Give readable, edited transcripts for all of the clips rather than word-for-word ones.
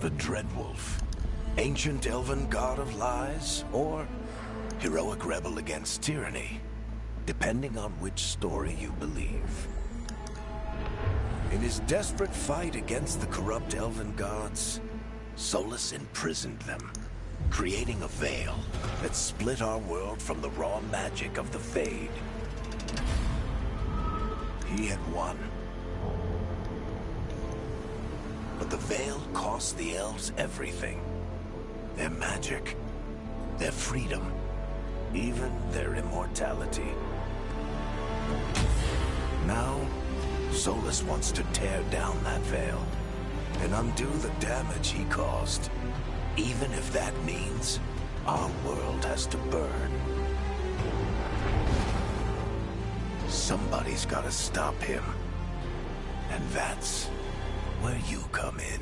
The Dreadwolf, ancient elven god of lies, or heroic rebel against tyranny, depending on which story you believe. In his desperate fight against the corrupt elven gods, Solus imprisoned them, creating a veil that split our world from the raw magic of the Fade. He had won. But the veil cost the elves everything. Their magic, their freedom, even their immortality. Now, Solus wants to tear down that veil and undo the damage he caused, even if that means our world has to burn. Somebody's gotta stop him, and that's where you come in.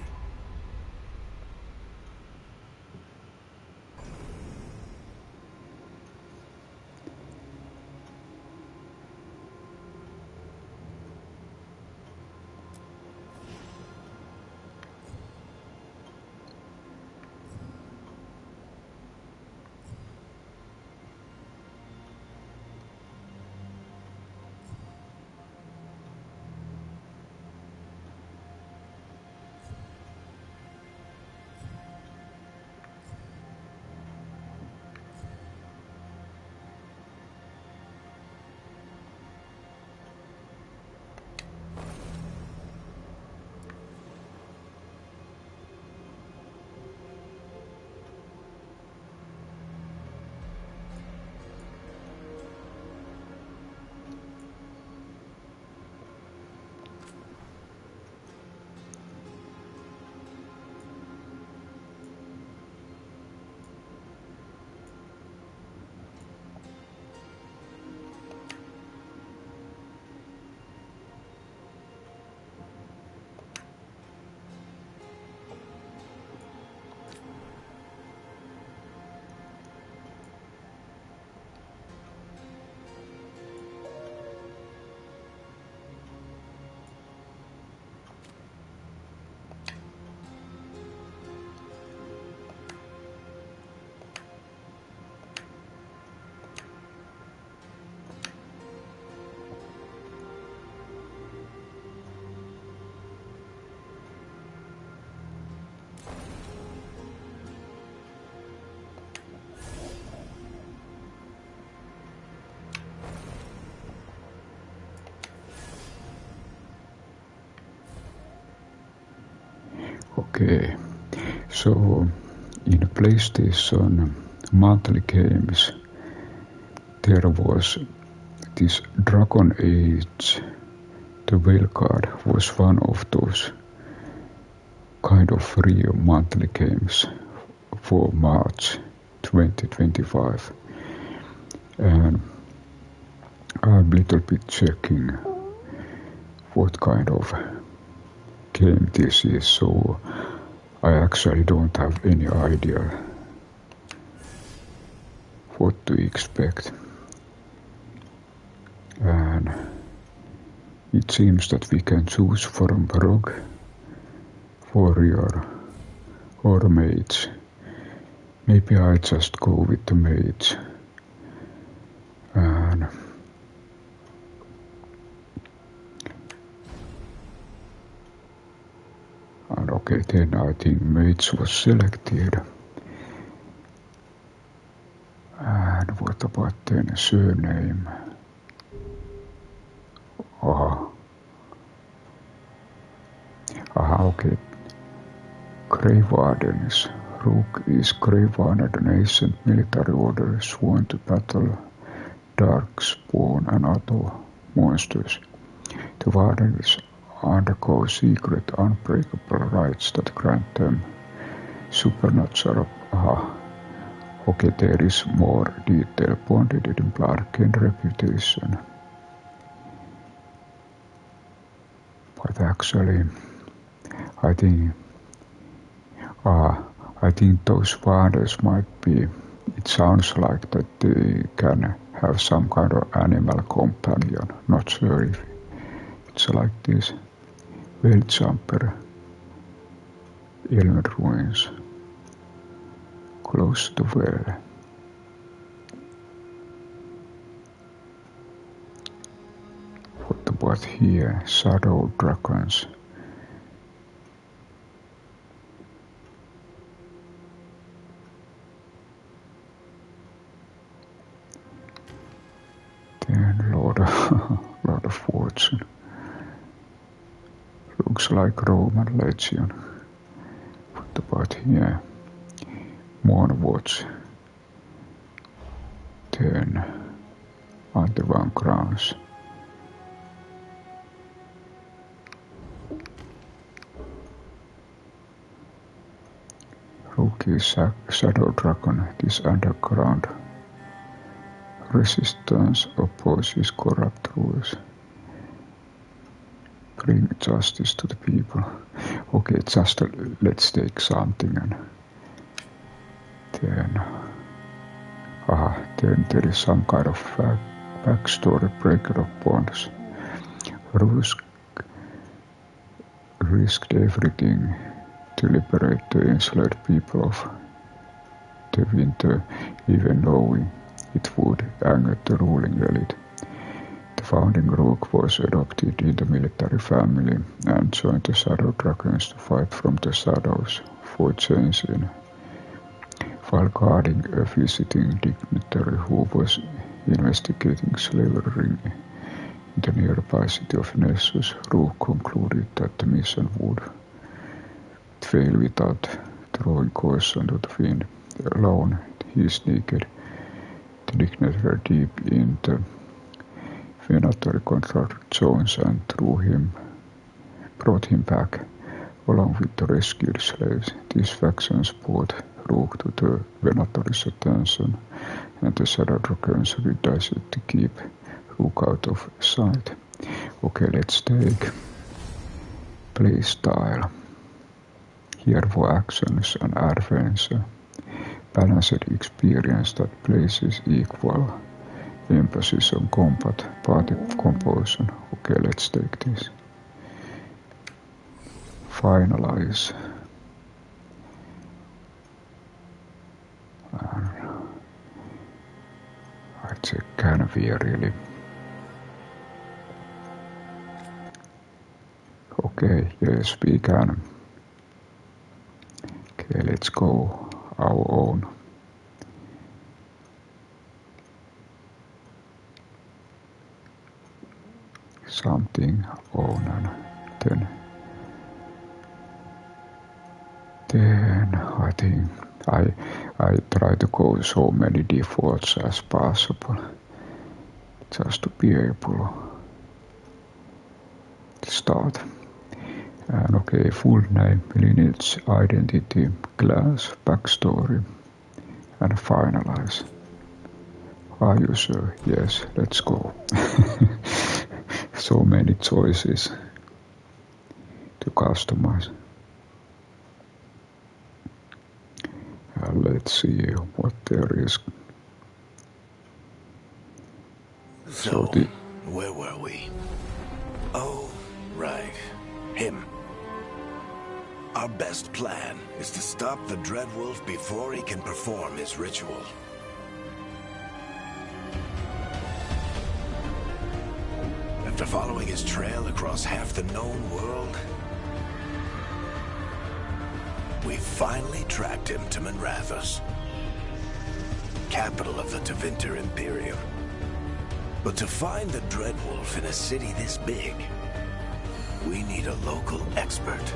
Okay, so in PlayStation monthly games there was this Dragon Age the Veilguard was one of those kind of free monthly games for March 2025, and I'm a little bit checking what kind of game this is, so I actually don't have any idea what to expect. And it seems that we can choose from rogue, warrior or mage. Maybe I just go with the mage. And okay, then I think mage was selected. And what about then surname? Okay. Grey Wardens. Rook is Grey Warden, an ancient military order sworn to battle darkspawn and other monsters. The Wardens undergo secret, unbreakable rights that grant them supernatural. Okay, there is more detail bonded in blood and reputation. But actually, I think those wardens might be, it sounds like that they can have some kind of animal companion. Not sure if it's like this whale jumper Elven ruins, close to the well. What about here? Shadow dragons. Then Lord of Fortune. Looks like Roman Legion. What about here? Moon Watch. Then Underground Crowns. Rookie Shadow Dragon. This underground resistance opposes corrupt rulers. Bring justice to the people. Okay, just let's take something and then then there is some kind of backstory. Breaker of bonds. Risked everything to liberate the enslaved people of the winter, even knowing it would anger the ruling elite. The founding rogue was adopted in the military family and joined the Shadow Dragons to fight from the shadows for change while guarding a visiting dignitary who was investigating slavery in the nearby city of Nessus. Rogue concluded that the mission would fail without throwing caution to the wind. Alone, he sneaked the dignitary deep in the Venatory contractor Jones and brought him back, along with the rescued slaves. These factions brought Rogue to the Venatory's attention, and the Shadow Dragons decided to keep Rogue out of sight. Okay, let's take playstyle. Here for actions and adventure. Balanced experience that places equal emphasis on combat, party composition. Okay, let's take this. Finalize. It can be really. Okay, yes, we can. Okay, let's go our own. Something own and then I think I try to go so many defaults as possible just to be able to start. And okay, full name, lineage, identity, class, backstory, and finalize. Are you sure? Yes, let's go. So many choices to customize. Let's see what there is. So where were we? Oh, right. Him. Our best plan is to stop the Dreadwolf before he can perform his ritual. After following his trail across half the known world, we finally tracked him to Minrathous, capital of the Tevinter Imperium. But to find the Dreadwolf in a city this big, we need a local expert.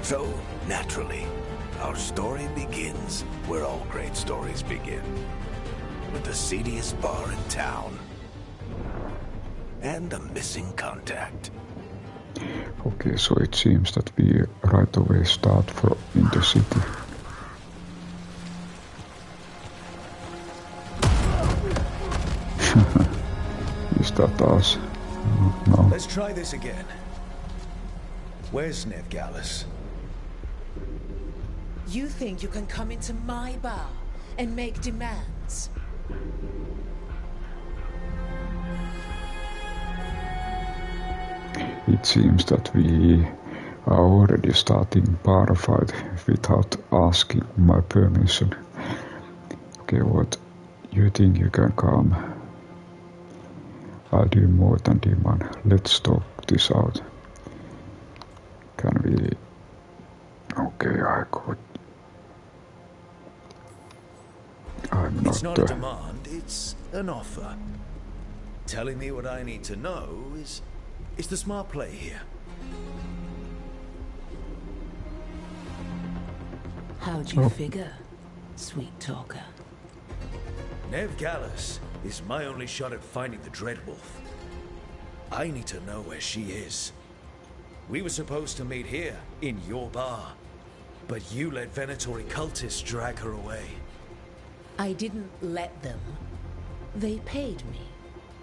So, naturally, our story begins where all great stories begin, with the seediest bar in town and a missing contact. Okay, so it seems that we right away start in the city. Is that us? No. Let's try this again. Where's Ned Gallus? You think you can come into my bar and make demands? It seems that we are already starting bar fight without asking my permission. Okay, what? You think you can come? I'll do more than demand. Let's talk this out. Can we... Okay, I could... It's not a demand, it's an offer. Telling me what I need to know is the smart play here. How'd you figure, sweet talker? Nev Gallus is my only shot at finding the Dreadwolf. I need to know where she is. We were supposed to meet here, in your bar. But you let Venatori cultists drag her away. I didn't let them. They paid me.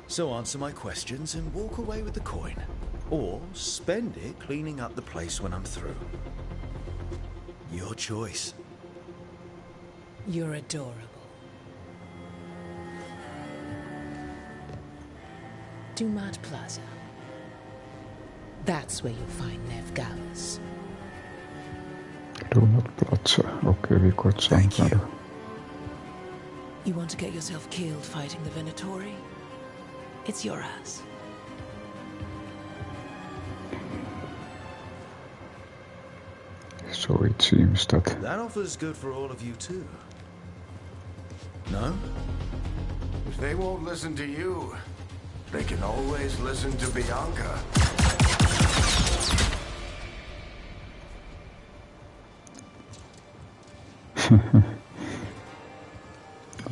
So answer my questions and walk away with the coin. Or spend it cleaning up the place when I'm through. Your choice. You're adorable. Dumat Plaza. That's where you'll find Nev Gallus. Dumat Plaza. Okay, we got some kind of... You want to get yourself killed fighting the Venatori? It's your ass. So it seems that... That offer's good for all of you too. No? If they won't listen to you, they can always listen to Bianca.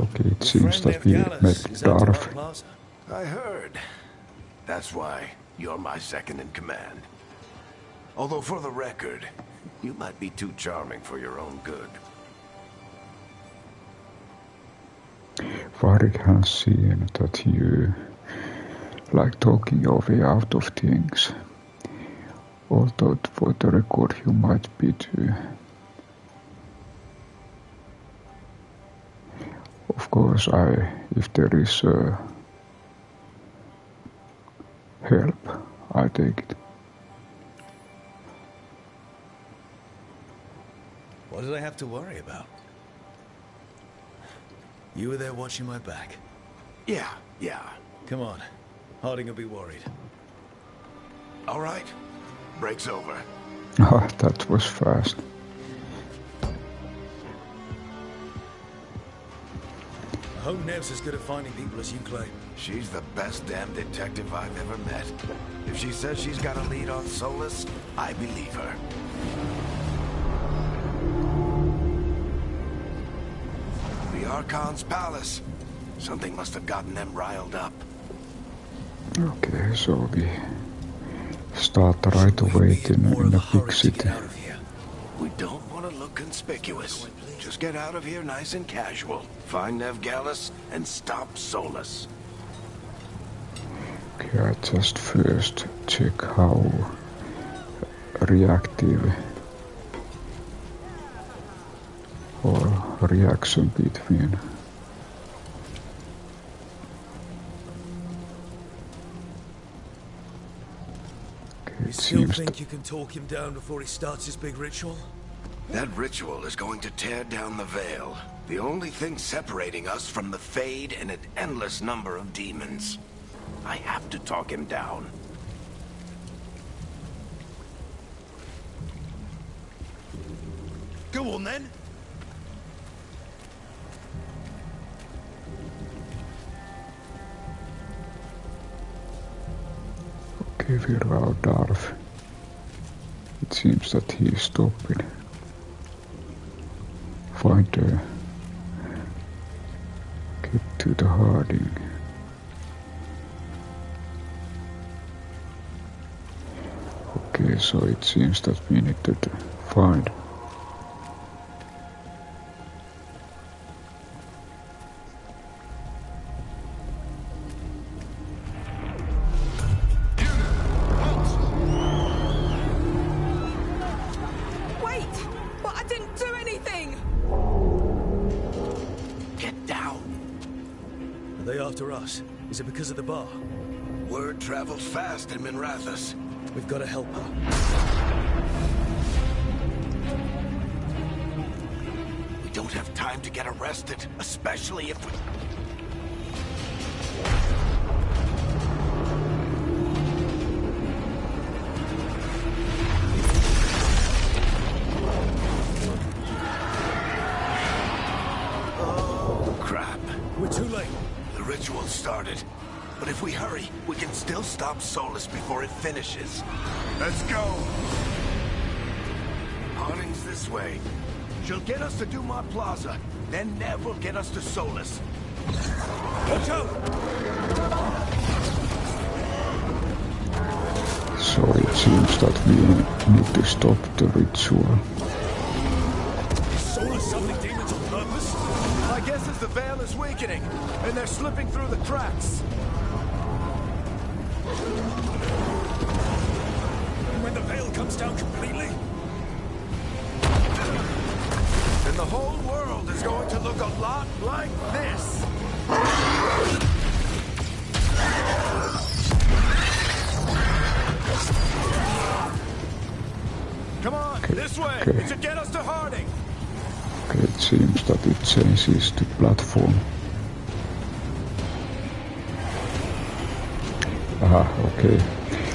Okay, it seems that we met Darth. I heard. That's why you're my second in command. Although for the record, you might be too charming for your own good. Varg has seen that you like talking your way out of things. Although for the record you might be too. Of course, if there is help, I take it. What did I have to worry about? You were there watching my back. Yeah. Come on. Harding will be worried. All right. Break's over. Ah, that was fast. I hope Nev's as good at finding people as you claim. She's the best damn detective I've ever met. If she says she's got a lead on Solus, I believe her. The Archon's palace. Something must have gotten them riled up. Okay, so we start right away in a big city. We don't want to look conspicuous. Just get out of here nice and casual. Find Nev Gallus and stop Solus. Okay, I just first check how reactive or reaction between. You still think you can talk him down before he starts his big ritual? That ritual is going to tear down the veil. The only thing separating us from the Fade and an endless number of demons. I have to talk him down. Go on then. Okay, we're out Darth. It seems that he is stopping. Find the... Get to the Harding. Okay, so it seems that we need to find... Is it because of the bar? Word travels fast in Minrathous. We've got to help her. time to get arrested, especially if we... Oh, crap. We're too late. The ritual started. But if we hurry, we can still stop Solus before it finishes. Let's go! Harding's this way. She'll get us to Dumont Plaza, then Nev will get us to Solus. Watch out! So it seems that we need to stop the ritual. Is Solus summoning demons on purpose? My guess is the veil is weakening, and they're slipping through the cracks. And when the veil comes down completely? Then the whole world is going to look a lot like this. Come on, this way, to get us to Harding. Okay, it seems that it changes the platform. Okay.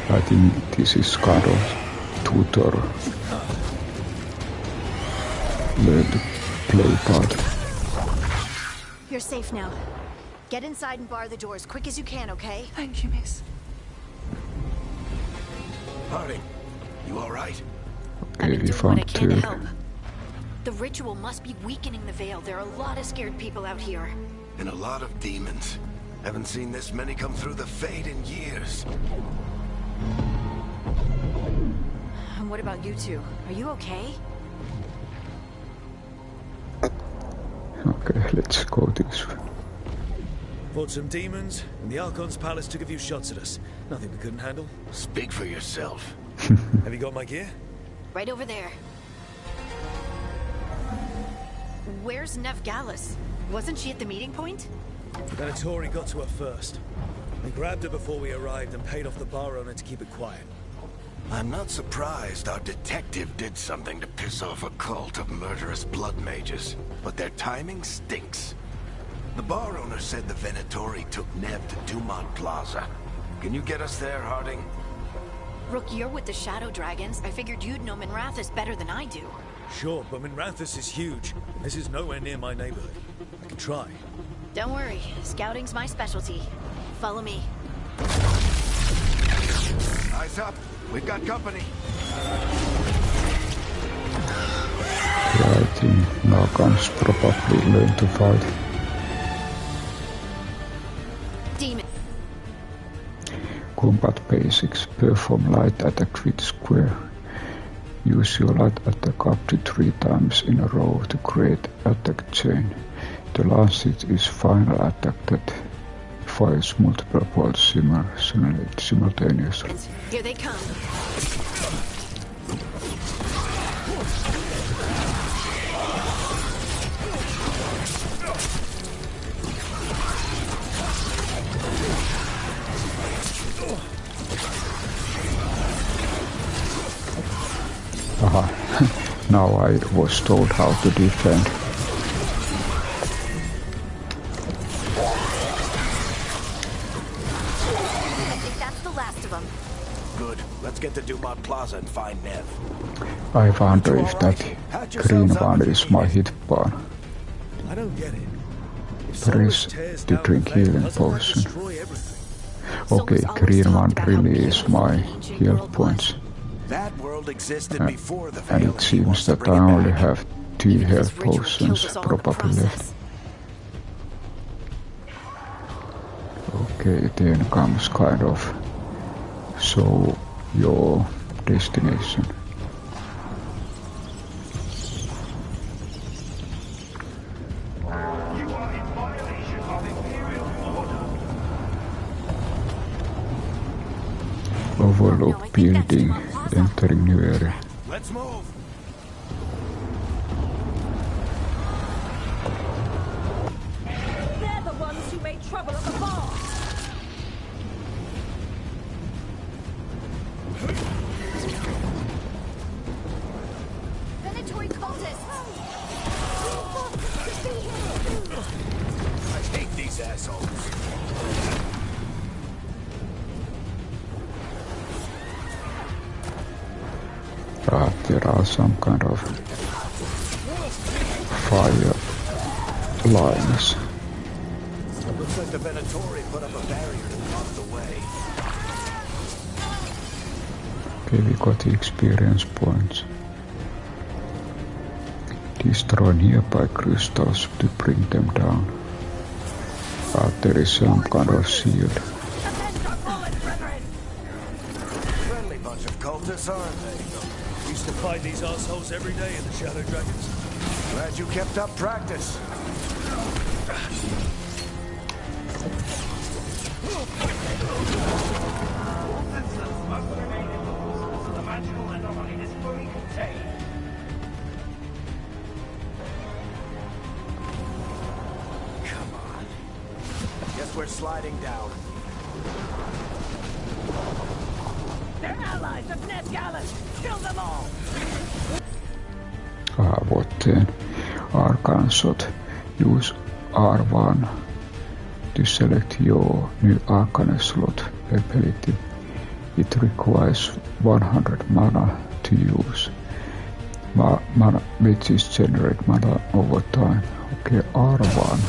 I think this is kind of tutorial. The play part. You're safe now. Get inside and bar the door as quick as you can, okay? Thank you, miss. Harding, you all right? I've Okay, been we doing what I found can to two. help. The ritual must be weakening the veil. There are a lot of scared people out here. And a lot of demons. Haven't seen this many come through the Fade in years. And what about you two? Are you okay? Okay, let's go this way. Fought some demons, and the Archon's palace took a few shots at us. Nothing we couldn't handle. Speak for yourself. Have you got my gear? Right over there. Where's Nev Gallus? Wasn't she at the meeting point? Venatori got to her first. They grabbed her before we arrived and paid off the bar owner to keep it quiet. I'm not surprised our detective did something to piss off a cult of murderous blood mages, but their timing stinks. The bar owner said the Venatori took Nev to Dumont Plaza. Can you get us there, Harding? Rook, you're with the Shadow Dragons. I figured you'd know Minrathous better than I do. Sure, but Minrathous is huge. This is nowhere near my neighborhood. I can try. Don't worry, scouting's my specialty. Follow me. Eyes up. We've got company. Yeah, I think Nagans probably learn to fight. Demon. Combat basics. Perform light attack with square. Use your light attack up to 3 times in a row to create attack chain. The last hit is final attack that fires multiple bolts simultaneously. Here they come. Aha, now I was told how to defend. I think that's the last of them. Good. Let's get to Dumont Plaza and find Nev. I wonder if that green one is my hit bar. I don't get it. If Press Solus tears to down drink the veil, healing doesn't that potion. destroy everything? Okay, Solus always green talked one about how really chaos is my the ancient heal world points. That world existed before the veil. And it he seems wants to that bring I it only back. have 2 Even if health this ritual potions kills us all in the probably left. process. Okay, then comes kind of so your destination. Overlook building, entering new area. Let's move. They're the ones who made trouble at the bar. Venatori cultists! I hate these assholes. There are some kind of fire lines. Looks like the Venatori put up a barrier to block the way. Okay, we got the experience points. Destroy nearby crystals to bring them down. There is some kind of shield. Friendly bunch of cultists, aren't they? Used to fight these assholes every day in the Shadow Dragons. Glad you kept up practice. Come on. Guess we're sliding down. They're allies of Nev Gallus! Kill them all! Voitteen Arcane Shot. Use R1 to select your new Arcane slot ability. It requires 100 mana to use. Mana, which is generate mana over time. Okay, R1.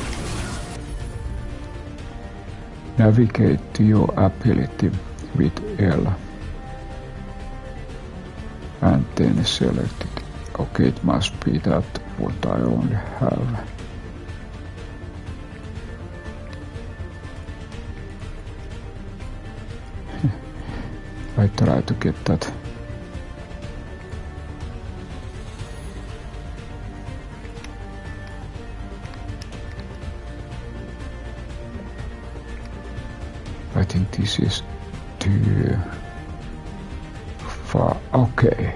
Navigate to your ability with L. And then select it. Okay, it must be that what I only have. I try to get that. I think this is too far. Okay.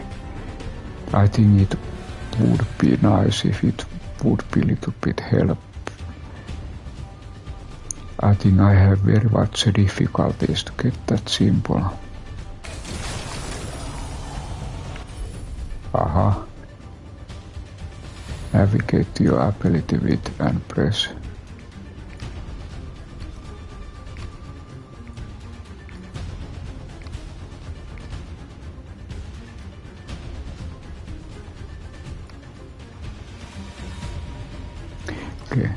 I think it would be nice if it would be a little bit help. I think I have very much difficulties to get that symbol. Aha. Navigate to your ability with and press. Okay.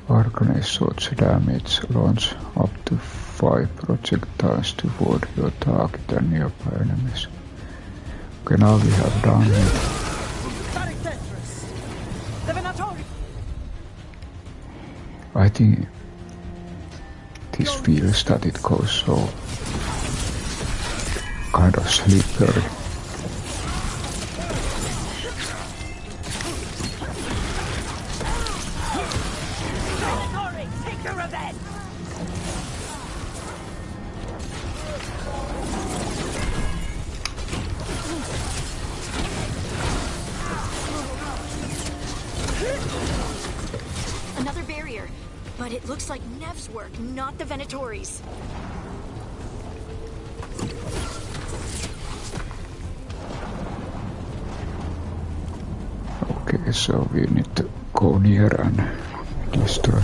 Arcane Shot's damage launch up to 5 projectiles toward your target and nearby enemies. Okay, now we have done it. Very dangerous! The Venatori! I think this feels that it goes so kind of slippery. Venatori, take your revenge! Another barrier. But it looks like Nev's work, not the Venatori's. Okay, so we need to go near and destroy.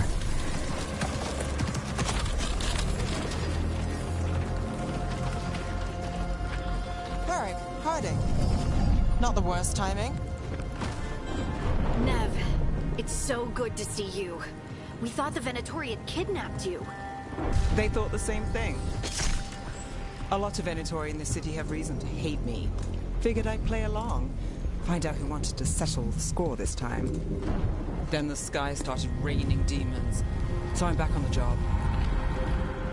Alright, hiding. Not the worst timing. Nev, it's so good to see you. We thought the Venatori had kidnapped you. They thought the same thing. A lot of Venatori in the city have reason to hate me. Figured I'd play along. Find out who wanted to settle the score this time. Then the sky started raining demons. So I'm back on the job.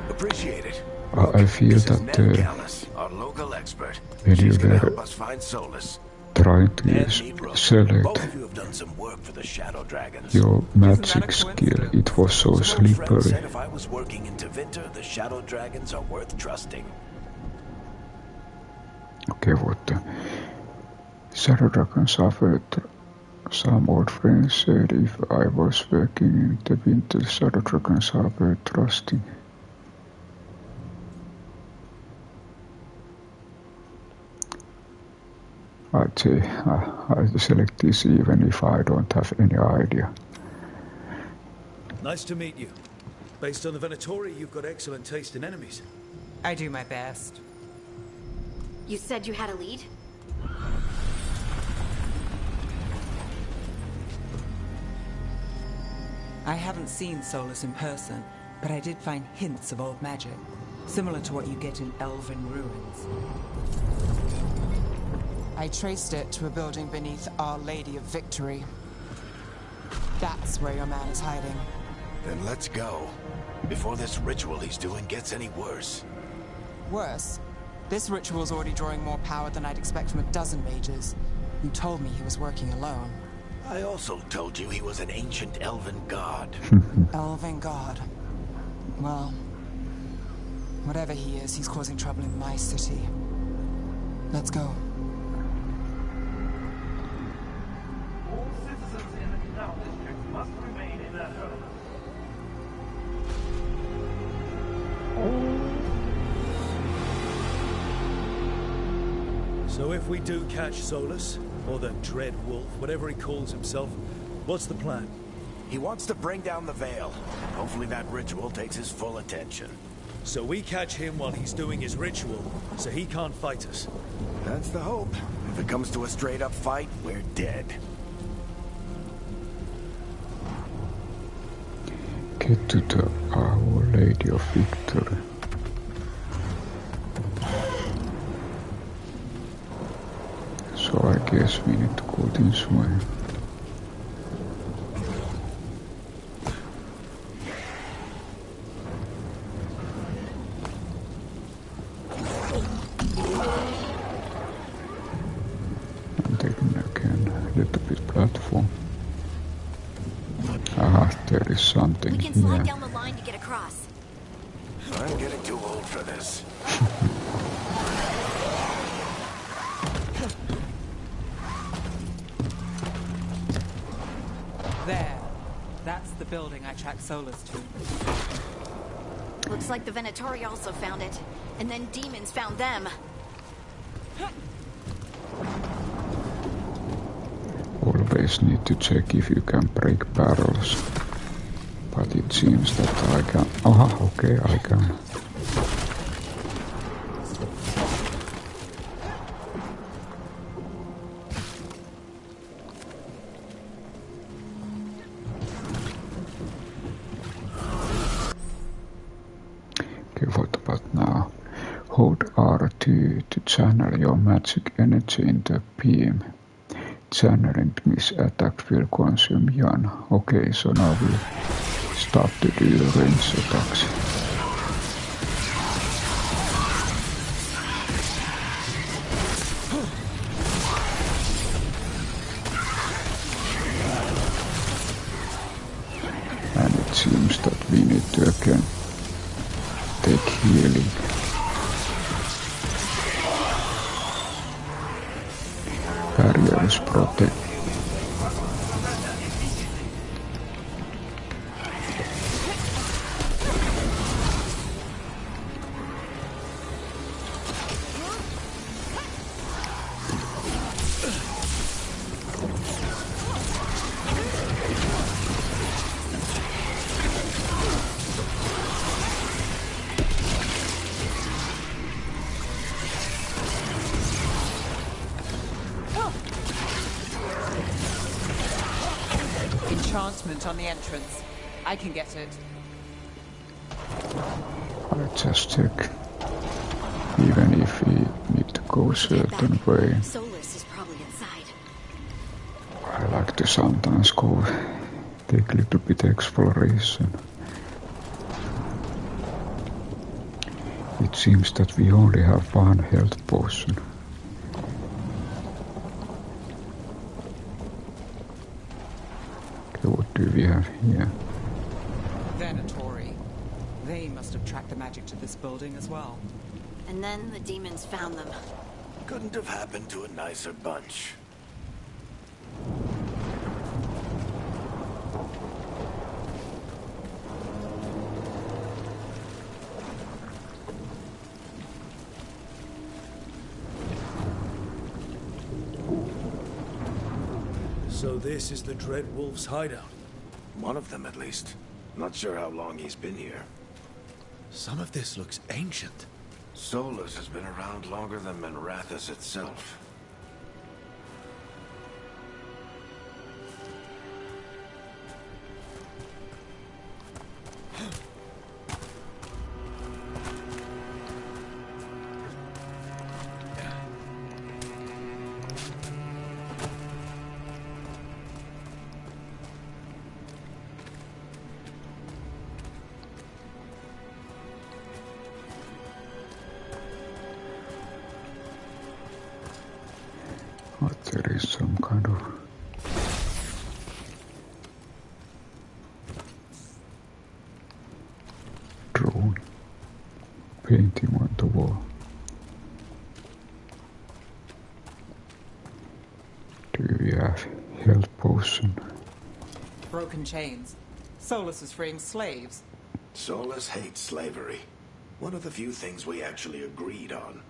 Appreciate it. I feel This is that Ned Gallus, our local expert. when you She's gonna were help us find solace. trying to Ned use Negro, select both of you have done some work for the Shadow Dragons. your Isn't that magic a skill, coincidence? it was so Some old friend slippery. said if I was working in Tevinter, the Shadow Dragons are worth trusting. Okay, what the Shadow Dragons are worth. Some old friends said if I was working in the winter, Shadow Dragons are worth trusting. I'd say I select this even if I don't have any idea. Nice to meet you. Based on the Venatori, you've got excellent taste in enemies. I do my best. You said you had a lead? I haven't seen Solus in person, but I did find hints of old magic, similar to what you get in elven ruins. I traced it to a building beneath Our Lady of Victory. That's where your man is hiding. Then let's go. Before this ritual he's doing gets any worse. Worse, this ritual's already drawing more power than I'd expect from a dozen mages. You told me he was working alone. I also told you he was an ancient elven god. Elven god. Well, whatever he is, he's causing trouble in my city. Let's go. All citizens in the canal district must remain in their homes. So if we do catch Solus, or the Dread Wolf, whatever he calls himself, what's the plan? He wants to bring down the Veil. Hopefully that ritual takes his full attention. So we catch him while he's doing his ritual, so he can't fight us. That's the hope. If it comes to a straight-up fight, we're dead. Get to the Our Lady of Victory. So I guess we need to go this way. I'm taking again a little bit platform. Ah, there is something We can here. slide down the line to get across. I'm getting too old for this. There. That's the building I tracked Solus to. Looks like the Venatori also found it. And then demons found them. Always need to check if you can break barrels. But it seems that I can. Aha, okay, I can. Okay, what about now? Hold R2 to channel your magic energy in the beam. Channeling this attack will consume Yan. Okay, so now we start to do range attacks. And it seems that we need to again take healing. Barrier is protected. Enchantment on the entrance. I can get it. Let's just check. Even if we need to go a certain way, Solus is probably inside. I like to sometimes go take a little bit exploration. It seems that we only have one health potion. Okay, what do we have here? Venatori. They must have tracked the magic to this building as well. And then the demons found them. Couldn't have happened to a nicer bunch. So this is the Dread Wolf's hideout. One of them, at least. Not sure how long he's been here. Some of this looks ancient. Solus has been around longer than Minrathous itself. But there is some kind of drone painting on the wall. Do we have health potion? Broken chains. Solus is freeing slaves. Solus hates slavery. One of the few things we actually agreed on.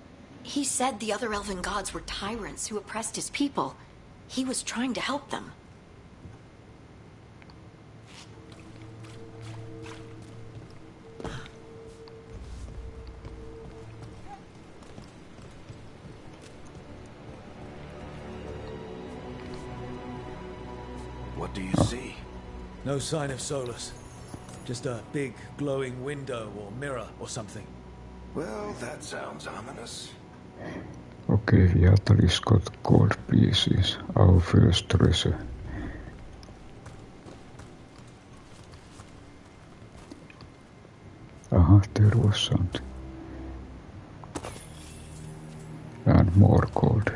He said the other elven gods were tyrants who oppressed his people. He was trying to help them. What do you see? No sign of Solus. Just a big glowing window or mirror or something. Well, that sounds ominous. Okay, we at least got gold pieces. Our first treasure. There was something. And more gold.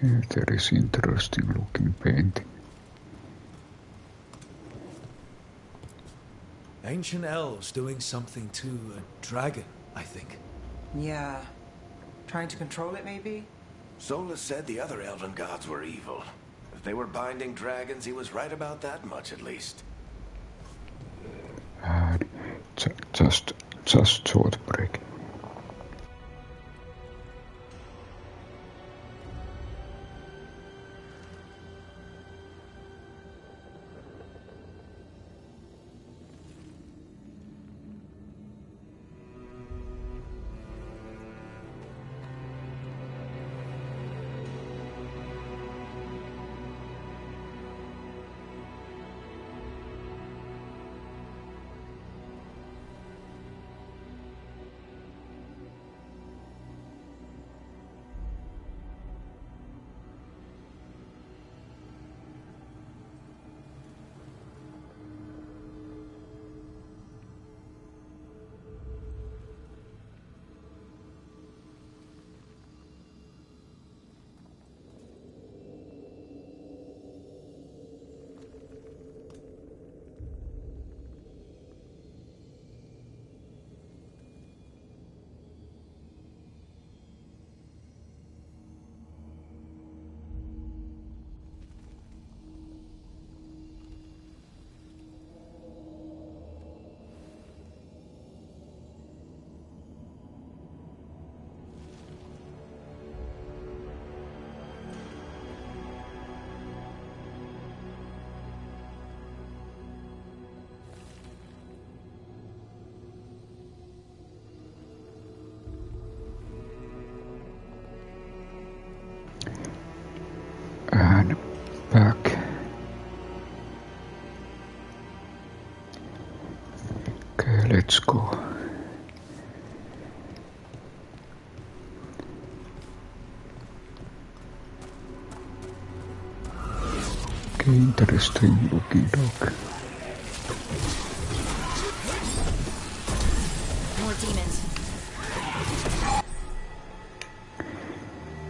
Okay, there is interesting looking painting. Ancient elves doing something to a dragon, I think. Yeah. Trying to control it, maybe? Solus said the other elven gods were evil. If they were binding dragons, he was right about that much at least. Just short break. And back. Okay, let's go. Okay, interesting looking dog. More demons.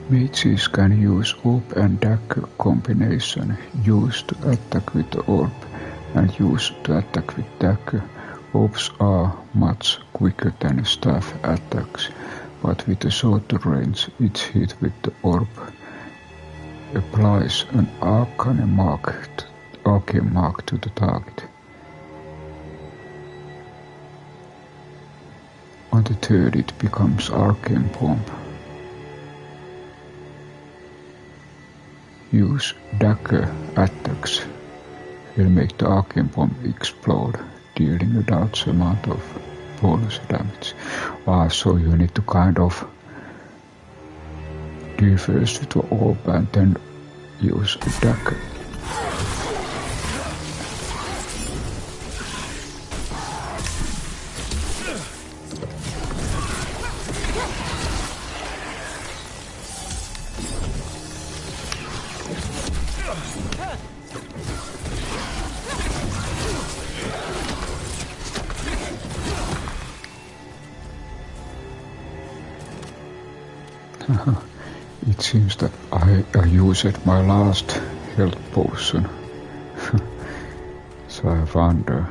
Mages can use orb and dagger combination, use to attack with the orb and use to attack with dagger Orbs are much quicker than staff attacks, but with a shorter range, each hit with the orb applies an arcane mark to the target. On the third, it becomes Arcane Bomb. Use dagger attacks will make the Arcane Bomb explode, dealing a large amount of bonus damage. So you need to kind of do first with the orb and then use a dagger. It seems that I used my last health potion. So I wonder.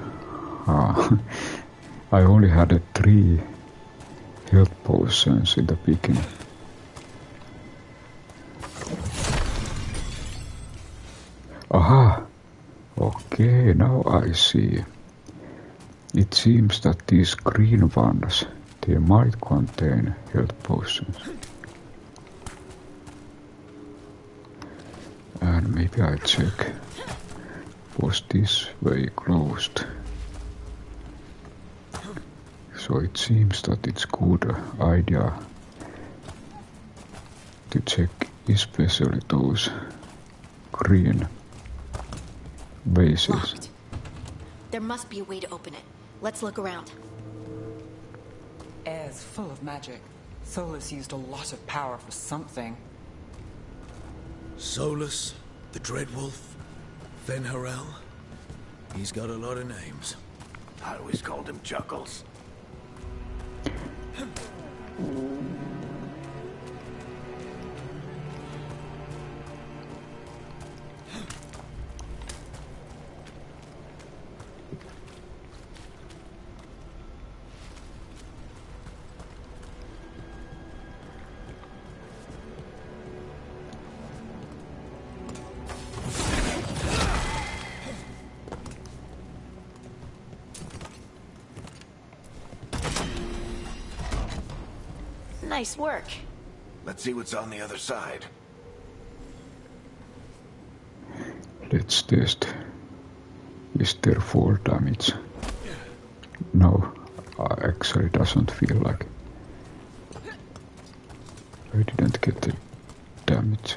I only had 3 health potions in the beginning. Aha! Okay, now I see. It seems that these green ones, they might contain health potions. And maybe I check, was this way closed? So it seems that it's good idea to check especially those green bases. Locked. There must be a way to open it. Let's look around. Air's full of magic. Solus used a lot of power for something. Solus, the Dreadwolf, Fenharel. He's got a lot of names. I always called him Chuckles. Nice work. Let's see what's on the other side. Let's test. Is there fall damage? No, actually doesn't feel like. I didn't get the damage.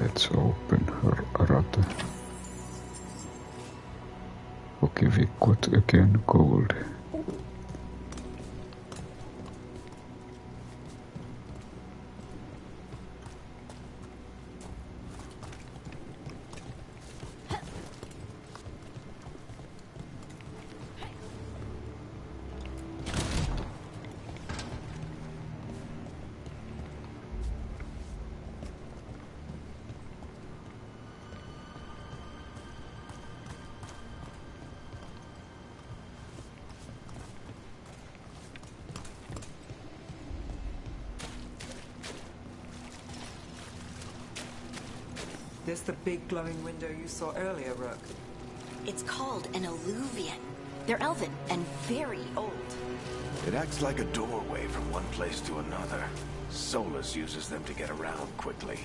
Let's open her rata. Okay, we got again gold. This the big glowing window you saw earlier, Rook? It's called an alluvian. They're elven and very old. It acts like a doorway from one place to another. Solus uses them to get around quickly.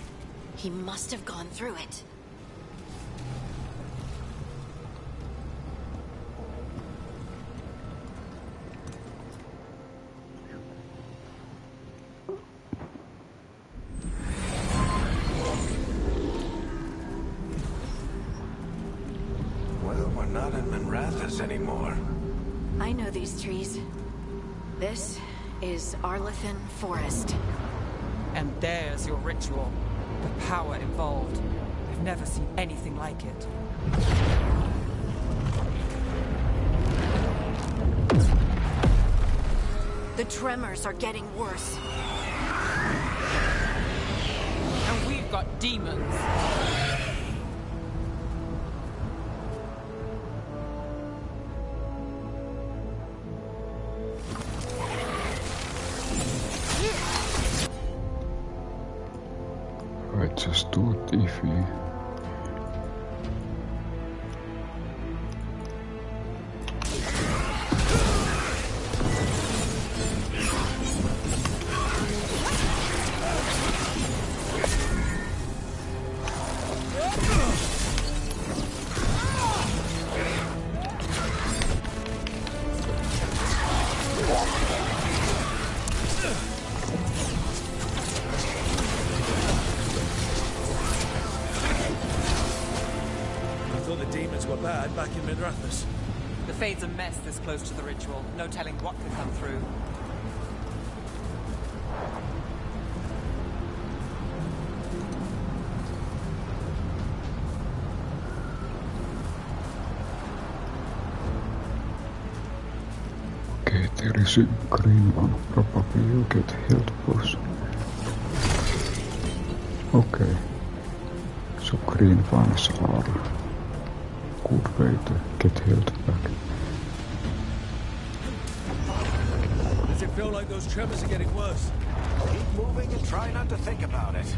He must have gone through it. Well, we're not in Minrathous anymore. I know these trees. This is Arlethan Forest. And there's your ritual. The power involved. I've never seen anything like it. The tremors are getting worse. And we've got demons. I just thought iffy. Back in Minrathous. The Fade's a mess this close to the ritual. No telling what could come through. Okay, there is a green one. Probably you get health potion. Okay. So green ones are good way to get health back. Does it feel like those tremors are getting worse? Keep moving and try not to think about it.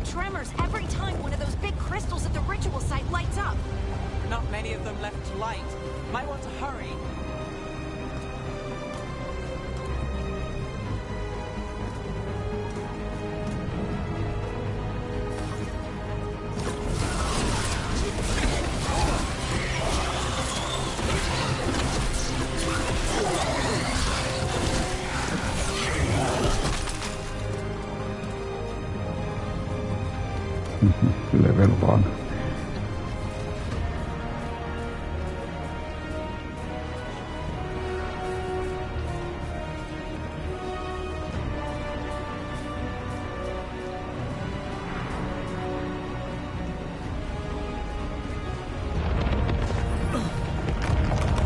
Tremors every time one of those big crystals at the ritual site lights up. Not many of them left to light. Might want to hurry. Level 1.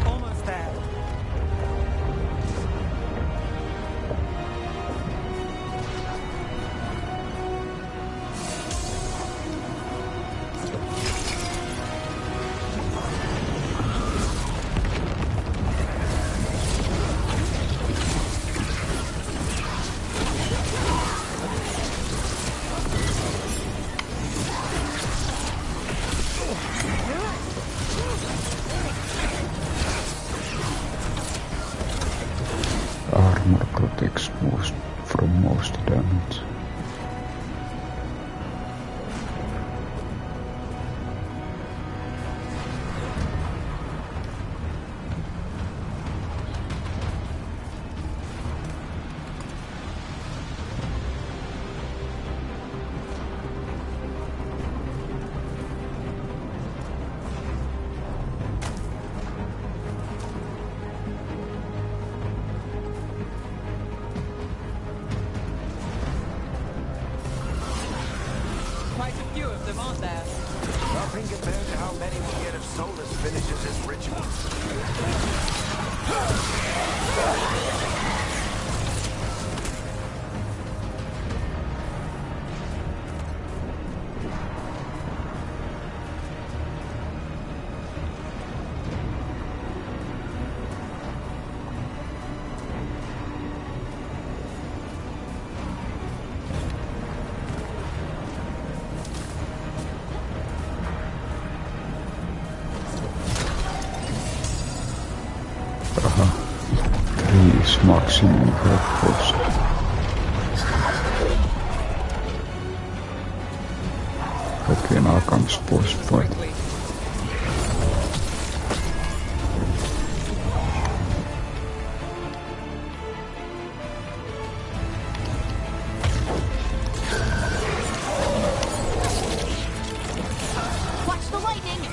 Almost there. Armor protects most from most damage. them, aren't there? Nothing compared to how many we'll get if Solus finishes his ritual. Maximum breakfast. Okay, now comes boss fight. Watch the lightning!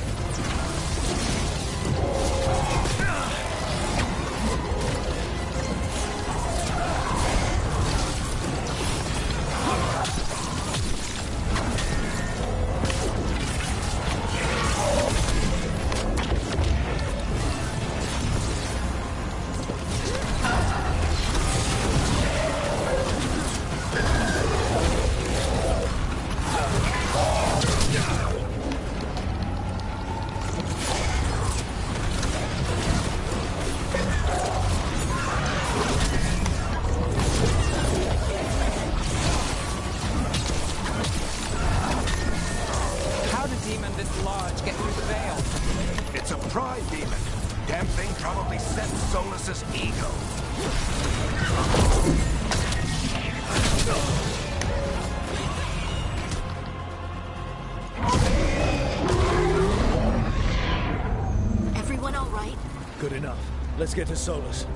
Let's get to Solus.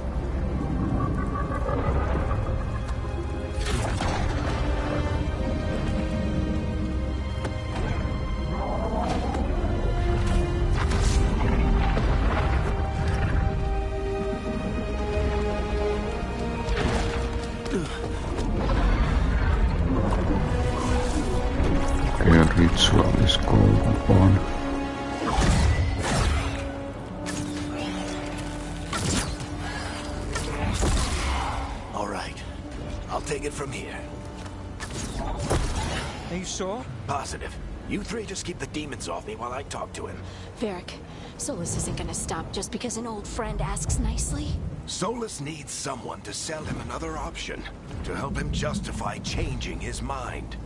Okay, ritual is going on. Take it from here. Are you sure? Positive. You three just keep the demons off me while I talk to him. Varric, Solus isn't gonna stop just because an old friend asks nicely. Solus needs someone to sell him another option, to help him justify changing his mind.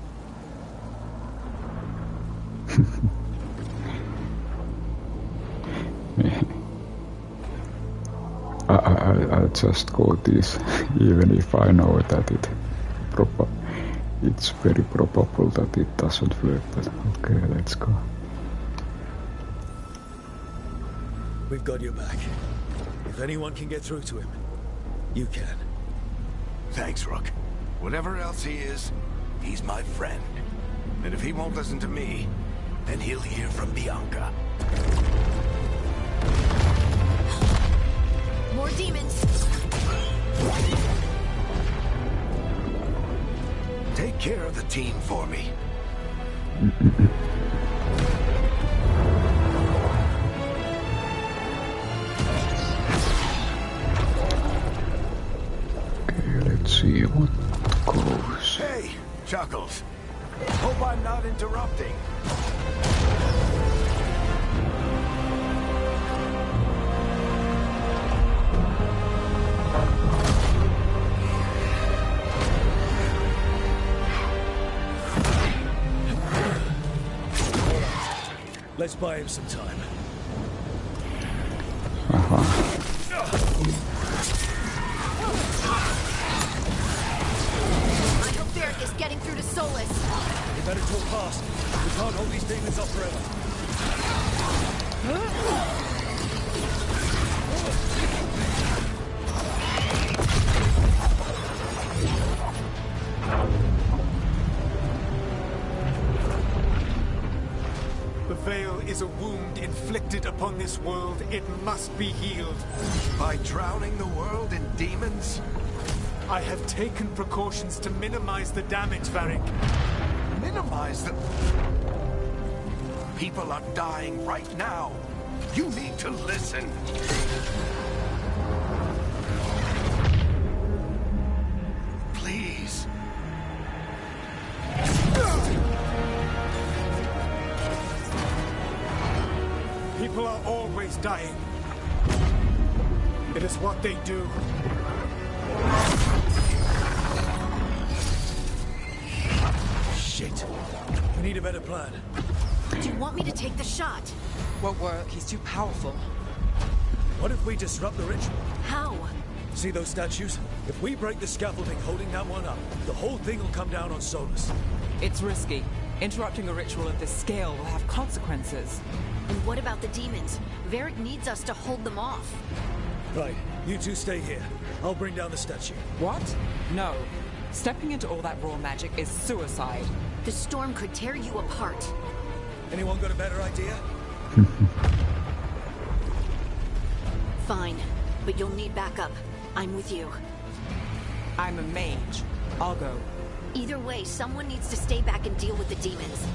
I just go this, even if I know that it's very probable that it doesn't work. But okay, let's go. We've got your back. If anyone can get through to him, you can. Thanks, Rook. Whatever else he is, he's my friend. And if he won't listen to me, then he'll hear from Bianca. More demons! Take care of the team for me. Okay, let's see what goes. Hey, Chuckles. Hope I'm not interrupting. Let's buy him some time. I hope Varric is getting through to Solus. You better talk fast. We can't hold these demons off forever. The veil is a wound inflicted upon this world. It must be healed. By drowning the world in demons? I have taken precautions to minimize the damage, Varric. Minimize the... People are dying right now. You need to listen. Please. People are always dying. It is what they do. Shit. We need a better plan. Do you want me to take the shot? Won't work. He's too powerful. What if we disrupt the ritual? How? See those statues? If we break the scaffolding holding that one up, the whole thing will come down on Solus. It's risky. Interrupting a ritual of this scale will have consequences. And what about the demons? Varric needs us to hold them off. Right, you two stay here. I'll bring down the statue. What? No. Stepping into all that raw magic is suicide. The storm could tear you apart. Anyone got a better idea? Fine, but you'll need backup. I'm with you. I'm a mage. I'll go. Either way, someone needs to stay back and deal with the demons.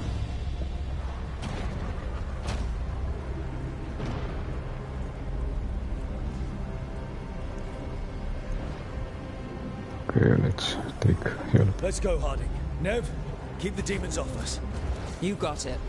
Okay, let's take help. Let's go, Harding. Nev, keep the demons off us. You got it.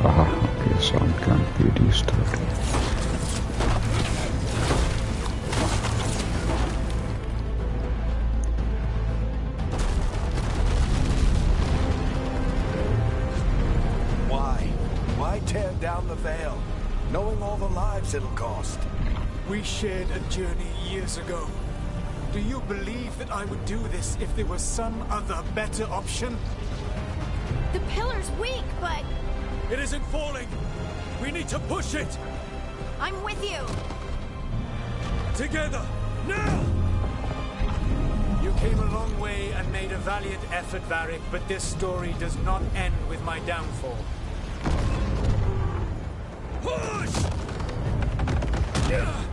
Aha, okay, sound can't be destroyed. Why tear down the veil, knowing all the lives it'll cost? We shared a journey years ago. Do you believe that I would do this if there was some other better option? The pillar's weak, but... It isn't falling! We need to push it! I'm with you! Together! Now! You came a long way and made a valiant effort, Varric, but this story does not end with my downfall. Push! Yeah!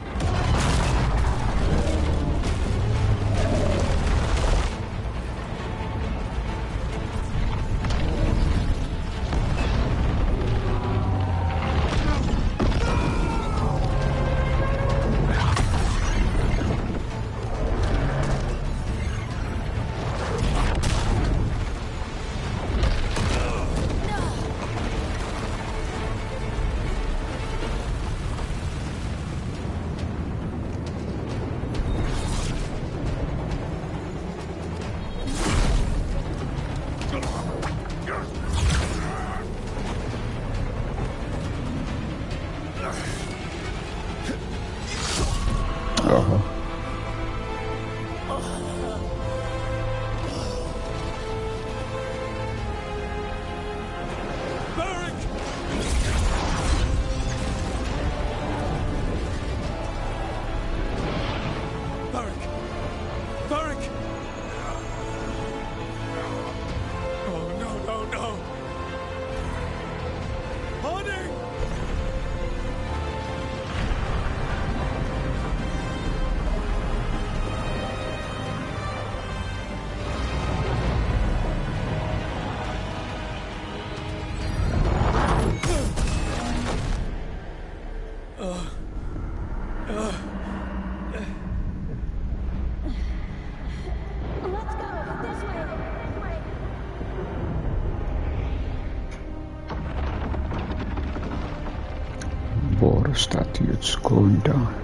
War statutes going down.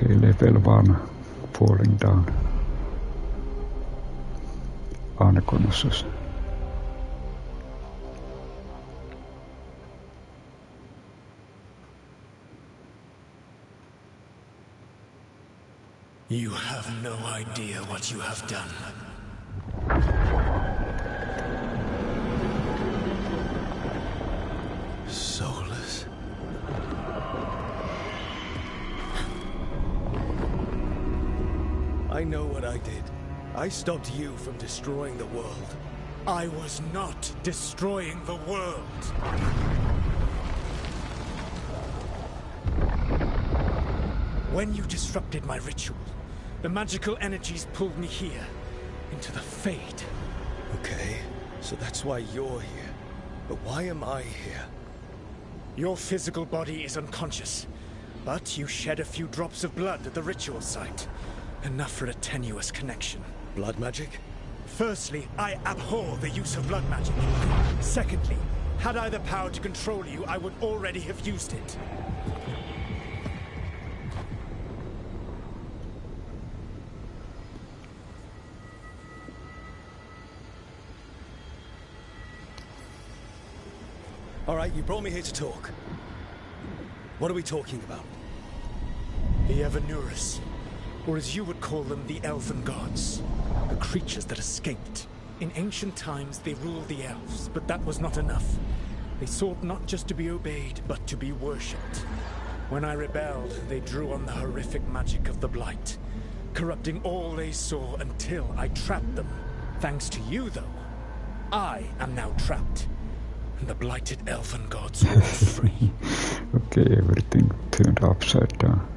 Okay, level 1, falling down. Unconscious. You have no idea what you have done. Soulless. I know what I did. I stopped you from destroying the world. I was not destroying the world. When you disrupted my ritual, the magical energies pulled me here, into the Fade. Okay, so that's why you're here. But why am I here? Your physical body is unconscious, but you shed a few drops of blood at the ritual site. Enough for a tenuous connection. Blood magic? Firstly, I abhor the use of blood magic. Secondly, had I the power to control you, I would already have used it. All right, you brought me here to talk. What are we talking about? The Evanurus, or as you would call them, the Elven Gods. The creatures that escaped. In ancient times, they ruled the elves, but that was not enough. They sought not just to be obeyed, but to be worshipped. When I rebelled, they drew on the horrific magic of the Blight, corrupting all they saw until I trapped them. Thanks to you, though, I am now trapped. And the blighted Elven Gods will be free. Okay, everything turned upside down.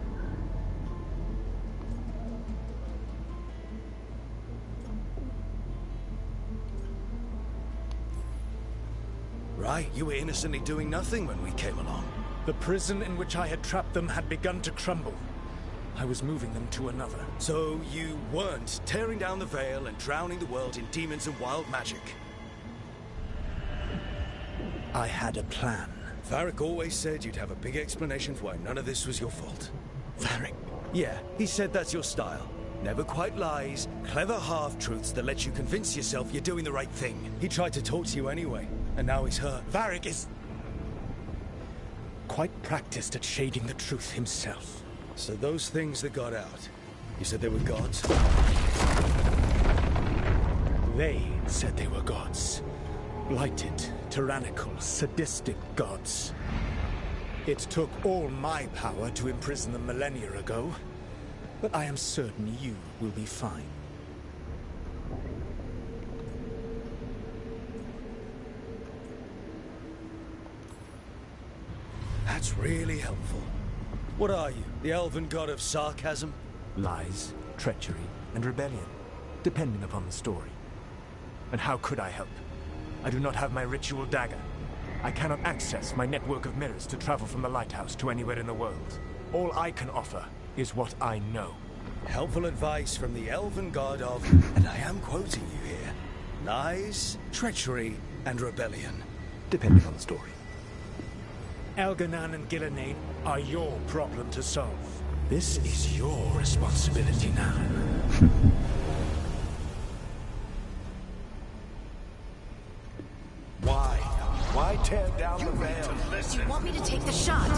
Right, you were innocently doing nothing when we came along. The prison in which I had trapped them had begun to crumble. I was moving them to another. So you weren't tearing down the veil and drowning the world in demons and wild magic? I had a plan. Varric always said you'd have a big explanation for why none of this was your fault. Varric? Yeah, he said that's your style. Never quite lies, clever half-truths that let you convince yourself you're doing the right thing. He tried to talk to you anyway, and now he's hurt. Varric is quite practiced at shading the truth himself. So those things that got out, you said they were gods? They said they were gods. Blighted, tyrannical, sadistic gods. It took all my power to imprison them millennia ago, but I am certain you will be fine. That's really helpful. What are you, the elven god of sarcasm? Lies, treachery, and rebellion, depending upon the story. And how could I help? I do not have my ritual dagger. I cannot access my network of mirrors to travel from the lighthouse to anywhere in the world. All I can offer is what I know. Helpful advice from the elven god of, and I am quoting you here, lies, treachery, and rebellion. Depending on the story. Elganan and Gillenane are your problem to solve. This is your responsibility now. Why? Why tear down the veil? Do you want me to take the shot?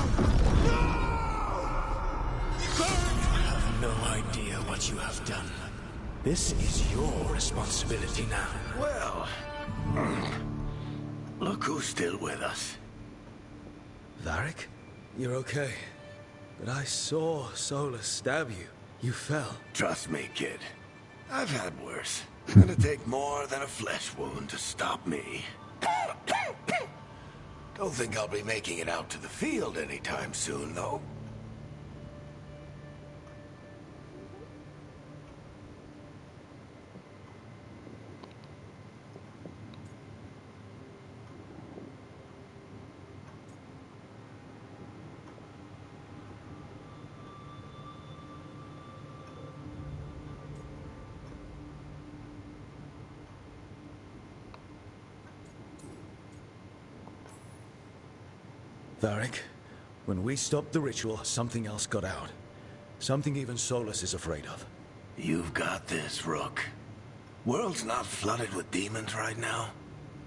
You have no idea what you have done. This is your responsibility now. Well, look who's still with us. Varric? You're okay. But I saw Solus stab you. You fell. Trust me, kid. I've had worse. It'll take more than a flesh wound to stop me. Don't think I'll be making it out to the field anytime soon, though. Varric, when we stopped the ritual, something else got out. Something even Solus is afraid of. You've got this, Rook. World's not flooded with demons right now.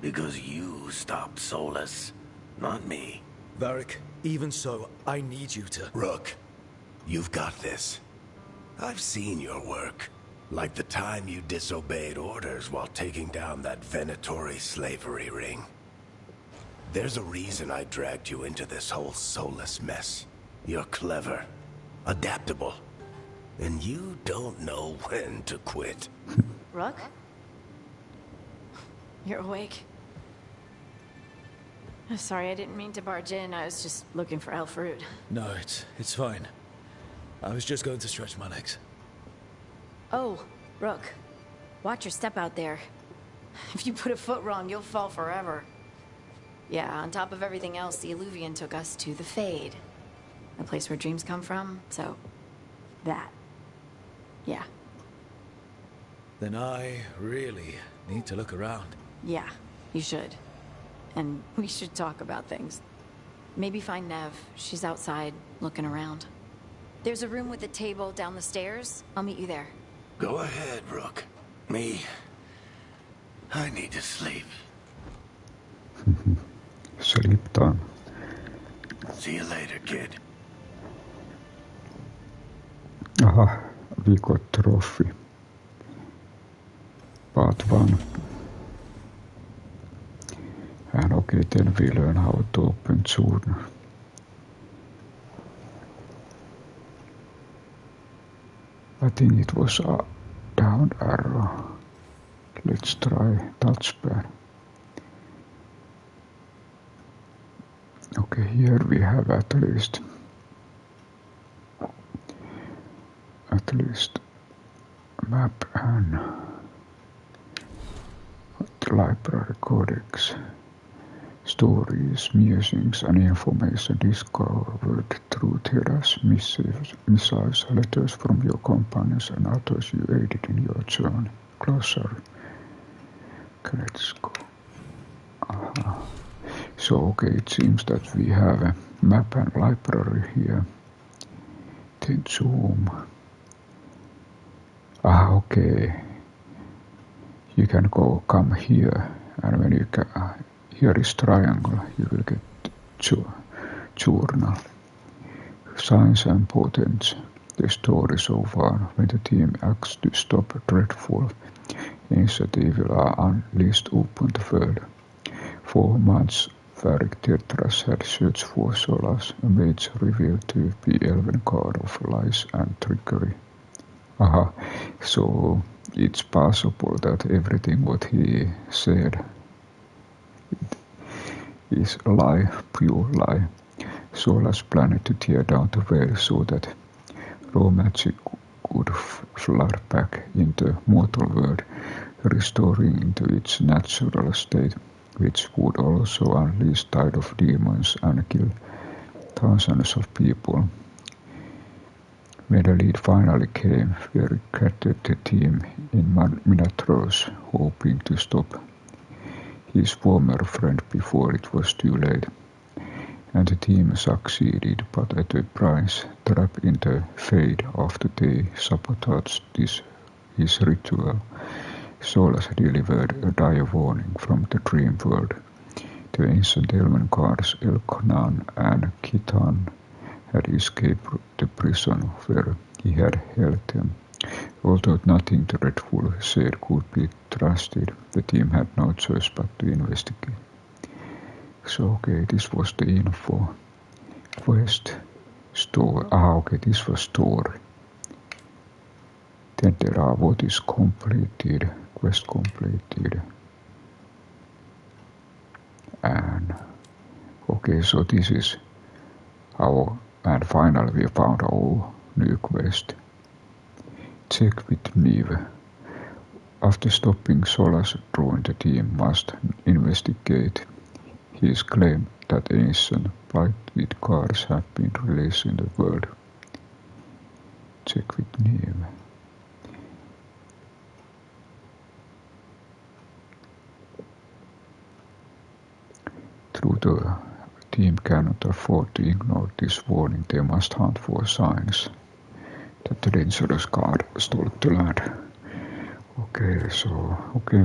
Because you stopped Solus, not me. Varric, even so, I need you to... Rook, you've got this. I've seen your work. Like the time you disobeyed orders while taking down that Venatori slavery ring. There's a reason I dragged you into this whole Solus mess. You're clever, adaptable, and you don't know when to quit. Rook? You're awake. Sorry, I didn't mean to barge in. I was just looking for Elfroot. No, it's fine. I was just going to stretch my legs. Oh, Rook. Watch your step out there. If you put a foot wrong, you'll fall forever. Yeah, on top of everything else, the Illuvian took us to the Fade. The place where dreams come from, so... that. Yeah. Then I really need to look around. Yeah, you should. And we should talk about things. Maybe find Nev. She's outside, looking around. There's a room with a table down the stairs. I'll meet you there. Go ahead, Rook. Me... I need to sleep. Sleep time. See you later, kid. Aha, we got trophy. Part 1. And okay, then we learn how to open Zurn. I think it was a down arrow. Let's try touchpad. Okay, here we have at least map and the library codex, stories, musings and information discovered through Terra's missives, letters from your companions and others you aided in your journey. Closer. Okay, let's go. So okay, it seems that we have a map and library here. Then zoom. Okay. You can come here, and when you here is triangle, you will get journal. Signs and potents. The story so far, when the team acts to stop dreadful ancient evil are unleashed upon the world. 4 months, Varric Tetras had searched for Solas, a mage revealed to be elven god of lies and trickery. Aha, so it's possible that everything what he said is a lie, pure lie. Solas planned to tear down the veil so that raw magic could flood back into mortal world, restoring into its natural state, which would also unleash tide of demons and kill thousands of people. When the lead finally came, Varric gathered the team in Minrathous, hoping to stop his former friend before it was too late. And the team succeeded, but at a price, trapped in the Fade after they sabotaged his ritual. Solas delivered a dire warning from the dream world. The ancient elven guards Elknan and Kitan had escaped the prison where he had held them. Although nothing dreadful said could be trusted, the team had no choice but to investigate. So okay, this was the info. Quest, story. Okay, this was story. Then there are what is completed, quest completed. And okay, so this is our, and finally we found our new quest. Check with Neve. After stopping Solas, Drew and the team must investigate his claim that ancient blighted cards have been released in the world. Check with Neve. Though the team cannot afford to ignore this warning, they must hunt for signs. that the dangerous god stole the land. Okay,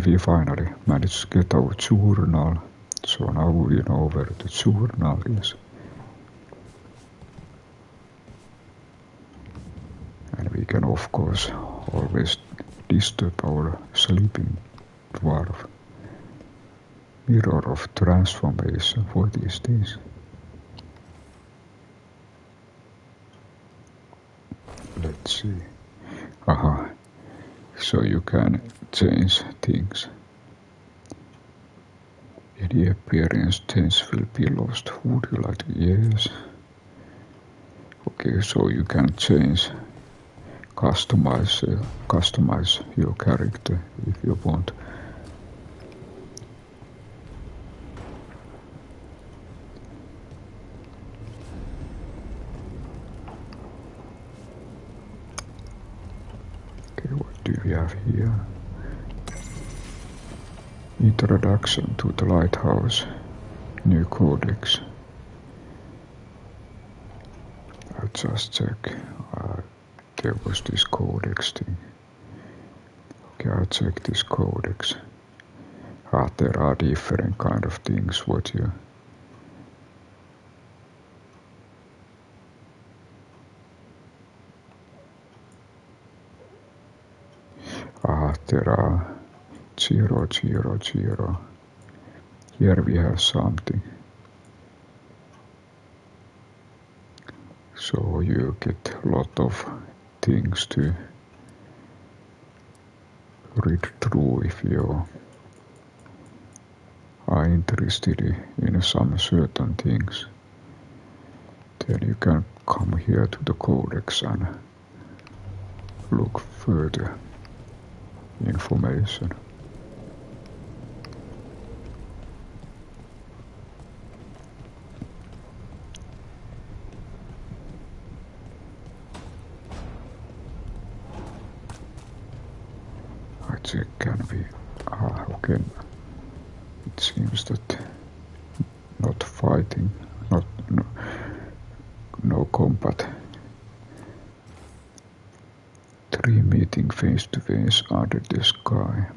we finally managed to get our journal. So now we know where the journal is. And we can of course always disturb our sleeping dwarf. Mirror of transformation for these days. Let's see. Aha. So you can change things. Any appearance change will be lost. Would you like to? Yes. Okay, so you can change, customize your character if you want. Okay, what do we have here? Introduction to the Lighthouse, new codex. I'll just check. There was this codex thing. Okay, I'll check this codex. There are different kind of things what you... there are 0, 0, 0. Here we have something. So you get a lot of things to read through if you are interested in some certain things. Then you can come here to the codex and look further information. It can be okay. It seems that not fighting, no combat. 3 meeting face to face under the sky.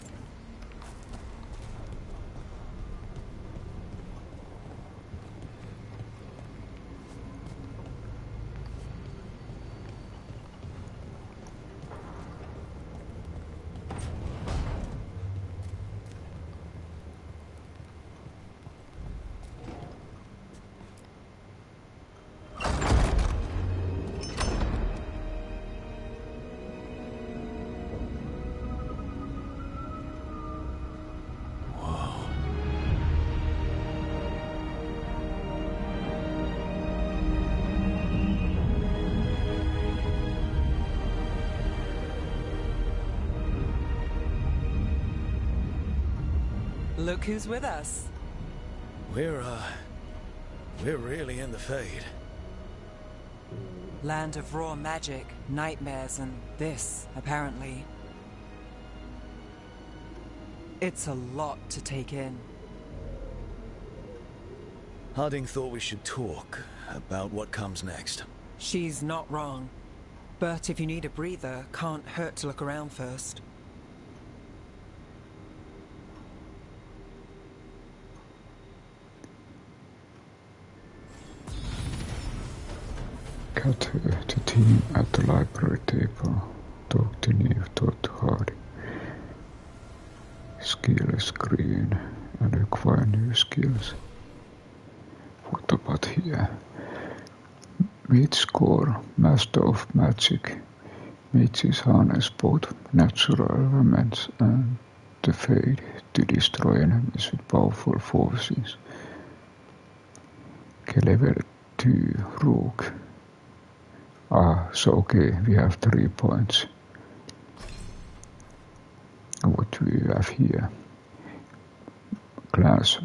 Look who's with us. We're really in the Fade. Land of raw magic, nightmares, and this, apparently. It's a lot to take in. Harding thought we should talk about what comes next. She's not wrong. But if you need a breather, can't hurt to look around first. Cut the team at the library table. Talk to Neve, talk to Hardy. Skill screen and acquire new skills. What about here? Mage score, Master of Magic. Mages harness both natural elements and the Fade to destroy enemies with powerful forces. Okay, level 2 Rogue. So okay, we have 3 points. What do we have here? Class,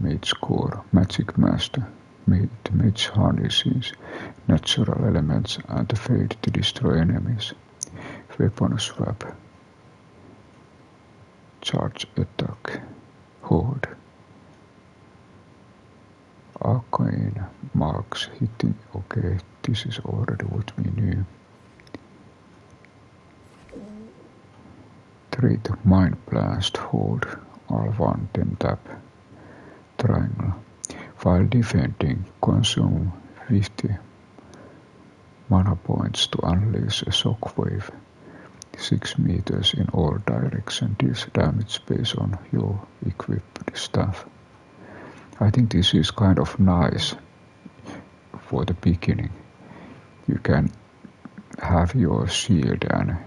Mage score, Magic Master. Mage harnesses natural elements and the Fade to destroy enemies. Weapon swap. Charge attack. Horde. Arcane marks hitting. Okay, this is already what we knew. Treat Mind Blast, hold R1, then tap triangle. While defending, consume 50 mana points to unleash a shockwave. 6 meters in all directions, deals damage based on your equipped stuff. I think this is kind of nice for the beginning. You can have your shield and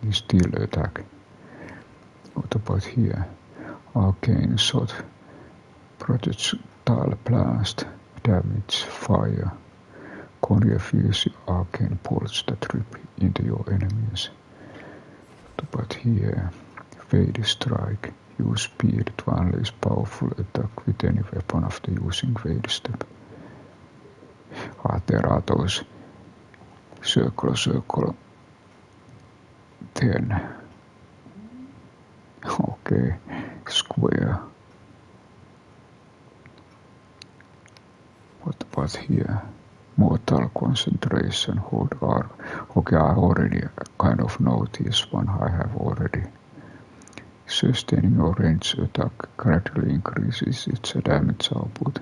you still attack. What about here? Arcane shot, projectile blast, damage, fire. Confuse arcane bolts that rip into your enemies. What about here? Fade strike. Use speed to unleash powerful attack with any weapon after using fade step. There are those circle, 10. Okay, square. What about here? Mortal concentration, hold R. Okay, I already kind of know this one, I have already. Sustaining your range attack gradually increases its damage output.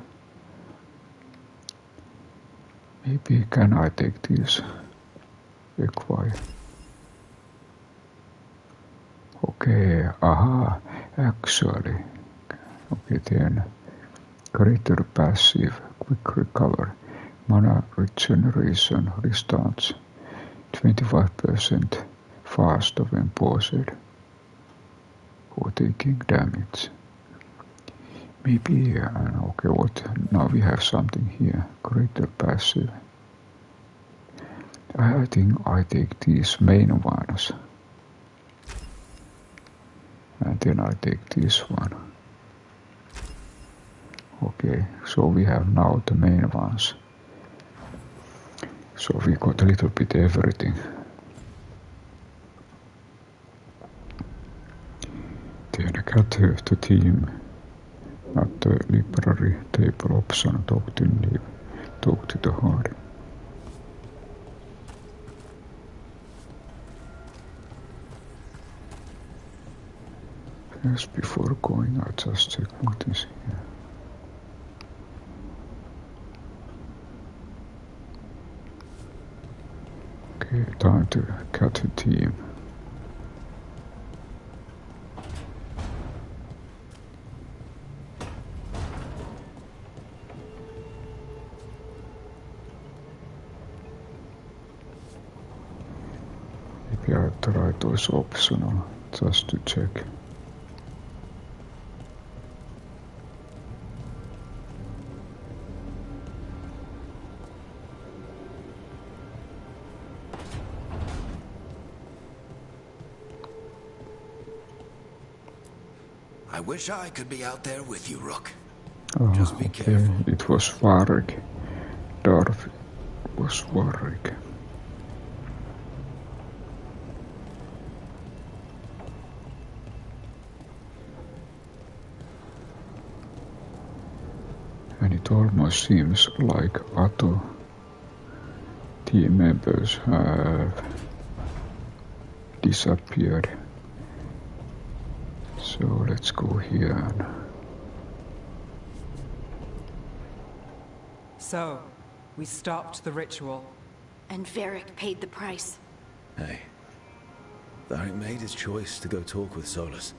Maybe can I take this? Acquire. Okay, aha, actually. Okay, then. Greater passive, quick recover. Mana regeneration restarts 25% faster when paused or taking damage. Maybe, okay, what? Now we have something here. Greater passive. I think I take these main ones. And then I take this one. Okay, so we have now the main ones. So we got a little bit everything. Then I got the team at the library table option, talk to the hard. First, before going, I just check what is here. Okay, time to cut the team. Maybe I'll try those optional just to check. I wish I could be out there with you, Rook. Oh, Just be okay. careful. It was Varric. Darth was Varric. And it almost seems like other team members have disappeared. So let's go here. So, we stopped the ritual. And Varric paid the price. Hey, Varric made his choice to go talk with Solus.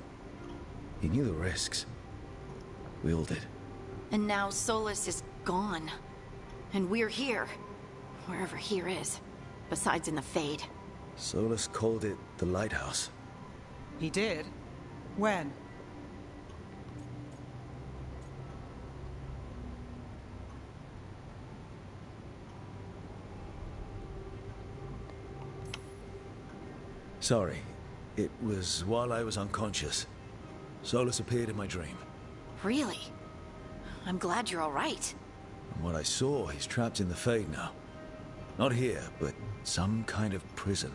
He knew the risks. We all did. And now Solus is gone. And we're here. Wherever here is. Besides in the Fade. Solus called it the Lighthouse. He did? When? Sorry. It was while I was unconscious. Solus appeared in my dream. Really? I'm glad you're alright. From what I saw, he's trapped in the Fade now. Not here, but some kind of prison.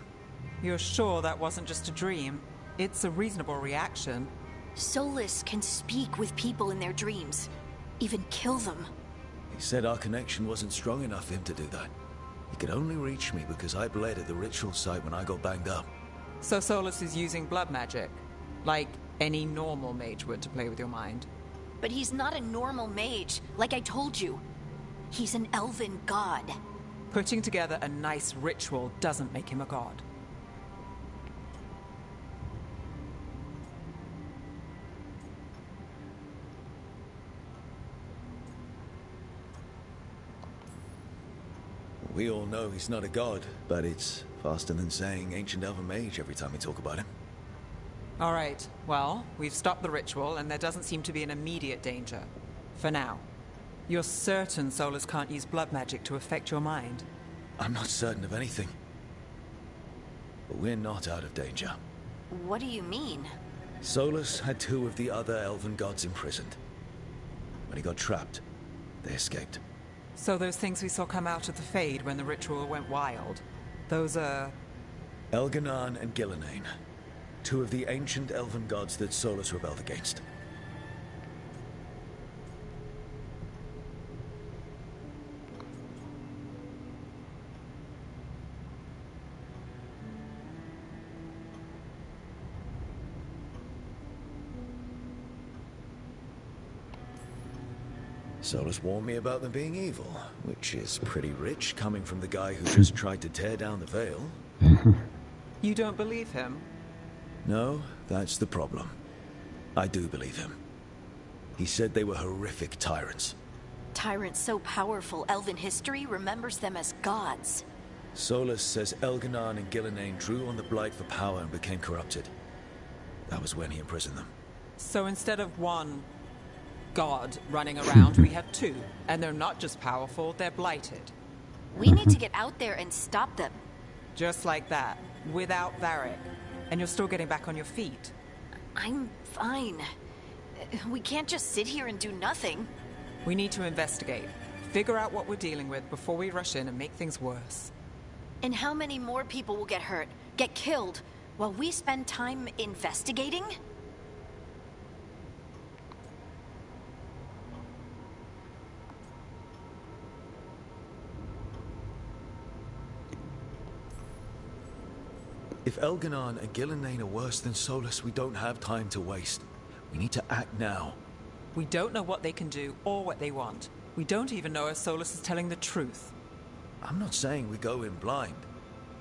You're sure that wasn't just a dream? It's a reasonable reaction. Solus can speak with people in their dreams. Even kill them. He said our connection wasn't strong enough for him to do that. He could only reach me because I bled at the ritual site when I got banged up. So Solus is using blood magic? Like any normal mage would to play with your mind. But he's not a normal mage, like I told you. He's an elven god. Putting together a nice ritual doesn't make him a god. We all know he's not a god, but it's faster than saying ancient elven mage every time we talk about him. All right, well, we've stopped the ritual, and there doesn't seem to be an immediate danger. For now. You're certain Solus can't use blood magic to affect your mind? I'm not certain of anything. But we're not out of danger. What do you mean? Solus had 2 of the other elven gods imprisoned. When he got trapped, they escaped. So those things we saw come out of the Fade when the ritual went wild, those are... Elganon and Gillenane. 2 of the ancient elven gods that Solus rebelled against. Solus warned me about them being evil, which is pretty rich coming from the guy who just tried to tear down the veil. You don't believe him? No, that's the problem. I do believe him. He said they were horrific tyrants. Tyrants so powerful, elven history remembers them as gods. Solus says Elganon and Gillenane drew on the Blight for power and became corrupted. That was when he imprisoned them. So instead of one god running around, we have 2. And they're not just powerful, they're blighted. We need to get out there and stop them. Just like that, without Varric. And you're still getting back on your feet. I'm fine. We can't just sit here and do nothing. We need to investigate. Figure out what we're dealing with before we rush in and make things worse. And how many more people will get hurt, get killed, while we spend time investigating? If Elganon and Gillenane are worse than Solus, we don't have time to waste. We need to act now. We don't know what they can do or what they want. We don't even know if Solus is telling the truth. I'm not saying we go in blind.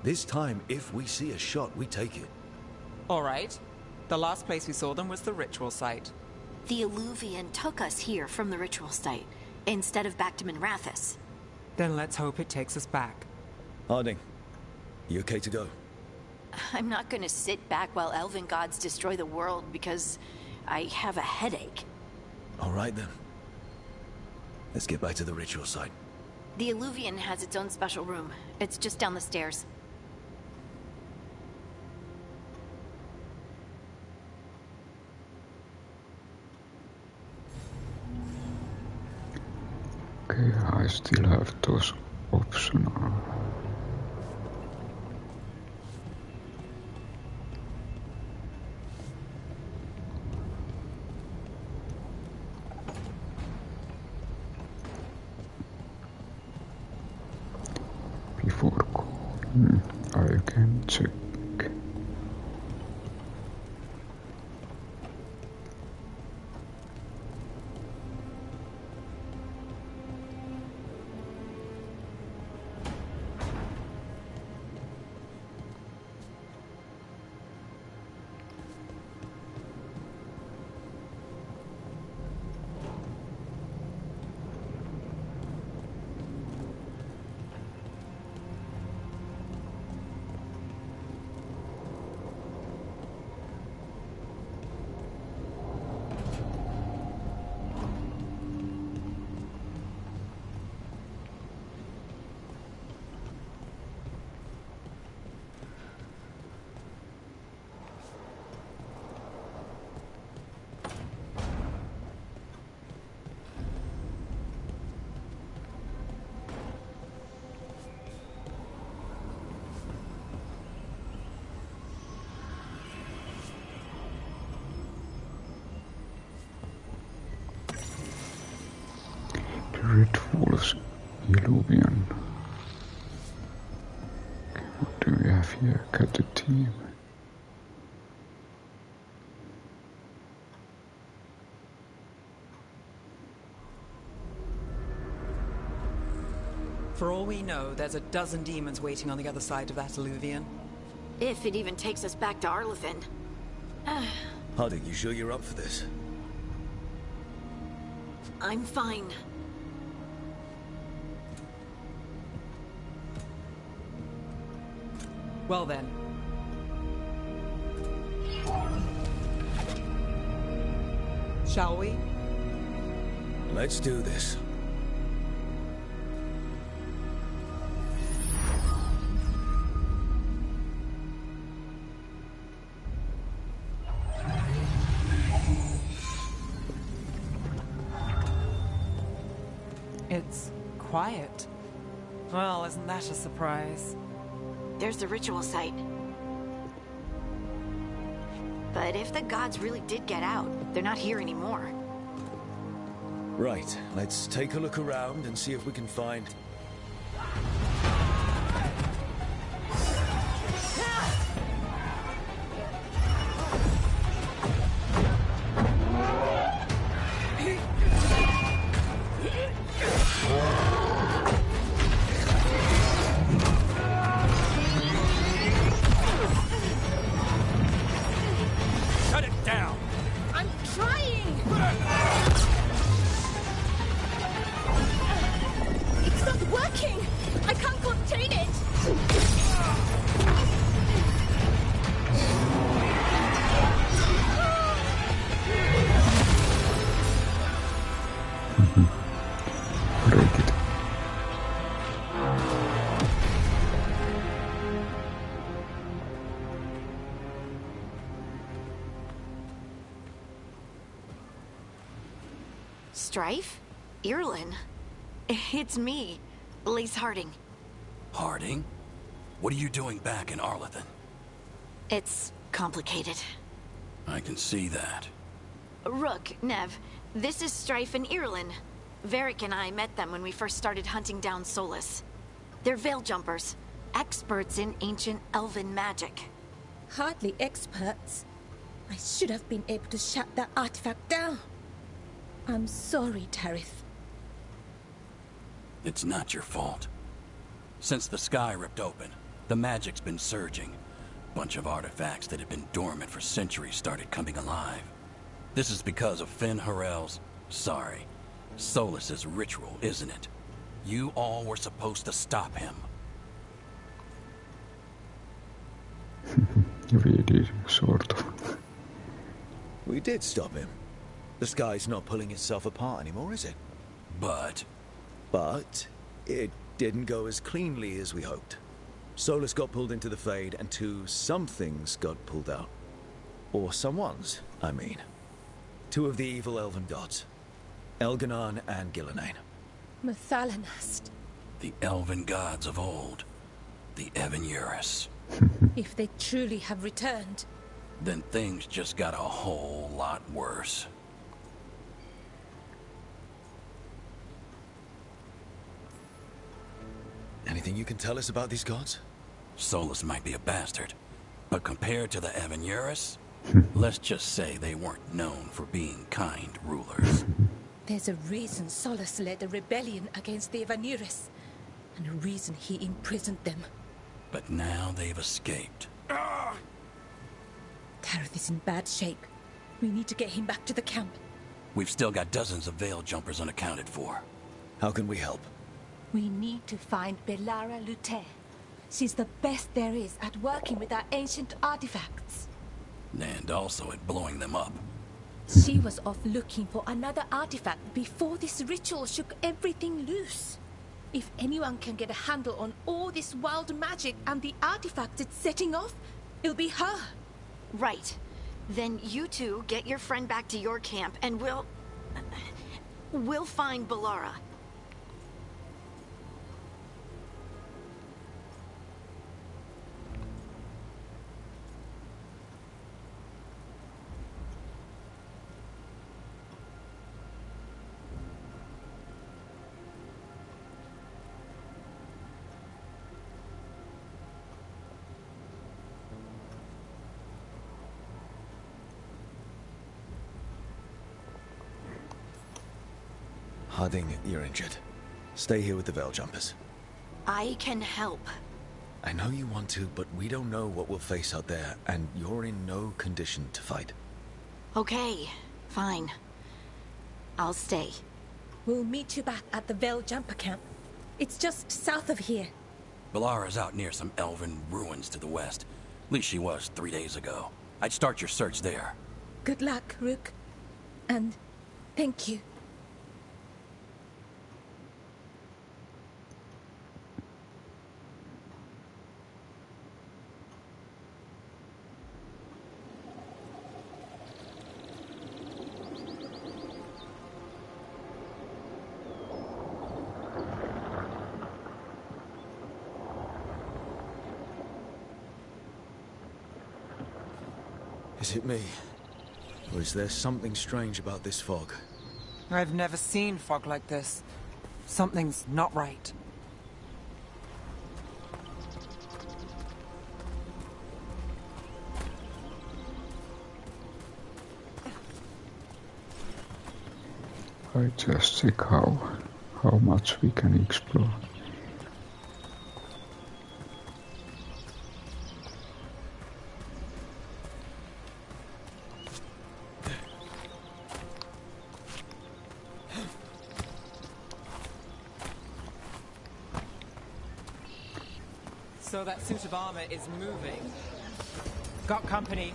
This time, if we see a shot, we take it. All right. The last place we saw them was the ritual site. The Illuvian took us here from the ritual site, instead of back to Minrathous. Then let's hope it takes us back. Harding, you okay to go? I'm not gonna sit back while elven gods destroy the world because I have a headache. All right then. Let's get back to the ritual site. The Illuvian has its own special room. It's just down the stairs. Okay, I still have those optional. Before going, I can check. Red Wolves, Illuvian. Okay, what do we have here? Got the team. For all we know, there's a dozen demons waiting on the other side of that alluvion. If it even takes us back to Arlethan. Harding, you sure you're up for this? I'm fine. Well then. Shall we? Let's do this. It's quiet. Well, isn't that a surprise? There's the ritual site. But if the gods really did get out, they're not here anymore. Right, let's take a look around and see if we can find... Shut it down! I'm trying! It's not working! I can't contain it! Break it. Strife? Irlin? It's me, Lace Harding. Harding? What are you doing back in Arlethan? It's complicated. I can see that. Rook, Nev, this is Strife and Irlin. Varric and I met them when we first started hunting down Solus. They're veil jumpers, experts in ancient elven magic. Hardly experts. I should have been able to shut that artifact down. I'm sorry, Tarith. It's not your fault. Since the sky ripped open, the magic's been surging. Bunch of artifacts that had been dormant for centuries started coming alive. This is because of Finn Harel's... sorry, Solus's ritual, isn't it? You all were supposed to stop him. We did, sort of. We did stop him. The sky's not pulling itself apart anymore, is it? But it didn't go as cleanly as we hoped. Solus got pulled into the Fade, and two somethings got pulled out. Or someones, I mean. Two of the evil elven gods. Elganon and Gillenane. Mathalanast. the elven gods of old, the Evan-Eurus. If they truly have returned, Then things just got a whole lot worse. Anything you can tell us about these gods? Solus might be a bastard, but compared to the Evan-Eurus, let's just say they weren't known for being kind rulers. there's a reason Solus led a rebellion against the Evan-Eurus, and a reason he imprisoned them. But now they've escaped. Tareth is in bad shape. We need to get him back to the camp. We've still got dozens of veil jumpers unaccounted for. How can we help? We need to find Belara Lute. She's the best there is at working with our ancient artifacts. And also at blowing them up. She was off looking for another artifact before this ritual shook everything loose. If anyone can get a handle on all this wild magic and the artifacts it's setting off, it'll be her. Right. Then you two get your friend back to your camp and we'll find Belara. Harding, you're injured. Stay here with the veil jumpers. I can help. I know you want to, but we don't know what we'll face out there, and you're in no condition to fight. Okay, fine. I'll stay. We'll meet you back at the Veil Jumper Camp. It's just south of here. Valara's out near some elven ruins to the west. At least she was 3 days ago. I'd start your search there. Good luck, Rook. And thank you. Is it me? Or is there something strange about this fog? I've never seen fog like this. Something's not right. I just check how much we can explore. So that suit of armor is moving. Got company.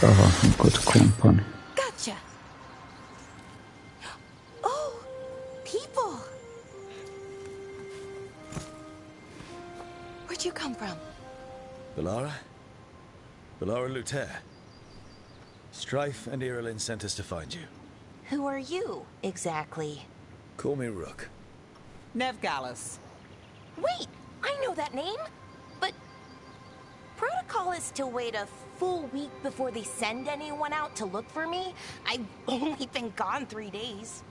Got company. Gotcha. Oh, people. Where'd you come from? Valara? Valara Luther. Strife and Irilyn sent us to find you. Who are you, exactly? Call me Rook. Nevgalis. Wait, I know that name. But protocol is to wait a full week before they send anyone out to look for me. I've only been gone 3 days.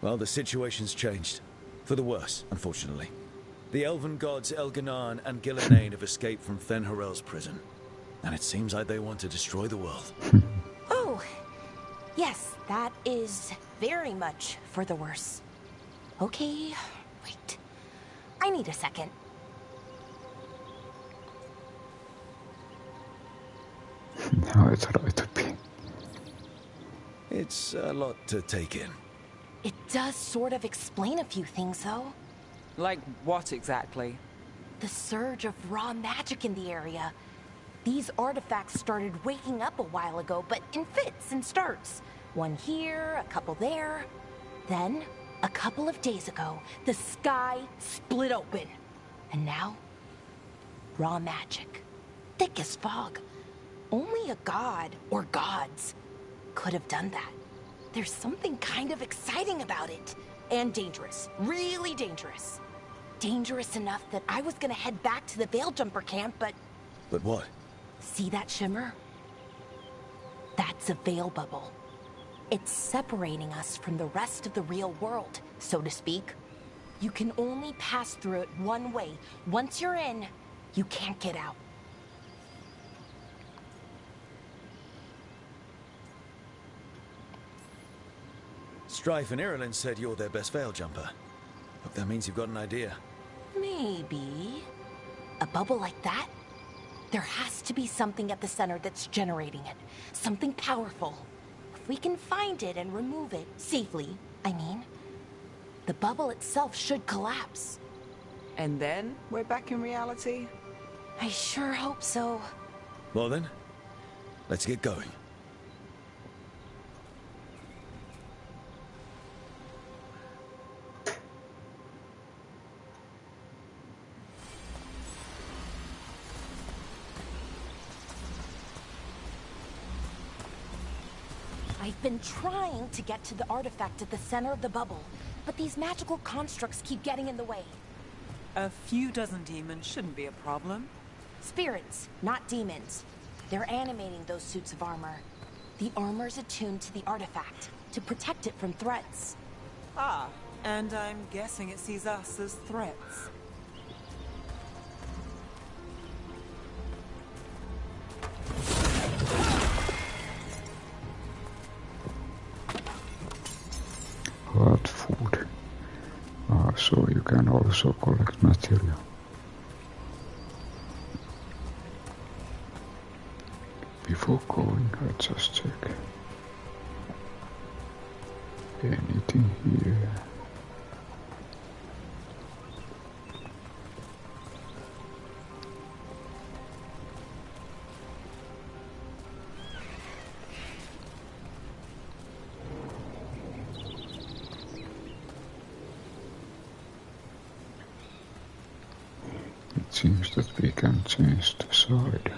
Well, the situation's changed. For the worse, unfortunately. The elven gods Elganan and Gillenane have escaped from Fen'Harel's prison. And it seems like they want to destroy the world. Oh, yes, that is very much for the worse. Okay, wait. I need a second. How it's right to be. It's a lot to take in. It does sort of explain a few things, though. Like what exactly? The surge of raw magic in the area. These artifacts started waking up a while ago, but in fits and starts. One here, a couple there. Then, a couple of days ago, the sky split open. And now, raw magic. Thick as fog. Only a god, or gods, could have done that. There's something kind of exciting about it. And dangerous. Really dangerous. Dangerous enough that I was gonna head back to the Veil Jumper camp, but... But what? See that shimmer? That's a veil bubble. It's separating us from the rest of the real world, so to speak. You can only pass through it one way. Once you're in, you can't get out. Strife and Irilyn said you're their best Veil Jumper. Hope that means you've got an idea. Maybe. A bubble like that? There has to be something at the center that's generating it. Something powerful. If we can find it and remove it, safely, I mean, the bubble itself should collapse. And then we're back in reality? I sure hope so. Well then, let's get going. I've been trying to get to the artifact at the center of the bubble, but these magical constructs keep getting in the way. A few dozen demons shouldn't be a problem. Spirits, not demons. They're animating those suits of armor. The armor's attuned to the artifact, to protect it from threats. Ah, and I'm guessing it sees us as threats. Hot food. So you can also collect material. Before going, I just check. Anything here? It seems that we can change the side.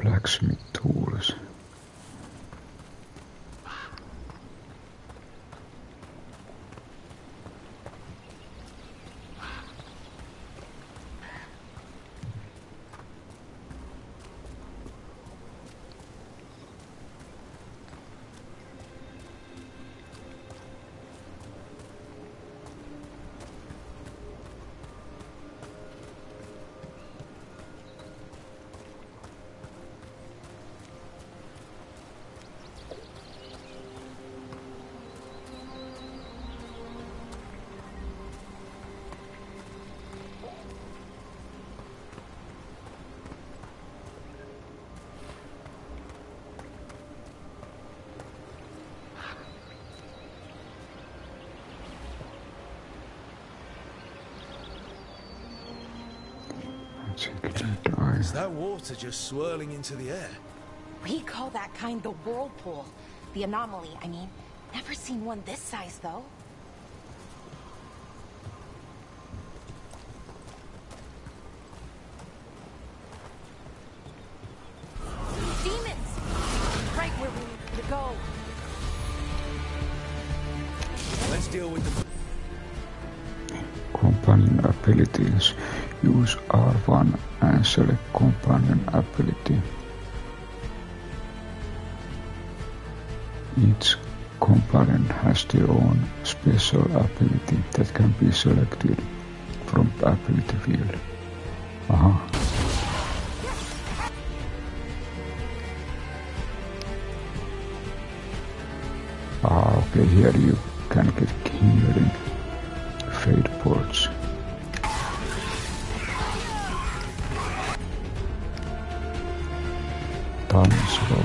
Blacksmith tools. Is that water just swirling into the air? We call that kind the whirlpool. The anomaly, I mean. Never seen one this size, though. Demons! Right where we need to go. Let's deal with the... Companion abilities. Use R1 and select companion ability. Each companion has their own special ability that can be selected from the ability field. Okay, here you can get healing, fade ports. Time slow.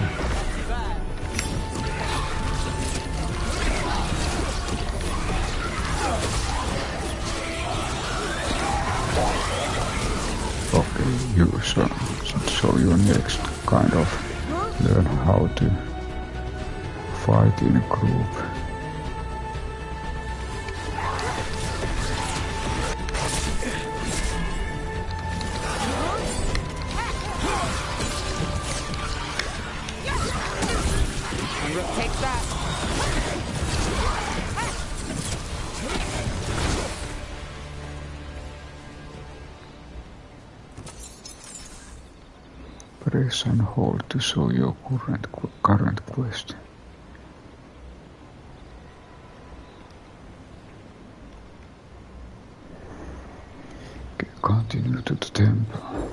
Okay, you so you next kind of learn how to fight in a group. Take that. Press and hold to show your current quest. Okay, continue to the temple.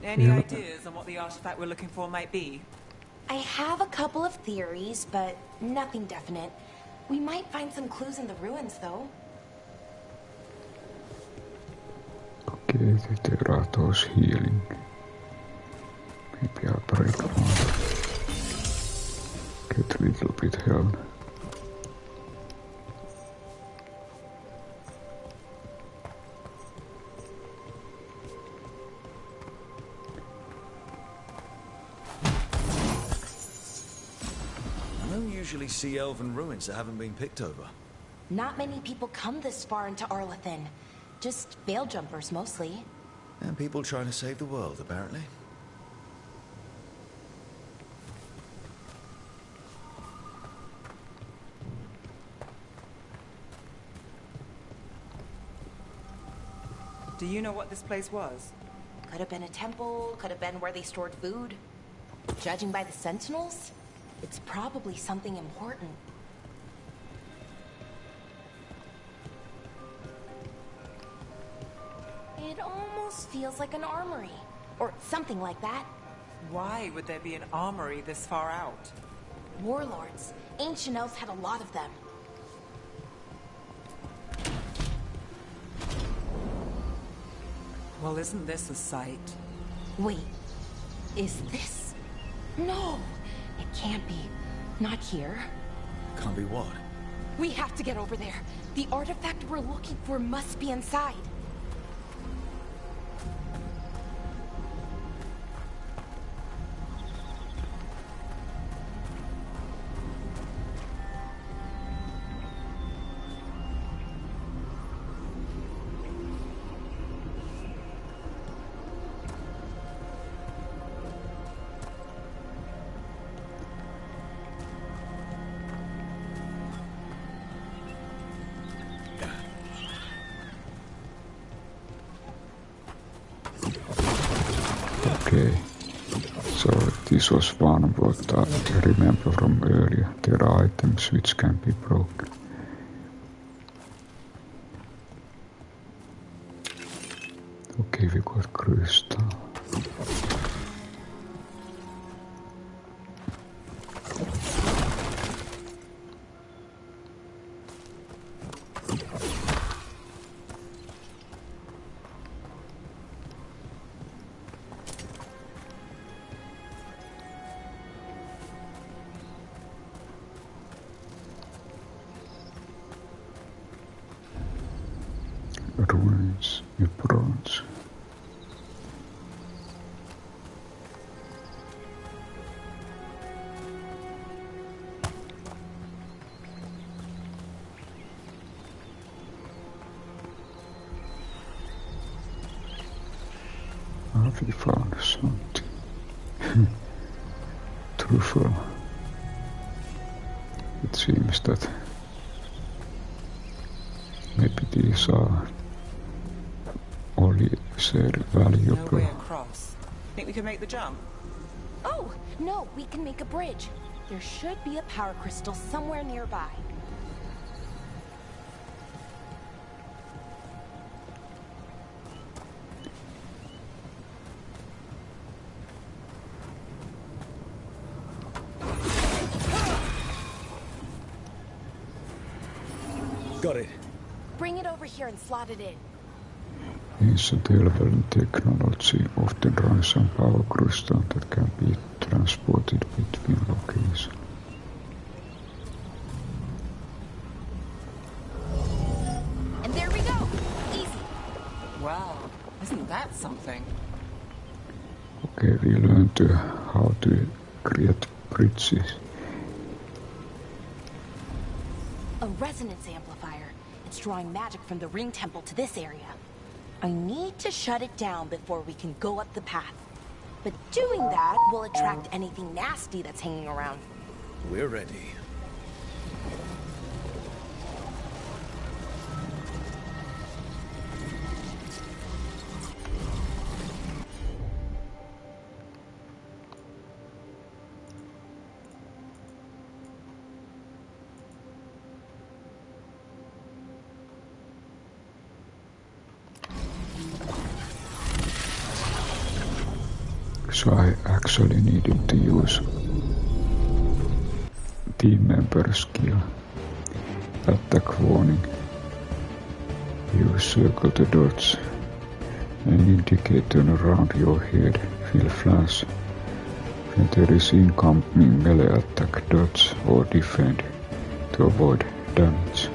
Any ideas on what the artifact we're looking for might be? I have a couple of theories, but nothing definite. We might find some clues in the ruins, though. Okay, there are those healing. Maybe I'll break one. Get a little bit health. Usually see elven ruins that haven't been picked over. Not many people come this far into Arlathan. Just veil jumpers, mostly. And people trying to save the world, apparently. Do you know what this place was? Could have been a temple, could have been where they stored food. Judging by the sentinels, it's probably something important. It almost feels like an armory, or something like that. Why would there be an armory this far out? Warlords. Ancient elves had a lot of them. Well, isn't this a sight? Wait, is this? No! It can't be. Not here. Can't be what? We have to get over there. The artifact we're looking for must be inside. Okay, so this was one what I remember from earlier. There are items which can be broken. Okay, we got crystal. Ruins, bronze. We found something. Truffle. It seems that maybe these are only said valuable. No way across. Think we can make the jump? Oh, no, we can make a bridge. There should be a power crystal somewhere nearby. Got it. Bring it over here and slot it in. Ancient elven technology often runs on power crystal that can be transported between locations. And there we go! Easy! Wow, isn't that something? Okay, we learned how to create bridges. A resonance amplifier. It's drawing magic from the ring temple to this area. I need to shut it down before we can go up the path. But doing that will attract anything nasty that's hanging around. We're ready. So I actually needed to use team member skill. Attack warning. Use circle to dodge. An indicator around your head will flash when there is incoming melee attack. Dodge or defend to avoid damage.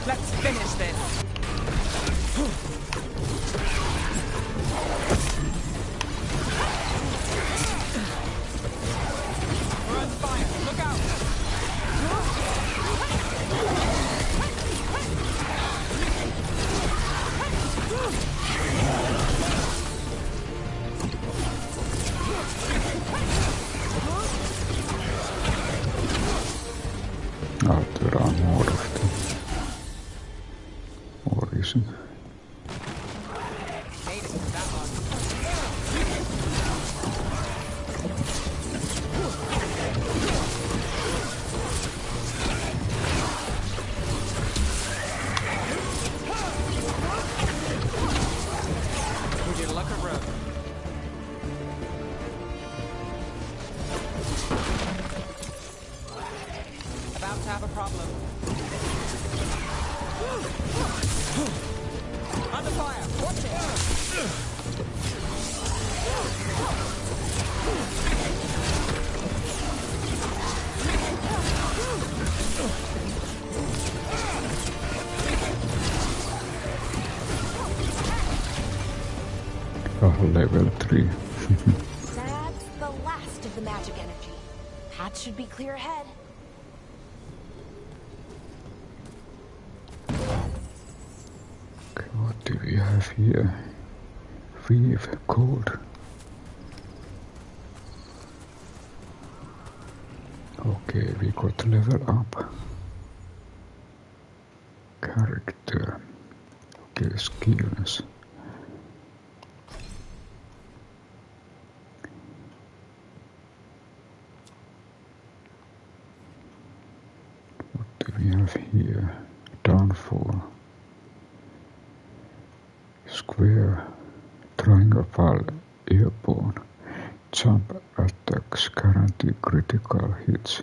Let's finish this. We're on fire. Look out. Alteraan muodostuu. Orisin. About to have a problem. Under fire! Watch Level 3. That's the last of the magic energy. Path should be clear ahead. Okay, what do we have here? Weave code. Okay, we got level up. Character. Okay, skills. What do we have here? Downfall. Square, triangle, airborne, jump attacks guarantee critical hits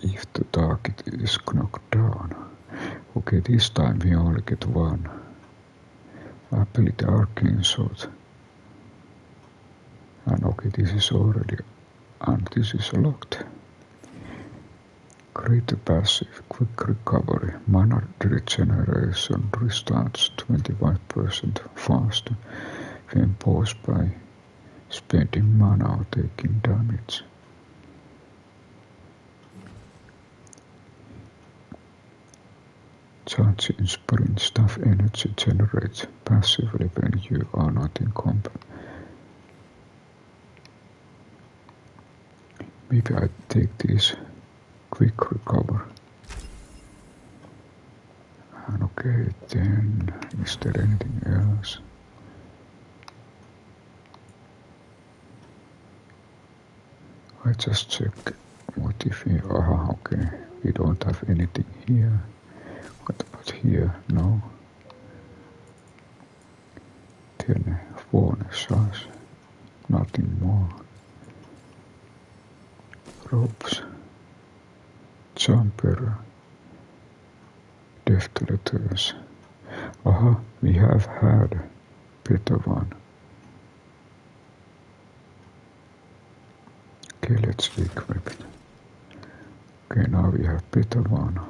if the target is knocked down. Okay, this time we only get one. Ability Arcane Sword. And okay, this is already, and this is locked. Greater passive, quick recovery, mana regeneration restarts 25% faster when paused by spending mana or taking damage. Charge in sprint, staff energy generates passively when you are not in combat. Maybe I take this. Quick recover. And okay, then is there anything else? I just check what if we okay, we don't have anything here. What about here? No. Then furnace, nothing more. Ropes. Jumper, deft letters. Aha, we have had better one. Okay, let's equip it. Okay, now we have better one.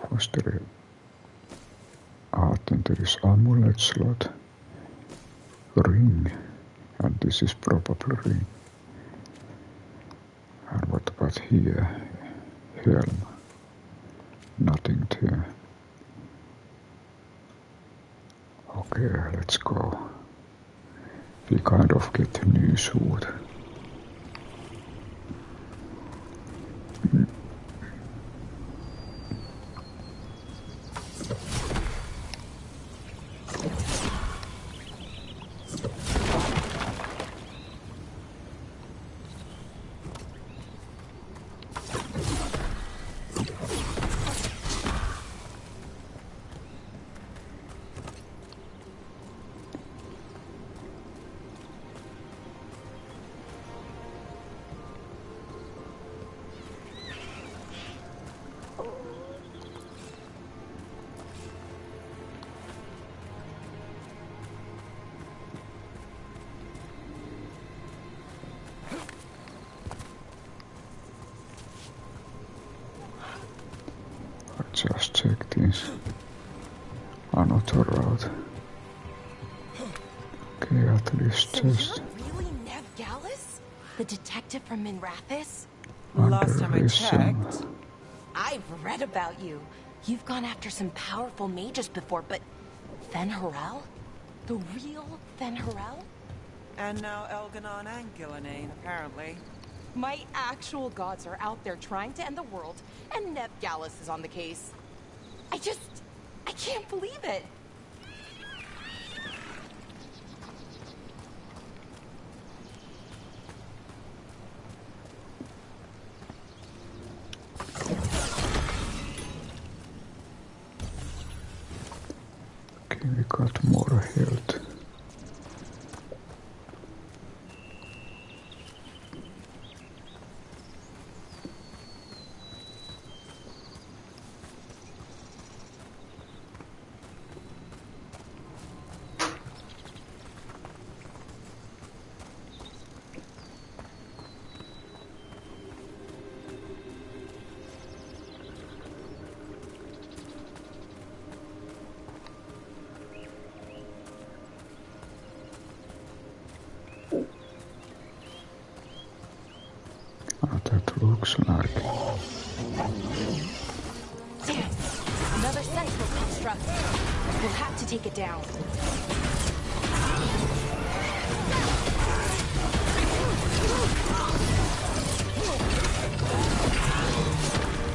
Foster. Then there is amulet slot, ring, and this is probably ring. And what about here? Helm. Nothing there. Okay, let's go. We kind of get a new sword. just check this. Another route. Okay, at least So just you're really Nev Gallus? The detective from Minrathous? Last time I under checked. I've read about you. You've gone after some powerful mages before, but Fen Harel? The real Fen Harel? And now Elganon and Gillenane, apparently. My actual gods are out there trying to end the world, and Nev Gallus is on the case. I can't believe it. Okay, we got more health. That looks like Damn, another central construct. We'll have to take it down.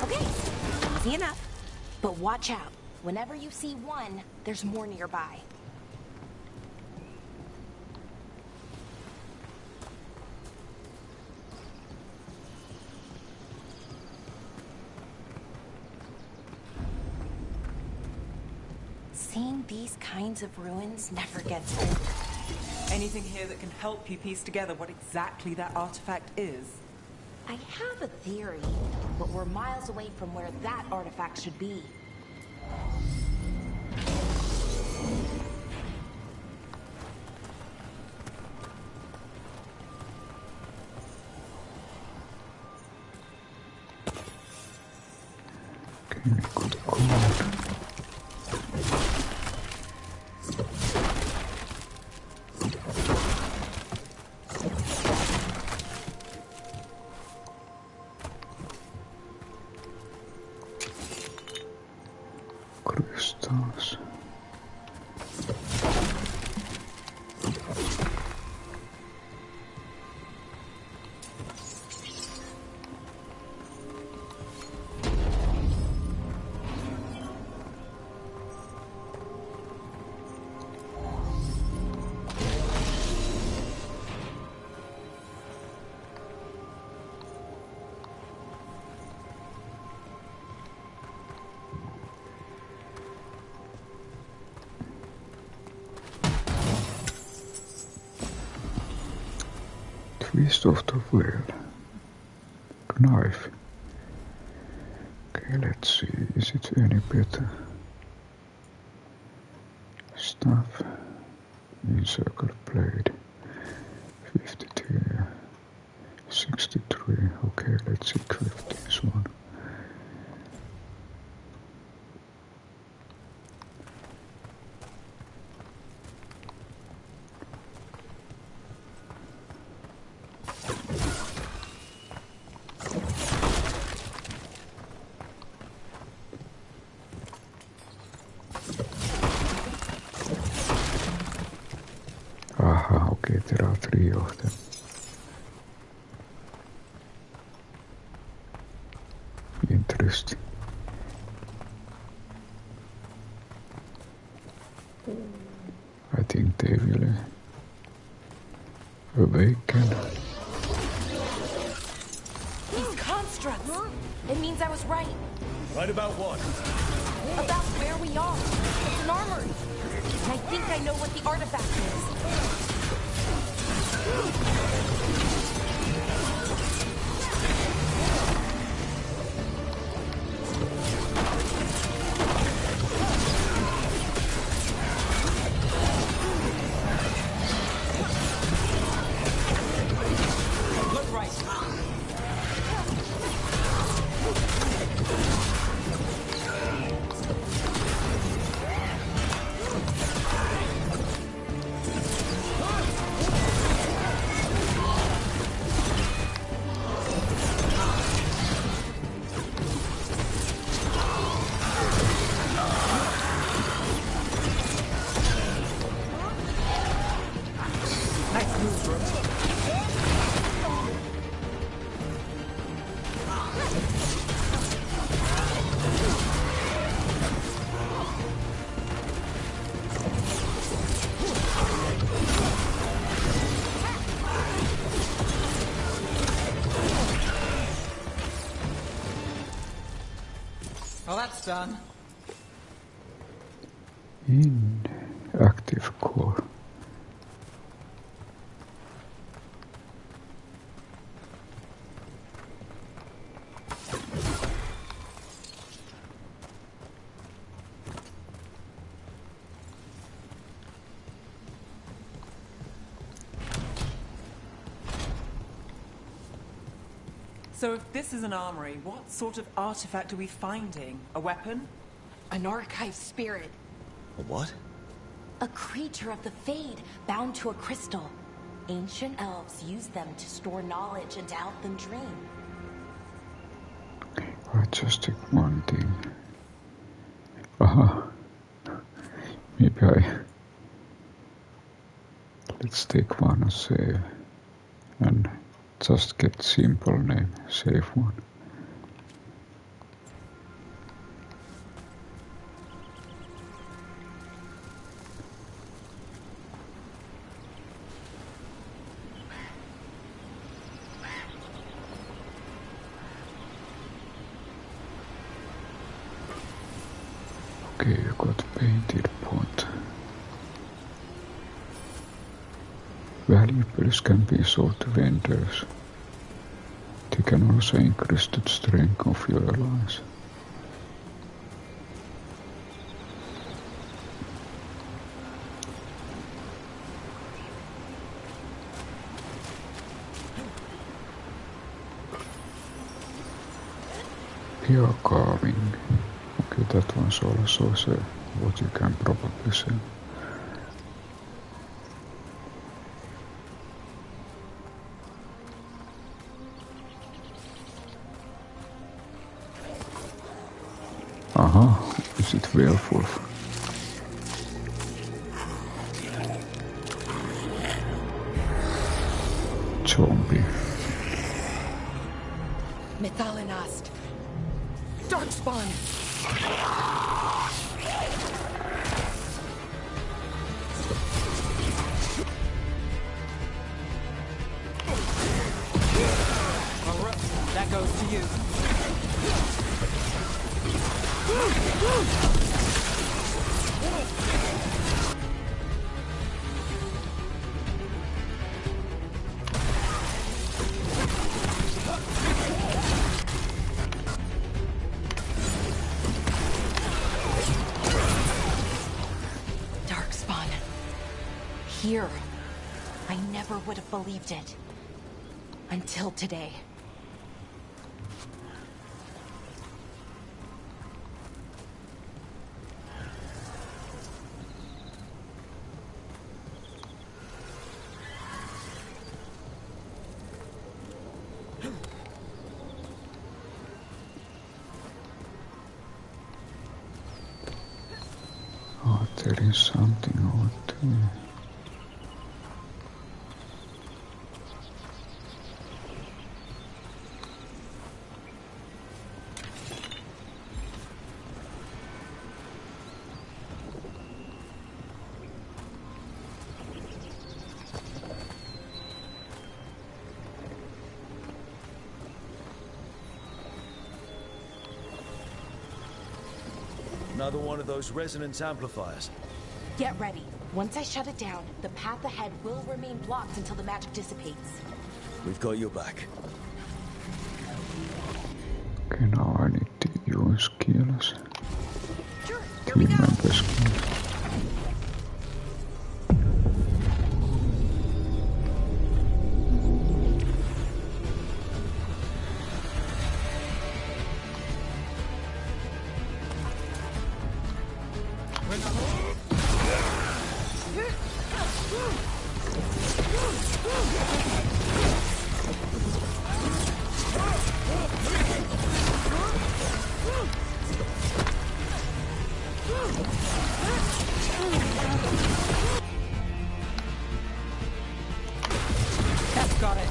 Okay, easy enough. But watch out. Whenever you see one, there's more nearby. Seeing these kinds of ruins never gets old. Anything here that can help you piece together what exactly that artifact is? I have a theory, but we're miles away from where that artifact should be. okay, we could go out. Crystals. Twist of the wheel. Knife. Okay, let's see. Is it any better? Stuff. Encircle blade. 52. 63. Okay, let's equip this one. Aha, okay, there are 3 of them. Interesting. I think they will awaken. These constructs! It means I was right. Right about what? About where we are. It's an armory. And I think I know what the artifact is. Look right. newsroom. Well, that's done. Inactive core. So if this is an armory, what sort of artifact are we finding? A weapon? An archive spirit. A what? A creature of the Fade, bound to a crystal. Ancient elves use them to store knowledge and to help them dream. I just take one thing. Aha. Maybe let's take one save and just get simple name, save one. Okay, you got painted pot. Valuables can be sold to vendors. They can also increase the strength of your allies. Pure carving. Okay, that one's also what you can probably sell. Aha, is it werewolf? Zombie. Methalinast. Darkspawn. Alright, that goes to you. Darkspawn. Here. I never would have believed it. Until today. Oh, there is something over there. Another one of those resonance amplifiers. Get ready. Once I shut it down, the path ahead will remain blocked until the magic dissipates. We've got your back. Okay, now I need to use skills. Sure, here we go. Remember skills. Got it.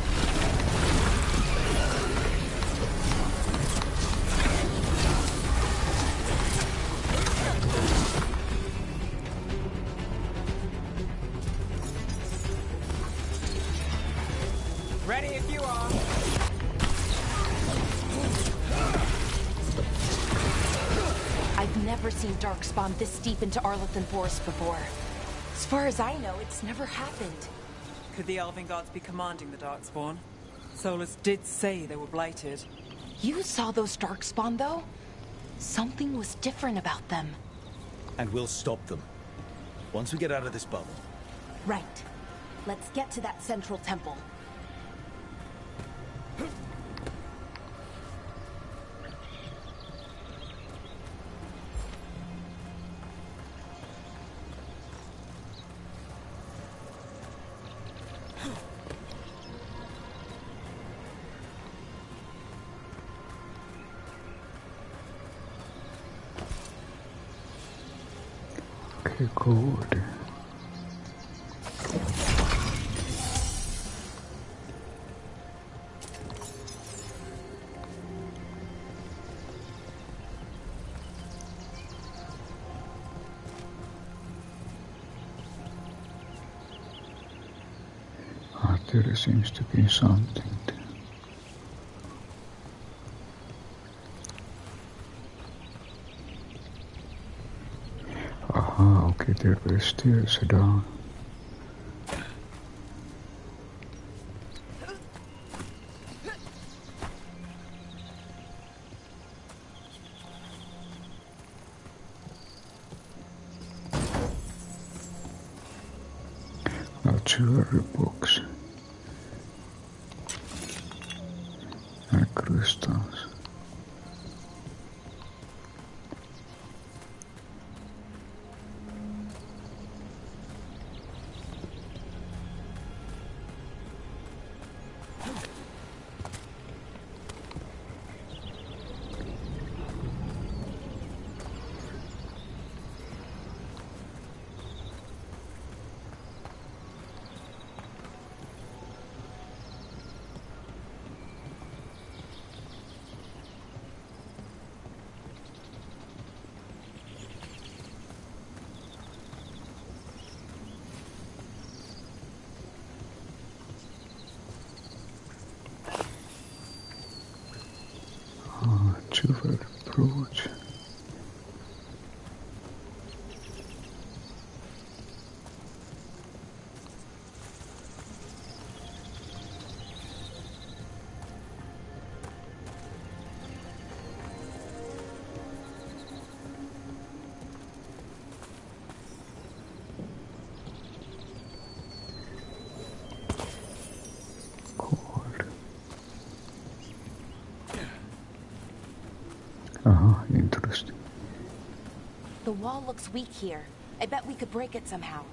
Ready if you are. I've never seen Darkspawn this deep into Arlathan Forest before. As far as I know, it's never happened. Could the Elven Gods be commanding the Darkspawn? Solus did say they were blighted. You saw those Darkspawn, though? Something was different about them. And we'll stop them. Once we get out of this bubble. Right. Let's get to that central temple. Okay, good. There seems to be something there. Aha, okay, there were stairs down. Jewelry box and crystals. Jewelry brooch. Interesting. The wall looks weak here. I bet we could break it somehow.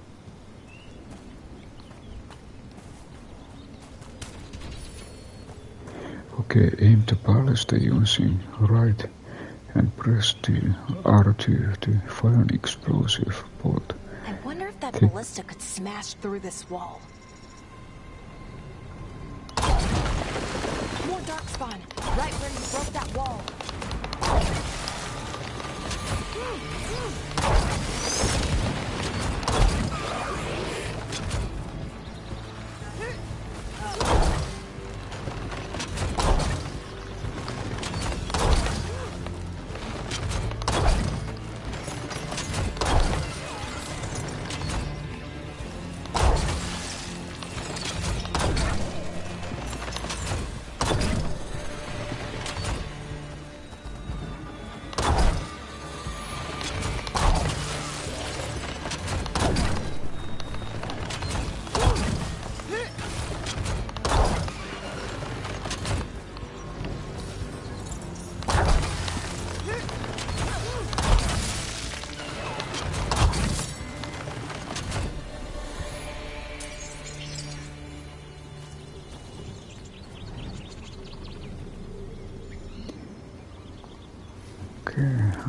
Okay, aim the ballista using right and press the R2 to fire an explosive bolt. I wonder if that ballista could smash through this wall. More Darkspawn, right where you broke that wall.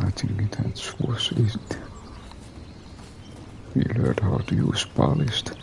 I think that was it. We learned how to use ballista.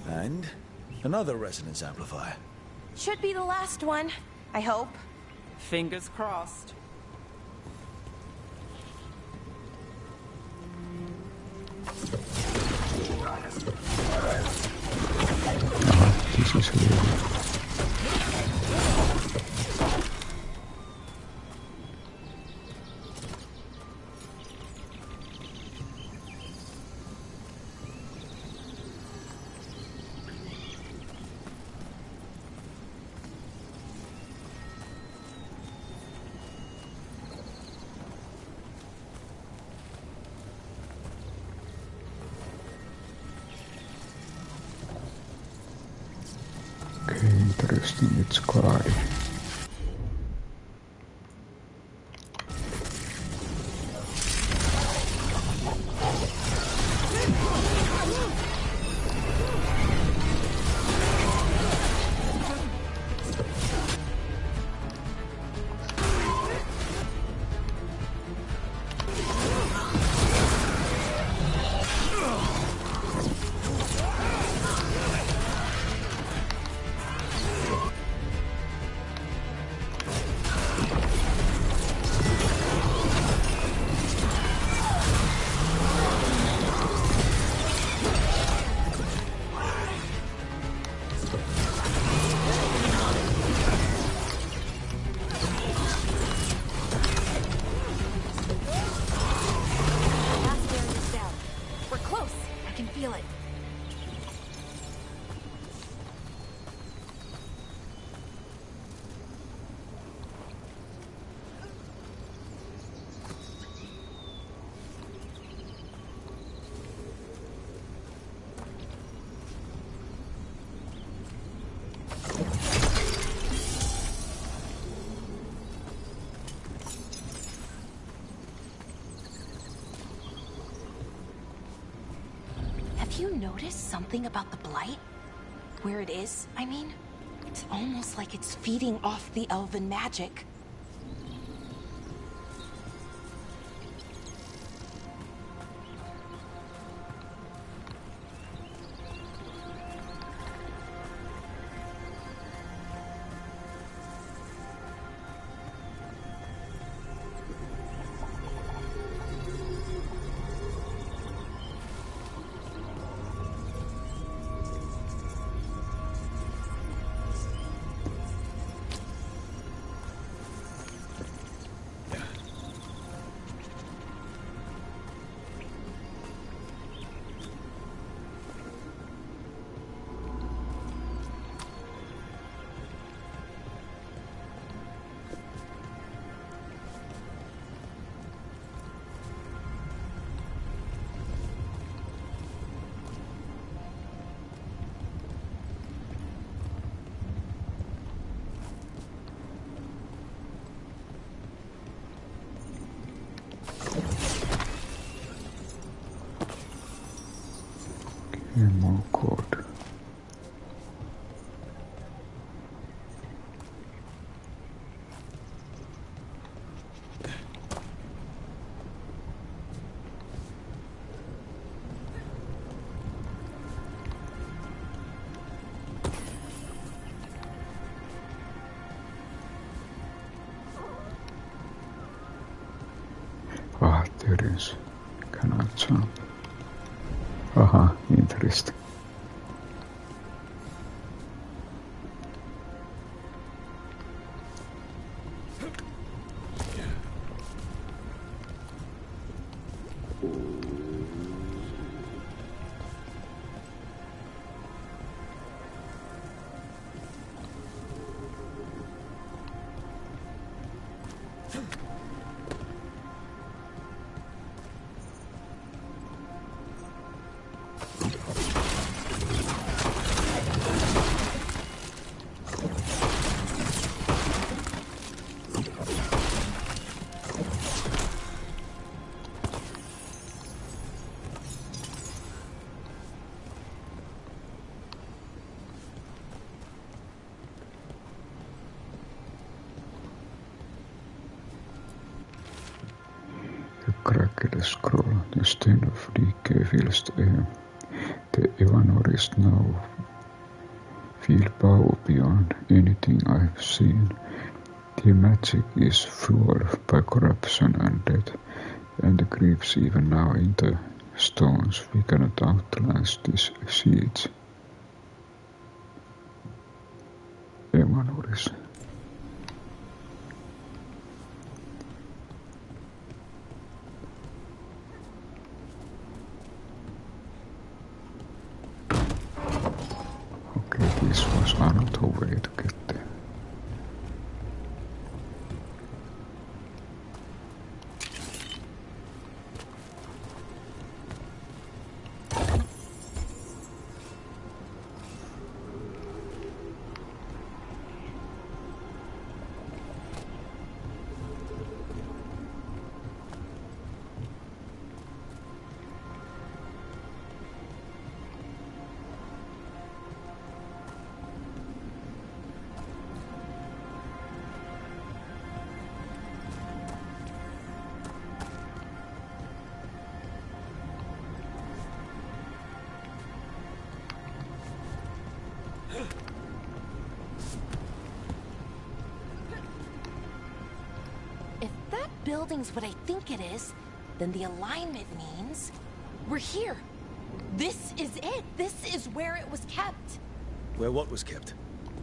And another resonance amplifier. Should be the last one, I hope. Fingers crossed. This is weird. Okay, interesting, it's cloudy. You notice something about the blight? Where it is, I mean? It's almost like it's feeding off the elven magic. More code. Ah, there is. Cannot jump. Aha, interesting. the scroll. The stain of decay fills the air. The Evanorists now feel power beyond anything I've seen. Their magic is fueled by corruption and death, and the creeps even now in the stones. We cannot outlast this siege. Emanoris. Okay, this was another way to get there. Building's what I think it is, then the alignment means we're here. This is it. This is where it was kept. Where what was kept?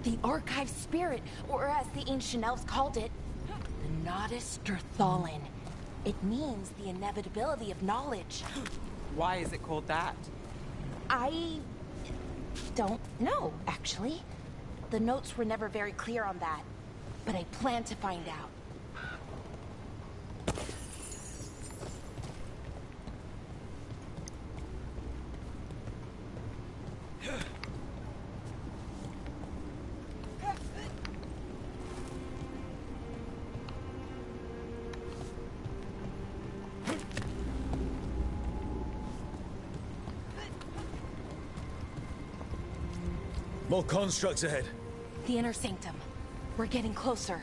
The archive spirit, or as the ancient elves called it, the Nodus Derthalin. It means the inevitability of knowledge. Why is it called that? I don't know, actually. The notes were never very clear on that, but I plan to find out. More constructs ahead. The inner sanctum. We're getting closer.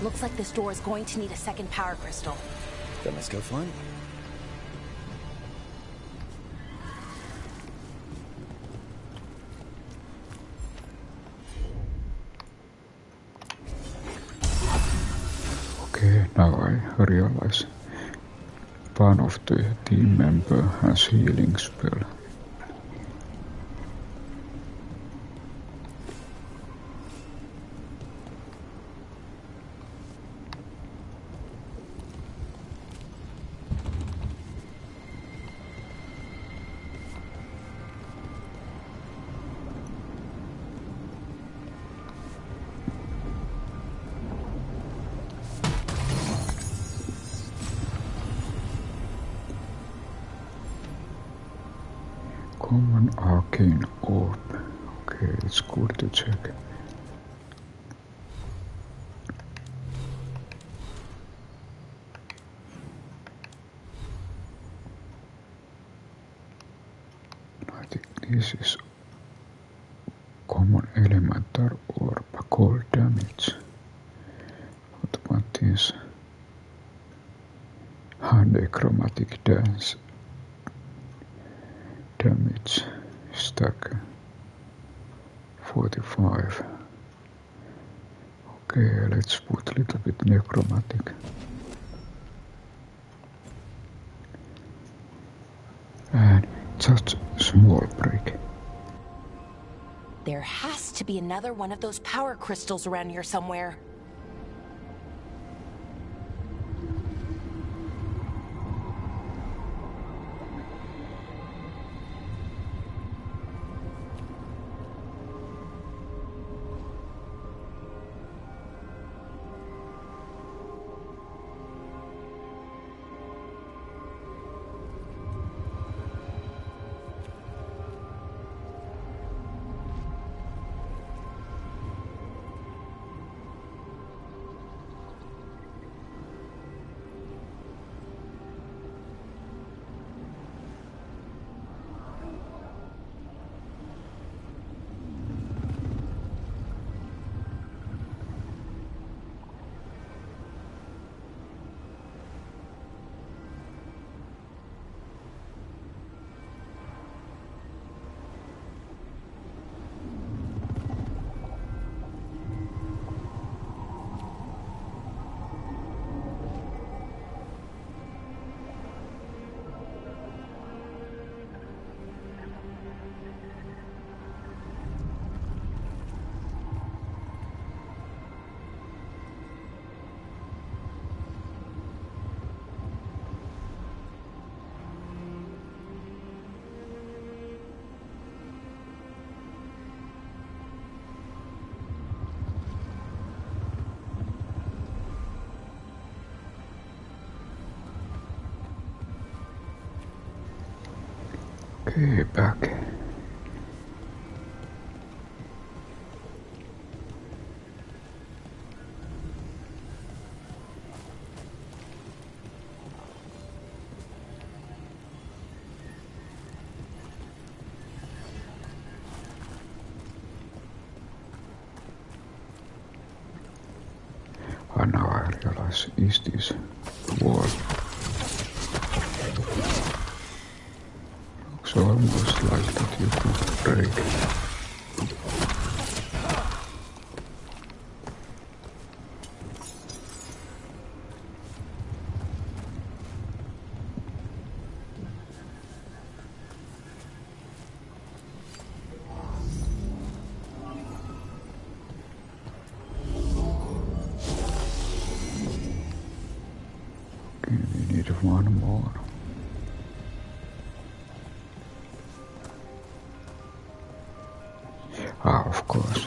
Looks like this door is going to need a second power crystal. Then let's go find Okay, now I realize one of the team member has healing spell. Common arcane orb. Okay, it's good to check. I think this is common elemental orb, cold damage. What about this? Necromantic dance. Damage stack 45. Okay, let's put a little bit necromantic. And just a small break. There has to be another one of those power crystals around here somewhere. Okay, back. And now I realize, is this wall? Looks almost like that you could break. Okay, we need one more. Ah, of course.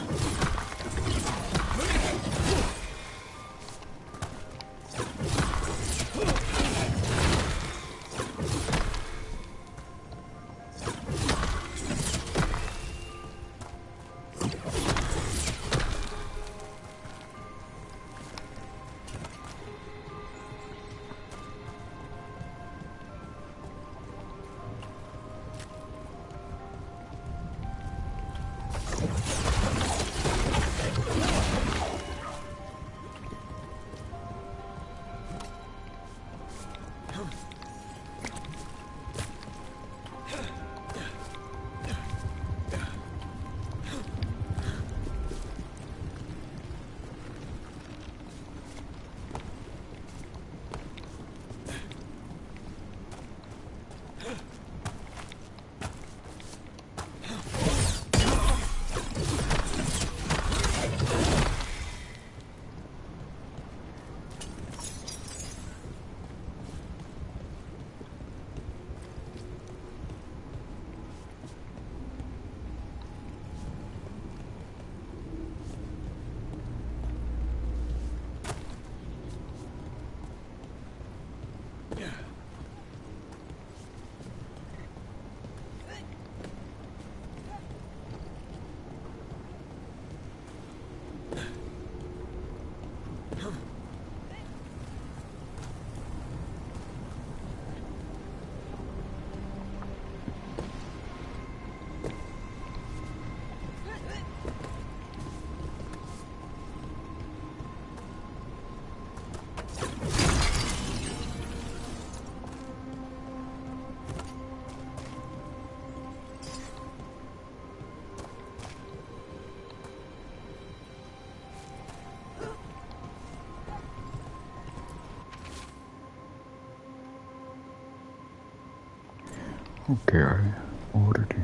Okay, I already.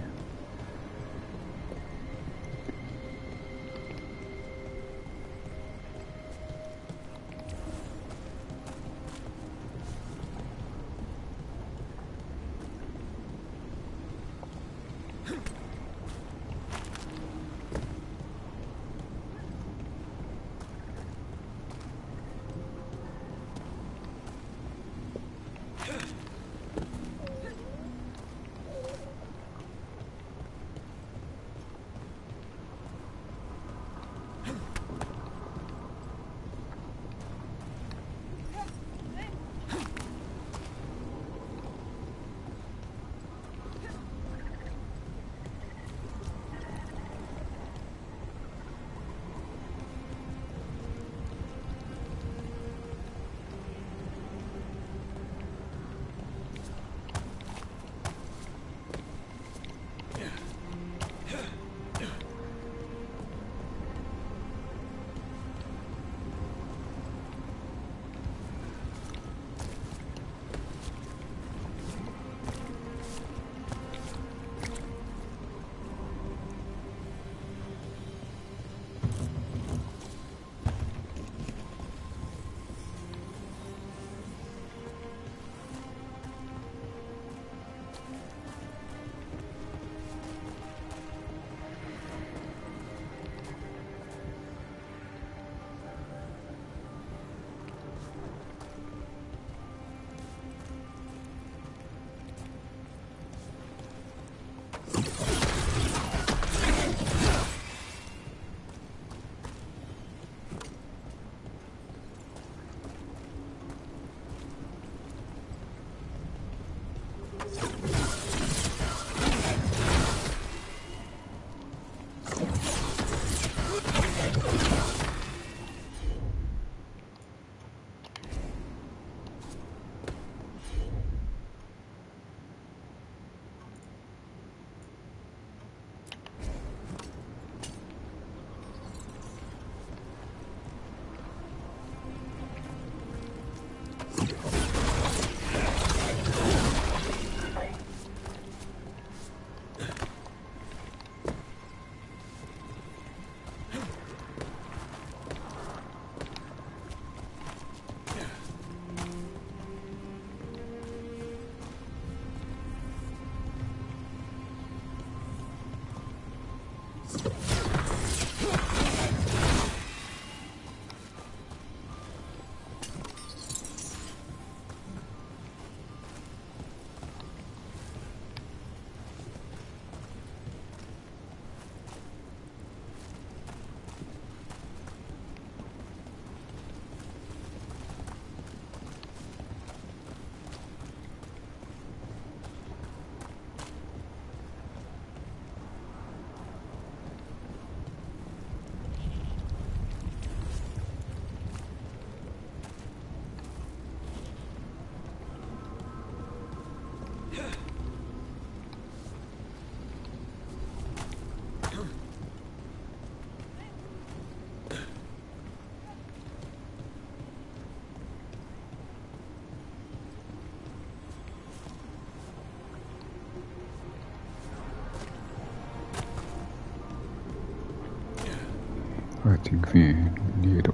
I think we need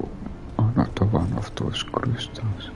another one of those crystals.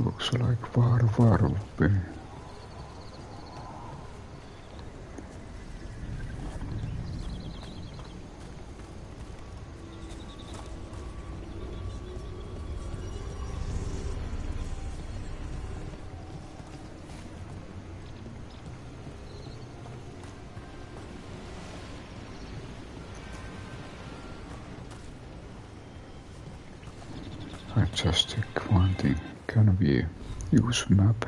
looks like Varvaruppi. I just check one thing. Can we use map?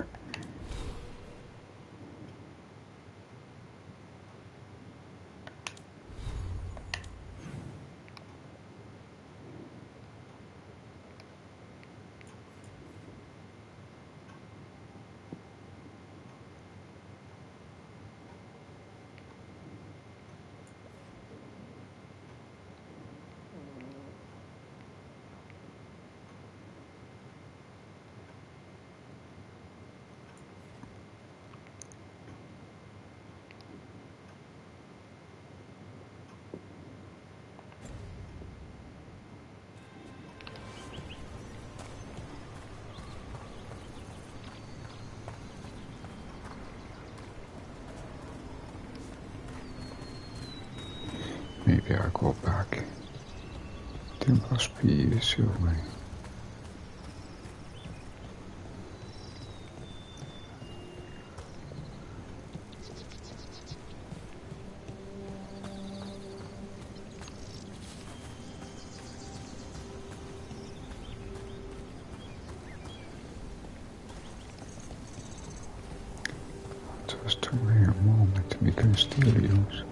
Maybe I go back. There must be easier way. Just a rare moment we can still use.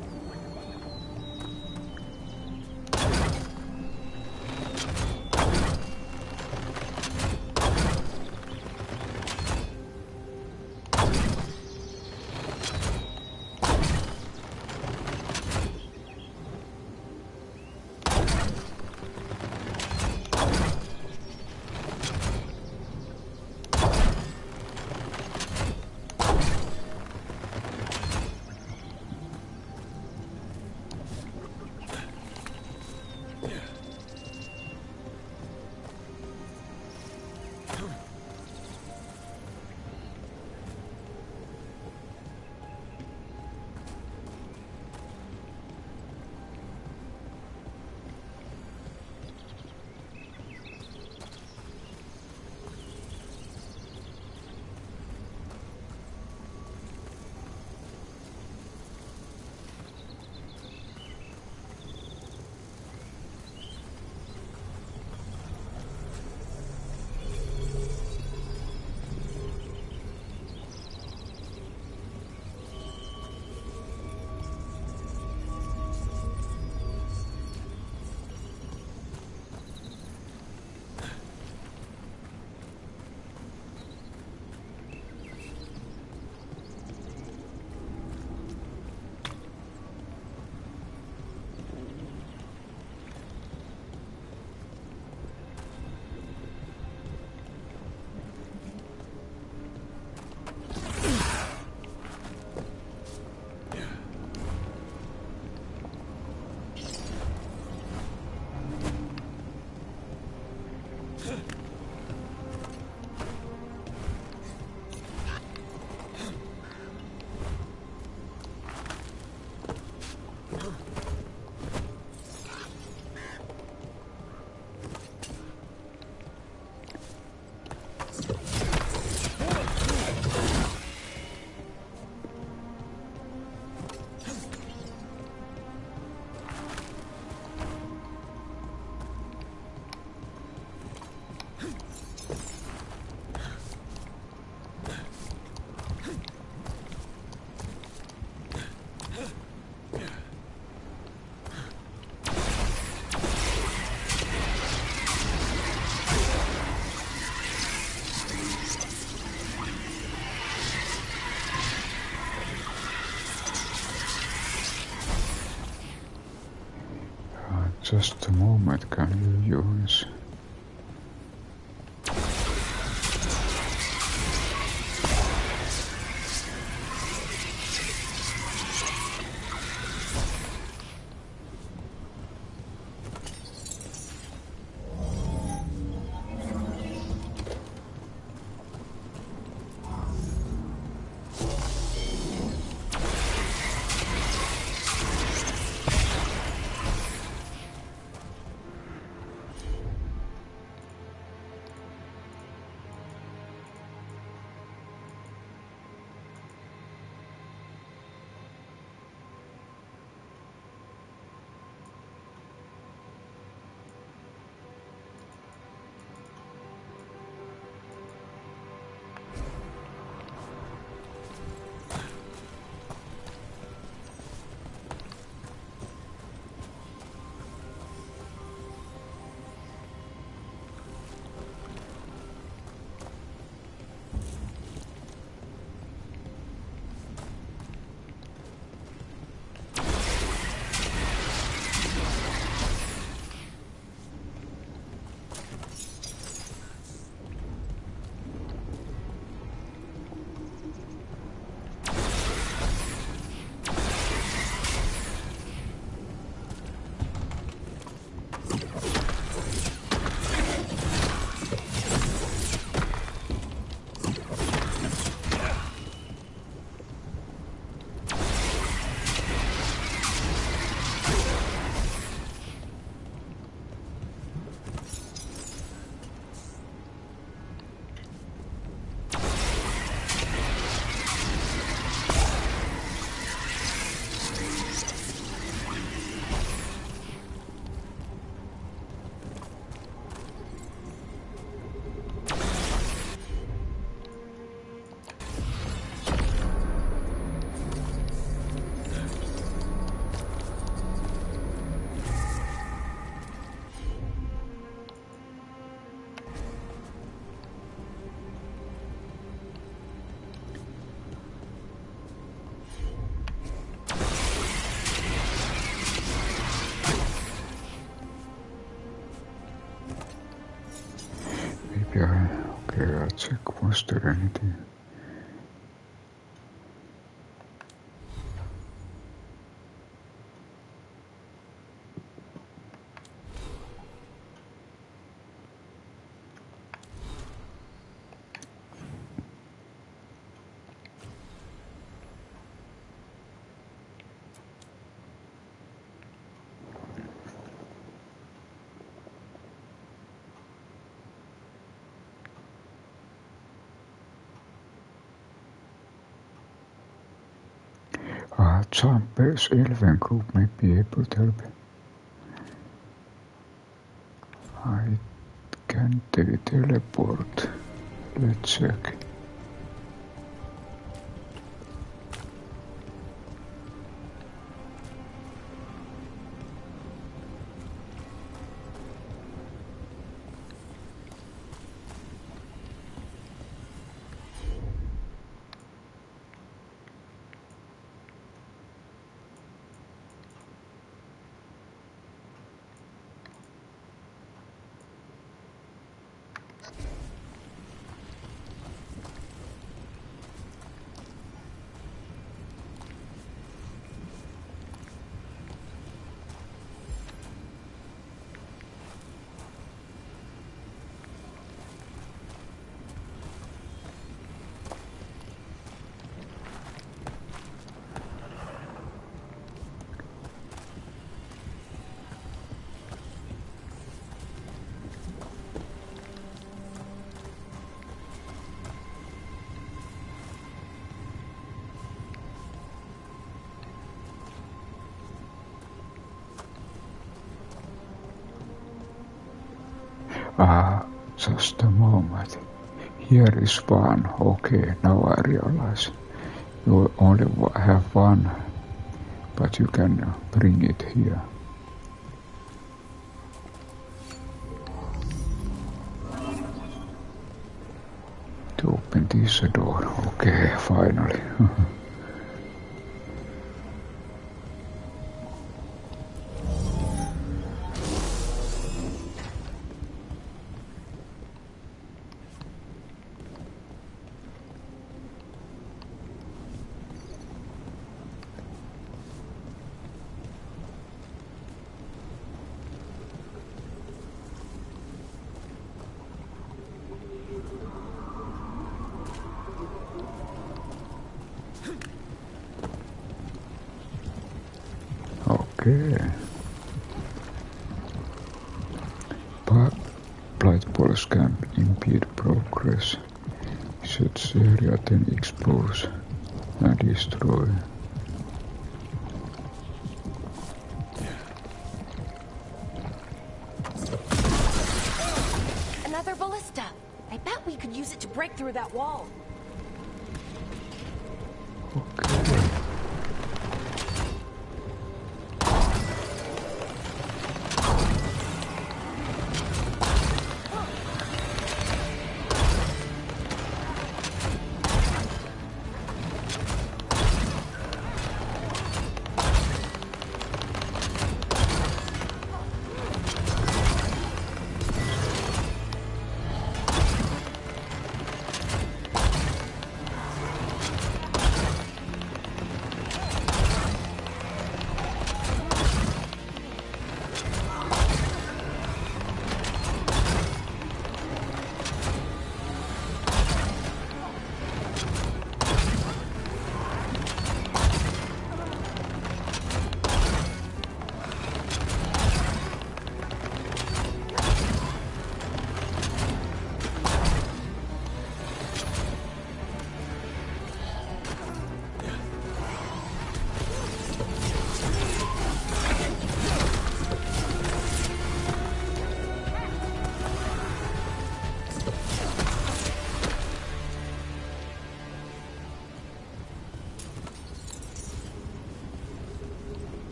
Just a moment, can you use? Yeah, okay, I'll check. Was there anything? Chamber's Elven group may be able to help. Can they teleport? Let's check. Just a moment. Here is one. Okay, now I realize. You only have one, but you can bring it here. To open this door. Okay, finally. Okay. But blight balls can impede progress. Such area then expose and destroy. Another ballista. I bet we could use it to break through that wall. Okay.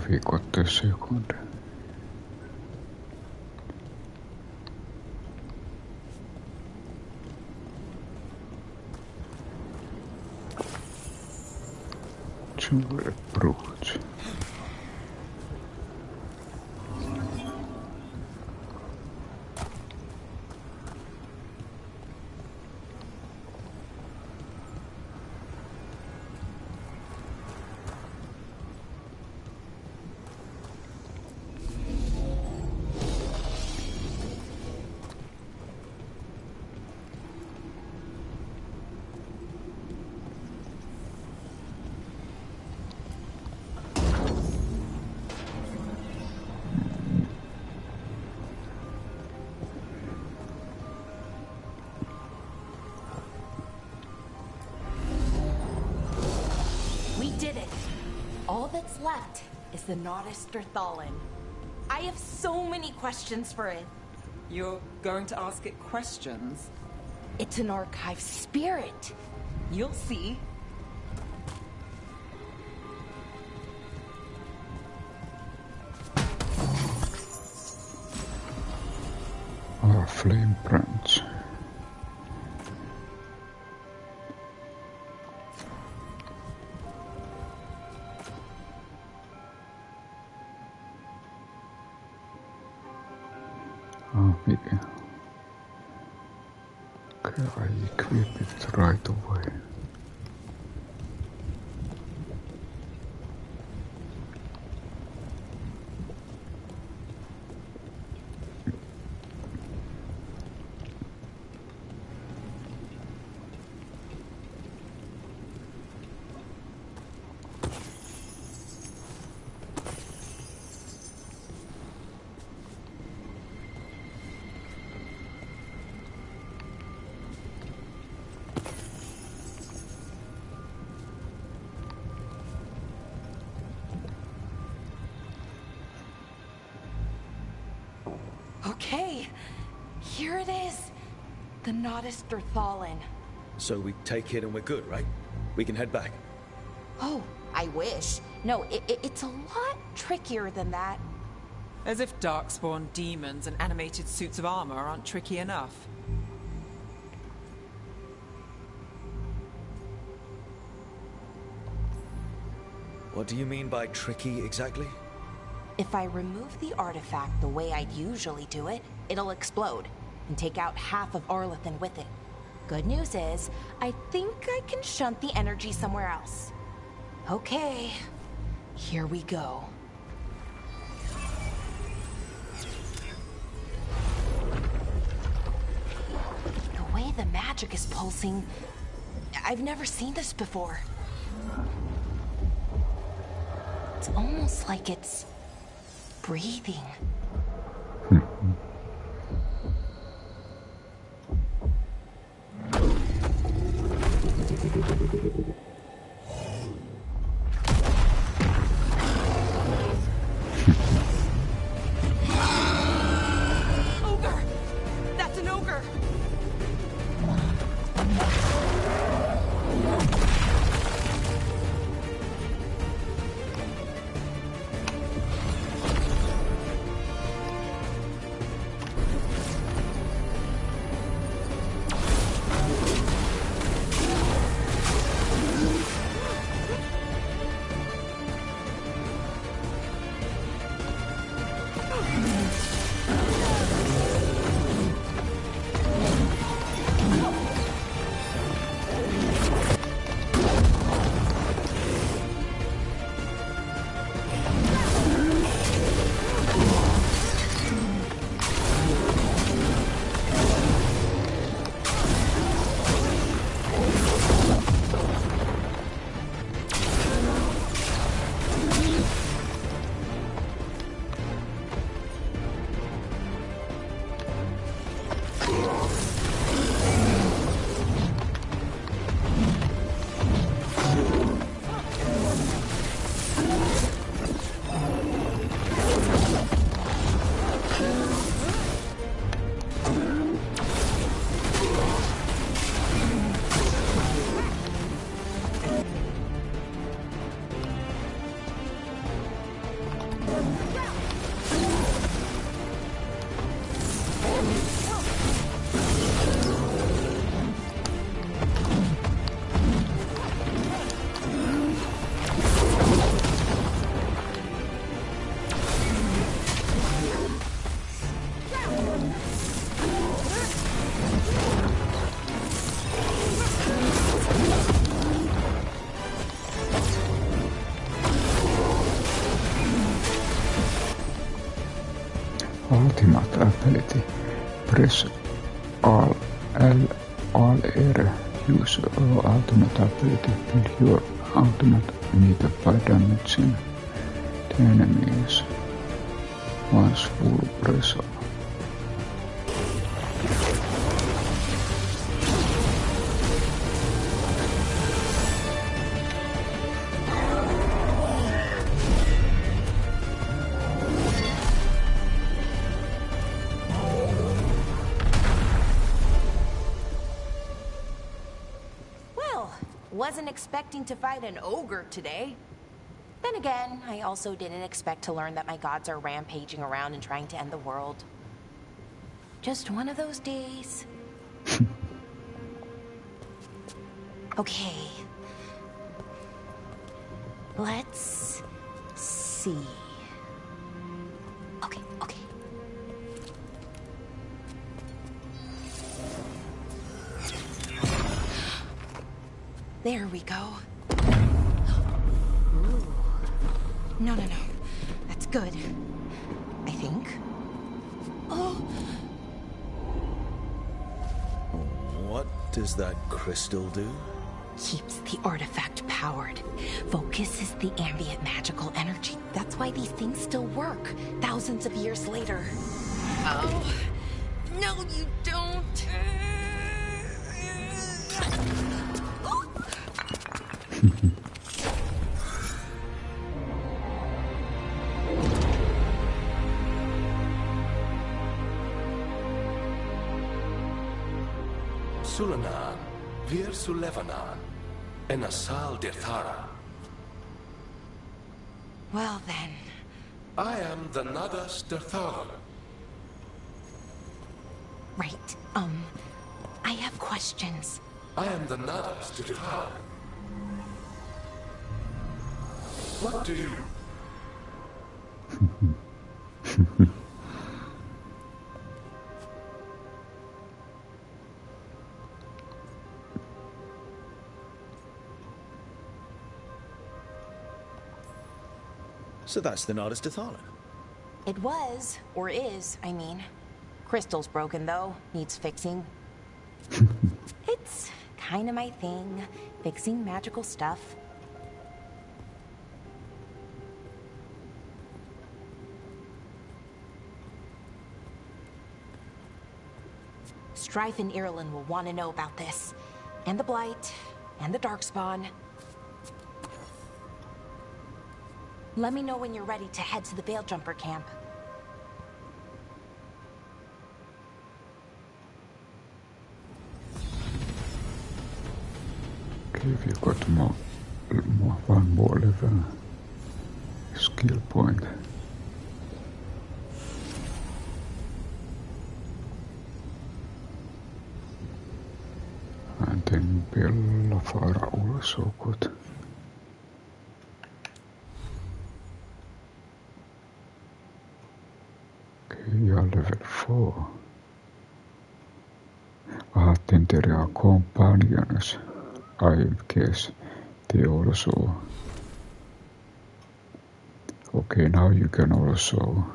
We got the second. Jewel approach. did it. All that's left is the Nodus Thallen. I have so many questions for it. You're going to ask it questions? It's an archive spirit. You'll see. Flame branch. Mikä? Okay, I equip it right away. Okay, here it is. The Nodus Thallen. So we take it and we're good, right? We can head back. Oh, I wish. No, it's a lot trickier than that. As if darkspawn demons and animated suits of armor aren't tricky enough. What do you mean by tricky exactly? If I remove the artifact the way I'd usually do it, it'll explode and take out half of Arlathan with it. Good news is, I think I can shunt the energy somewhere else. Okay, here we go. The way the magic is pulsing, I've never seen this before. It's almost like it's breathing. Ogre! That's an ogre! Ultimate ability. Press All R. Use your ultimate ability. Build your ultimate meter by damaging the enemies. Once full press R. wasn't expecting to fight an ogre today. Then again, I also didn't expect to learn that my gods are rampaging around and trying to end the world. Just one of those days. Okay. Let's see. Okay. There we go. Ooh. No. That's good. I think. Oh. What does that crystal do? Keeps the artifact powered. Focuses the ambient magical energy. That's why these things still work, thousands of years later. Oh. No, you don't. Sulanan, Vir Sulevanan, and Asal Dirthara. Well then. I am the Nadas Dirthara. Right, I have questions. I am the Nadas Dirthara. What do you... So that's the Nardis Dathalan. It was, or is, I mean. Crystal's broken though, needs fixing. It's kind of my thing, fixing magical stuff. Strife and Irulan will want to know about this. And the Blight, and the Darkspawn. Let me know when you're ready to head to the Veil Jumper camp. Okay, we got one more level skill point. And then Bellafara also got. Ja, level 4. Then there are companions. I guess they also... Okay, now you can also...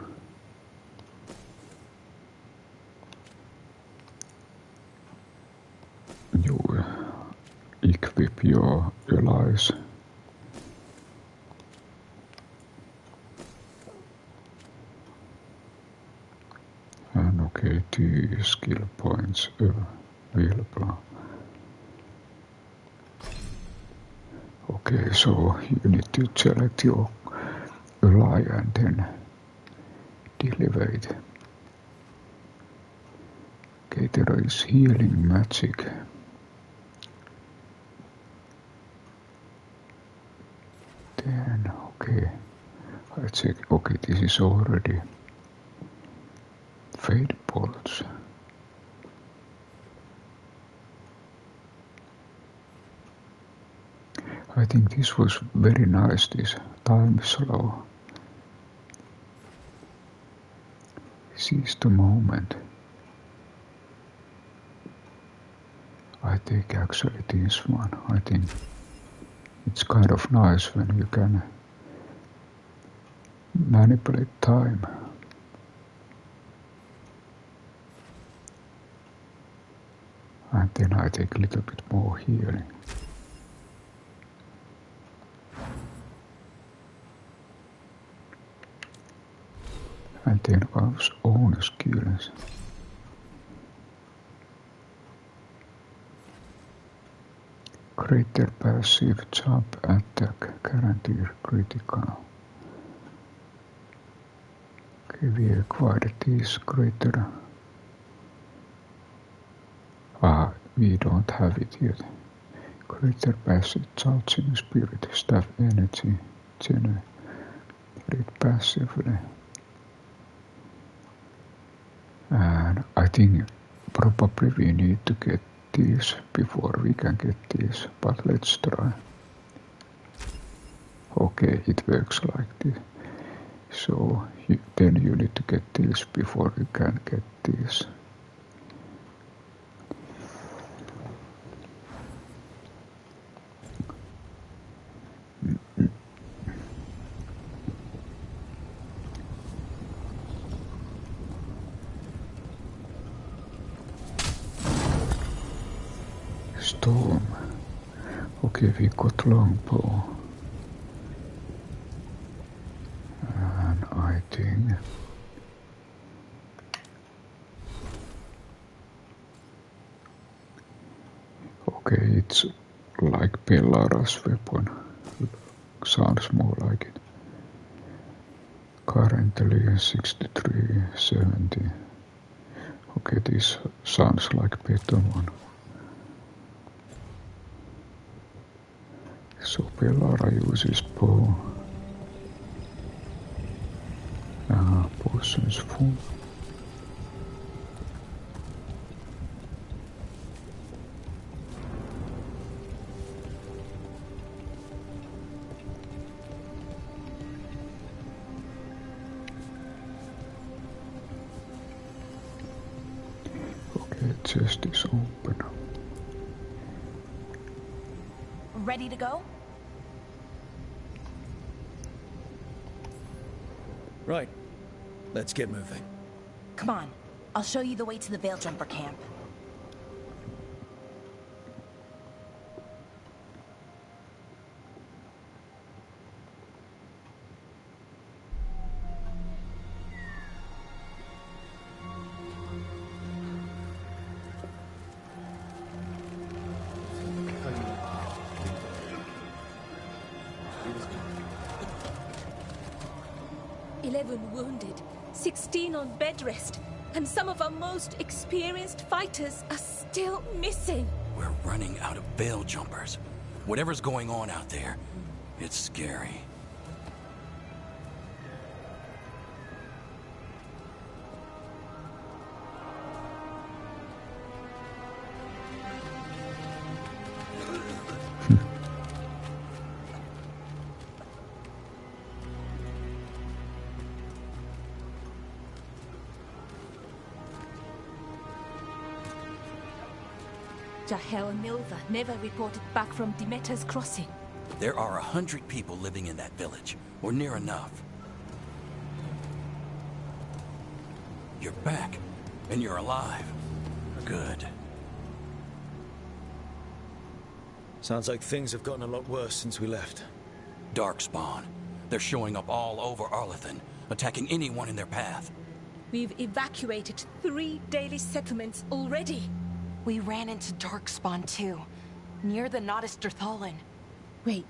You equip your allies. And okay, 2 skill points available. Okay, so you need to select your ally and then deliver it. Okay, there is healing magic. Then, okay, I check. Okay, this is already Fade bolts. I think this was very nice, this time slow. Seize the moment. I take actually this one. I think it's kind of nice when you can manipulate time. And then I take a little bit more healing. And then comes own skills. Greater passive jump attack, guaranteed critical. Okay, we acquired this greater. We don't have it yet. Creature passive charging spirit staff energy generate passively. And I think probably we need to get these before we can get these, but let's try. Okay, it works like this. So then you need to get these before you can get these. Storm. Okay, we got longbow. And I think okay, it's like Bellara's weapon. Sounds more like it. Currently 63, 70. Okay, this sounds like better one. So Bellara uses bow. Potions full. Okay, chest is open. Ready to go? Right. Let's get moving. Come on. I'll show you the way to the Veil Jumper camp. Wounded, 16 on bed rest, and some of our most experienced fighters are still missing. We're running out of Veil Jumpers. Whatever's going on out there, it's scary. Jahel and Milva never reported back from Demeter's crossing. There are 100 people living in that village, or near enough. You're back, and you're alive. Good. Sounds like things have gotten a lot worse since we left. Darkspawn. They're showing up all over Arlathan, attacking anyone in their path. We've evacuated 3 daily settlements already. We ran into Darkspawn too, near the Nodus Dirthalan. Wait,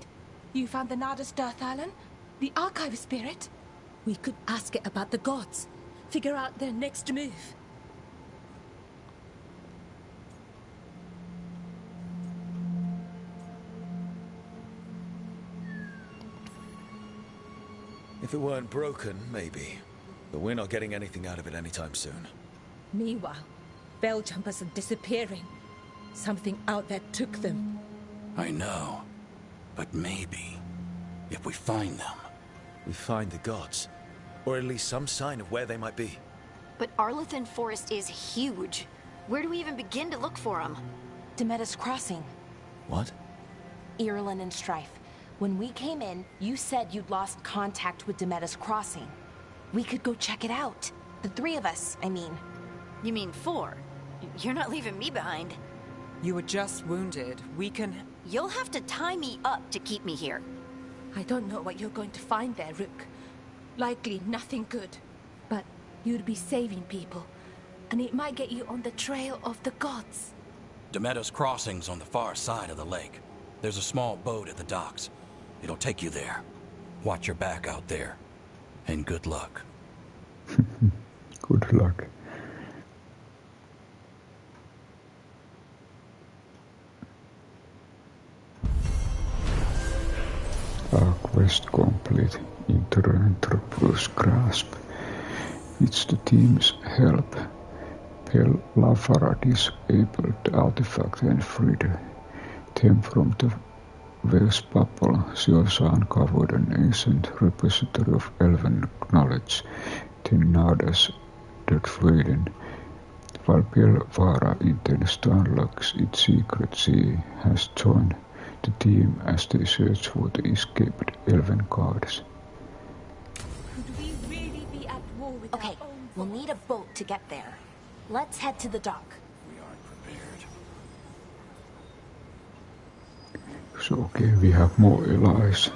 you found the Nodus Dirthalan? The archive spirit? We could ask it about the gods. Figure out their next move. If it weren't broken, maybe. But we're not getting anything out of it anytime soon. Meanwhile, Veil Jumpers are disappearing. Something out there took them. I know. But maybe, if we find them... We find the gods. Or at least some sign of where they might be. But Arlathan Forest is huge. Where do we even begin to look for them? Demeter's Crossing. What? Irulan and Strife. When we came in, you said you'd lost contact with Demeter's Crossing. We could go check it out. The 3 of us, I mean. You mean 4? You're not leaving me behind. You were just wounded. We can... You'll have to tie me up to keep me here. I don't know what you're going to find there, Rook. Likely nothing good. But you'd be saving people. And it might get you on the trail of the gods. Demeter's Crossing's on the far side of the lake. There's a small boat at the docks. It'll take you there. Watch your back out there. And good luck. Good luck. Quest complete. Enter plus grasp. With the team's help, Lavara disabled the artifact and freed them from the Wales bubble. She also uncovered an ancient repository of elven knowledge, the Nadas the Veilguard. While Lavara intends to unlock its secret, she has joined the team as they search for the escaped elven gods. Could we really be at war with Okay, we'll need a boat to get there. Let's head to the dock. We aren't prepared. So, okay, we have more allies.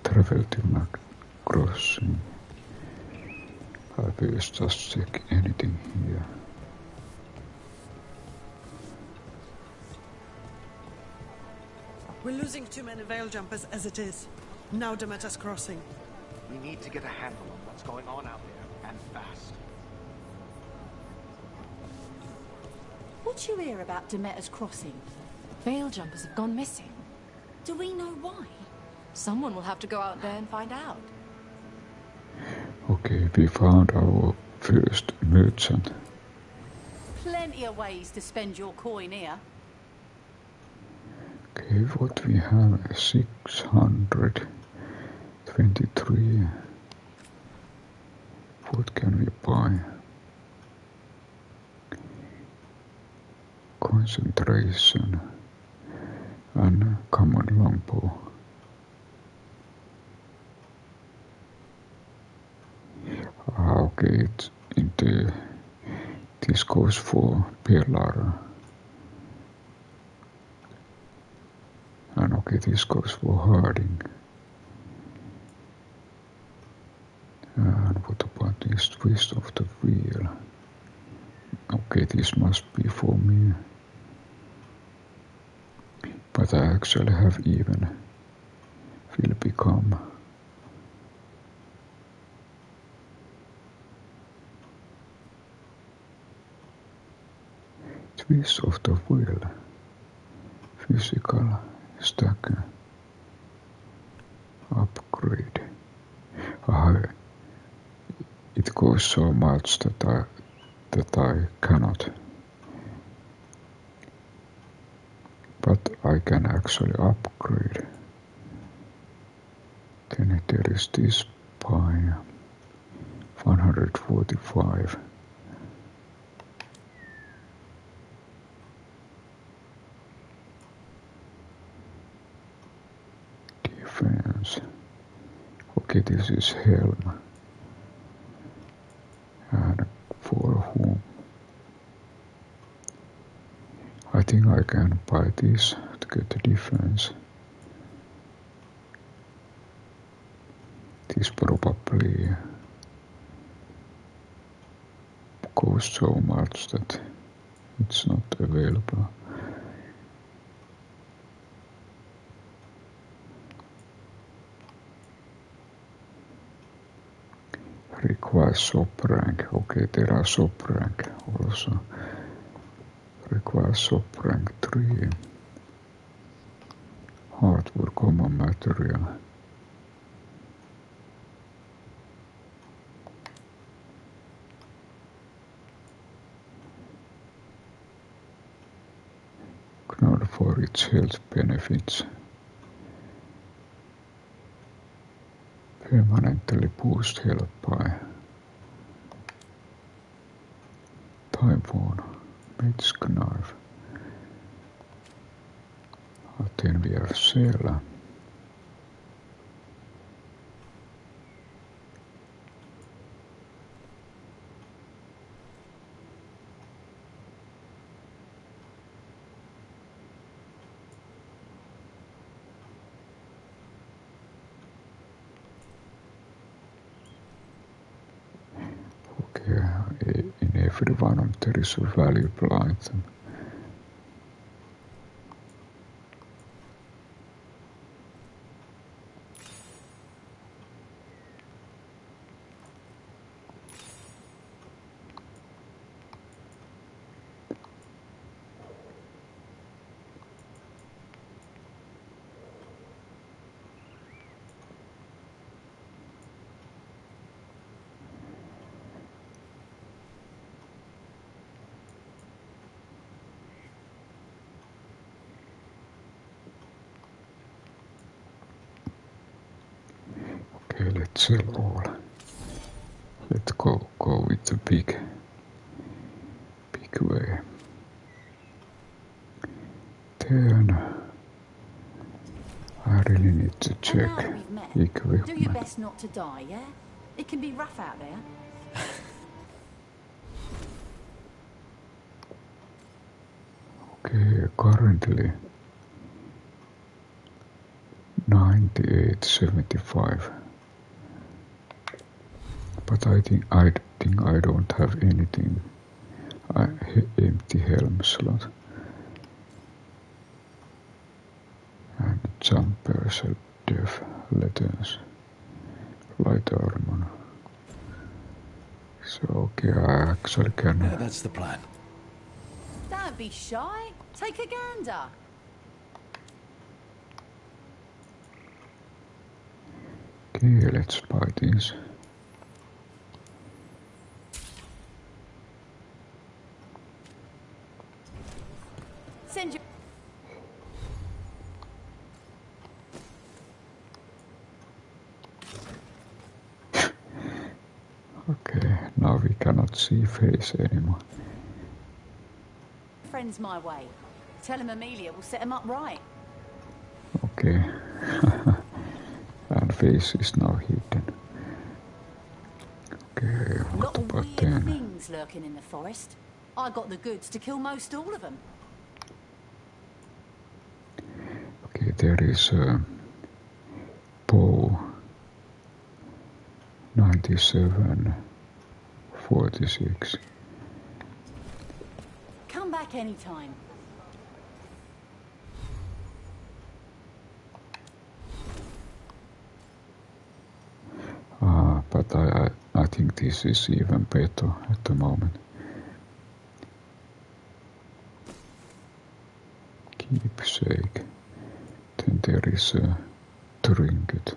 Travel to Mac Crossing. I will just check anything here. We're losing too many veil jumpers as it is. Now Demeter's crossing. We need to get a handle on what's going on out there, and fast. What you hear about Demeter's crossing? Veil jumpers have gone missing. Do we know why? Someone will have to go out there and find out. Okay, we found our first merchant. Plenty of ways to spend your coin here. Okay, what we have 623. What can we buy? Concentration and common longbow. Okay, this goes for Pillar. And okay, this goes for Harding. And what about this twist of the wheel? Okay, this must be for me. But I actually have even will become. Twist of the wheel. Physical stack upgrade. It goes so much that I cannot. But I can actually upgrade. Then there is this by 145. Defense. Okay, this is helm. And for whom? I think I can buy this to get the defense. This probably costs so much that it's not available. Requires sub rank. Okay, there are sub rank also. Requires sub rank 3. Hardware common material. Known for its health benefits. Permanently boost health by Typhoon, Mage's Knife. Then we have Sailor. In every one of there is a valuable item. Okay, let's sell all. Let's go with the big way. Then I really need to check And now that we've met, equipment. do your best not to die, yeah? It can be rough out there. Okay, currently 98.75. But I think I don't have anything. Empty helm slot. And jumpers, def letters, light armor. So okay, I actually can. Yeah, that's the plan. Don't be shy. Take a gander. Okay, let's buy these. Send you. Okay, now we cannot see face anymore. Friends my way. Tell him Amelia will set him up right. Okay. And face is now hidden. Okay, what about Weird then? things lurking in the forest. I got the goods to kill most all of them. Okay, there is a bow 97.46. Come back anytime. But I think this is even better at the moment. Keepsake. Then there is a trinket.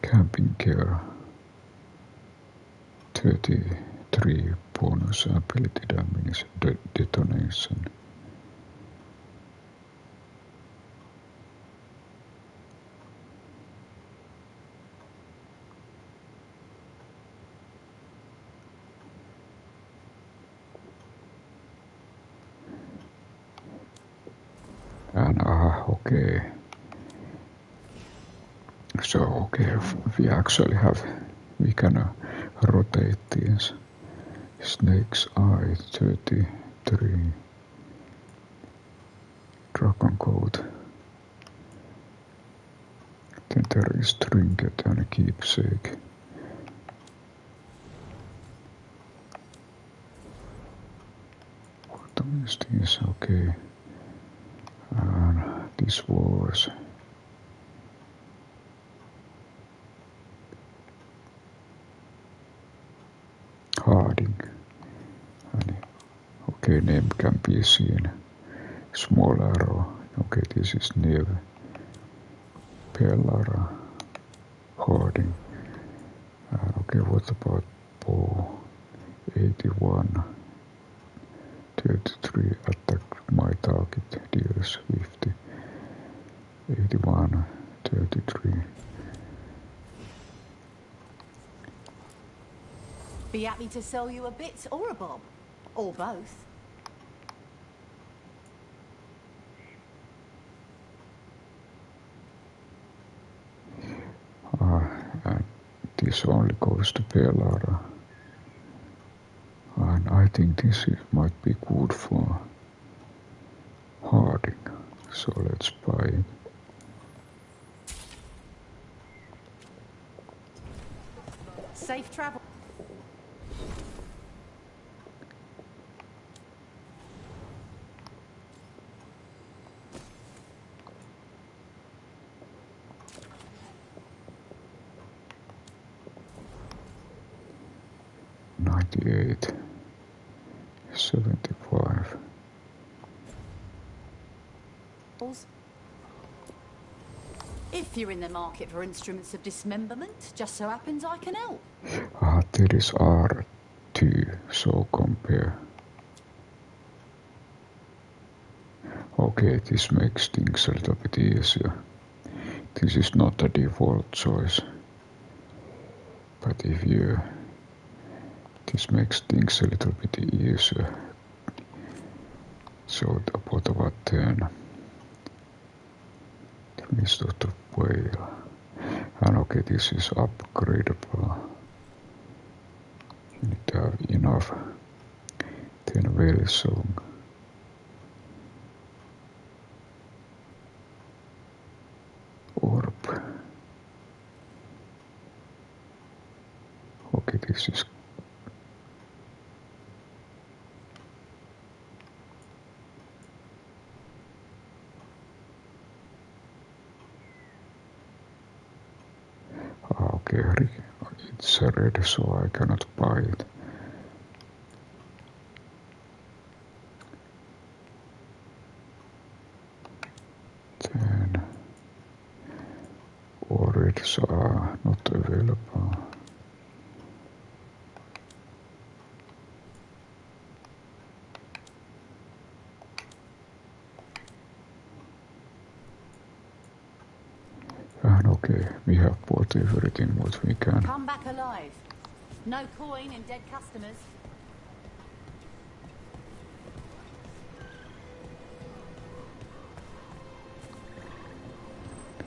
Camping gear. 33 bonus ability damage detonation. And okay. So okay, we actually have, we can rotate these. Snake's Eye 33. Dragon Coat. Then there is trinket and a keepsake. What is this? Okay. And this was Harding. And okay, name can be seen. Small arrow. Okay, this is Neve. Pellara. Harding. Okay, what about bow? 81. 33 attack my target, deals 50. 81, 33. Be happy to sell you a bit or a bob. Or both. And this only goes to Pellara. And I think this might be good for Harding. So let's buy it. Safe travel. $98, $75. If you're in the market for instruments of dismemberment, just so happens I can help. There is R2, so compare. Okay, this makes things a little bit easier. This is not a default choice, but if you, this makes things a little bit easier. So about what then? The Mist of the Whale. And okay, this is upgradable. You need to have enough. Then Whale Song. Orb. Okay, this is okay, it's red, so I cannot buy it. Then oranges are not available. And okay, we have bought everything what we can. Come back alive. No coin in dead customers.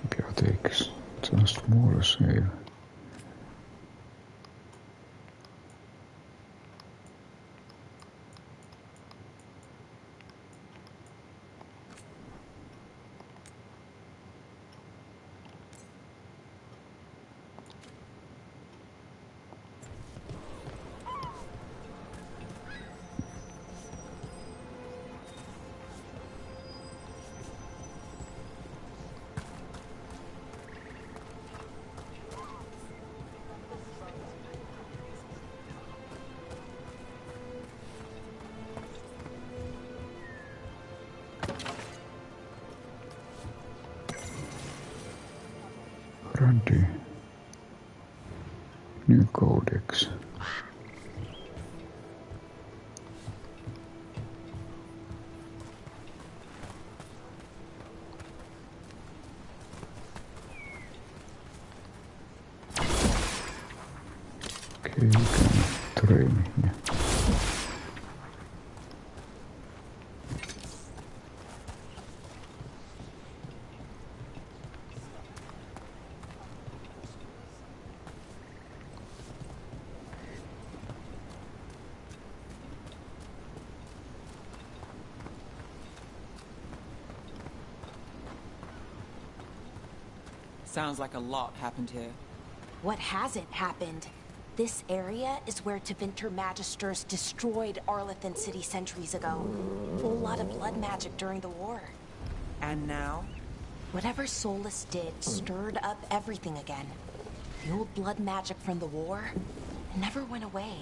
Bibliotheks, just smaller sale. Randy. New codex. Okay, you can train here. Sounds like a lot happened here. What hasn't happened? This area is where Tevinter Magisters destroyed Arlethan City centuries ago. Whole lot of blood magic during the war. And now? Whatever Solus did stirred up everything again. The old blood magic from the war never went away.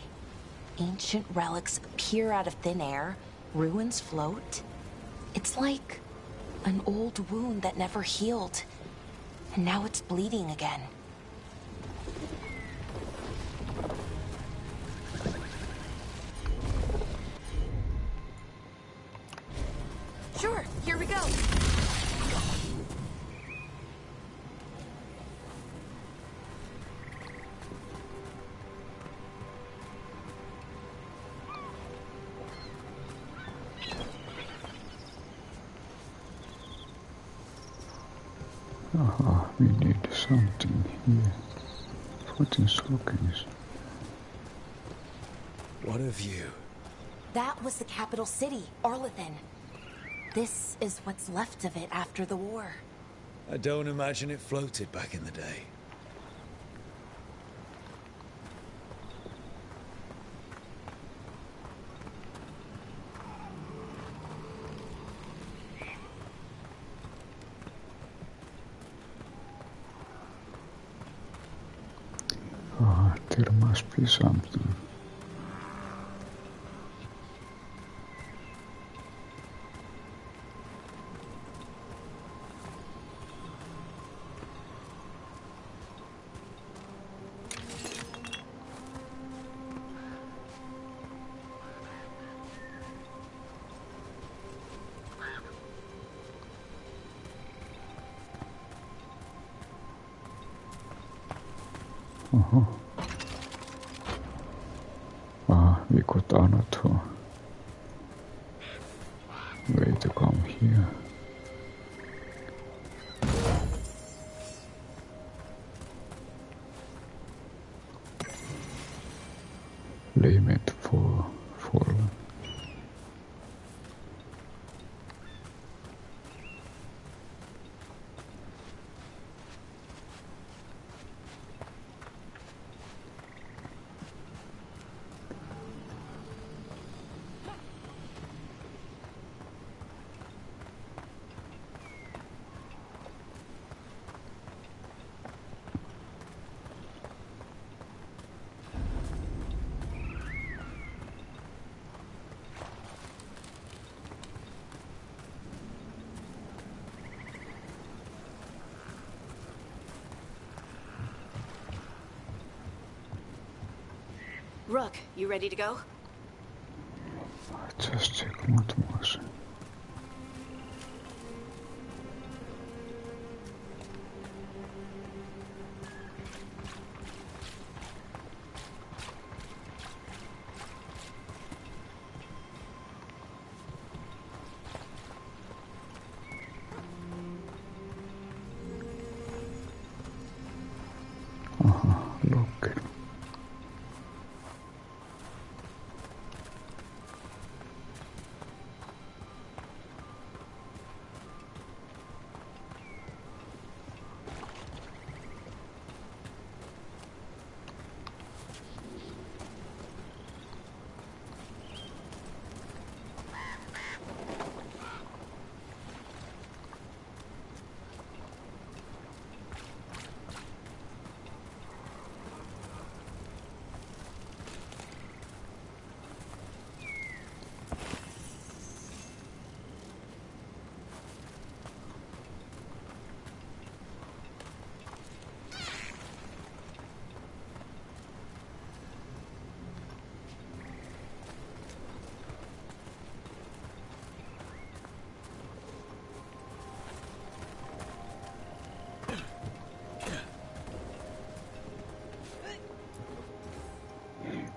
Ancient relics appear out of thin air, ruins float. It's like an old wound that never healed. And now it's bleeding again. Sure, here we go. Aha, we need something here. What is looking? What of you? That was the capital city, Arlethan. This is what's left of it after the war. I don't imagine it floated back in the day. There must be something. We got another way to come here. Limit for fallen. Rook, you ready to go? Just check what was. Look.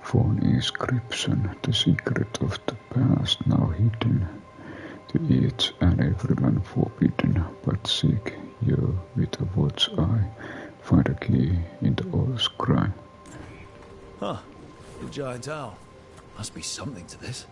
For an inscription, the secret of the past now hidden, to each and every man forbidden, but seek you with a watch eye, find a key in the old scribe. Huh, the giant owl. Must be something to this.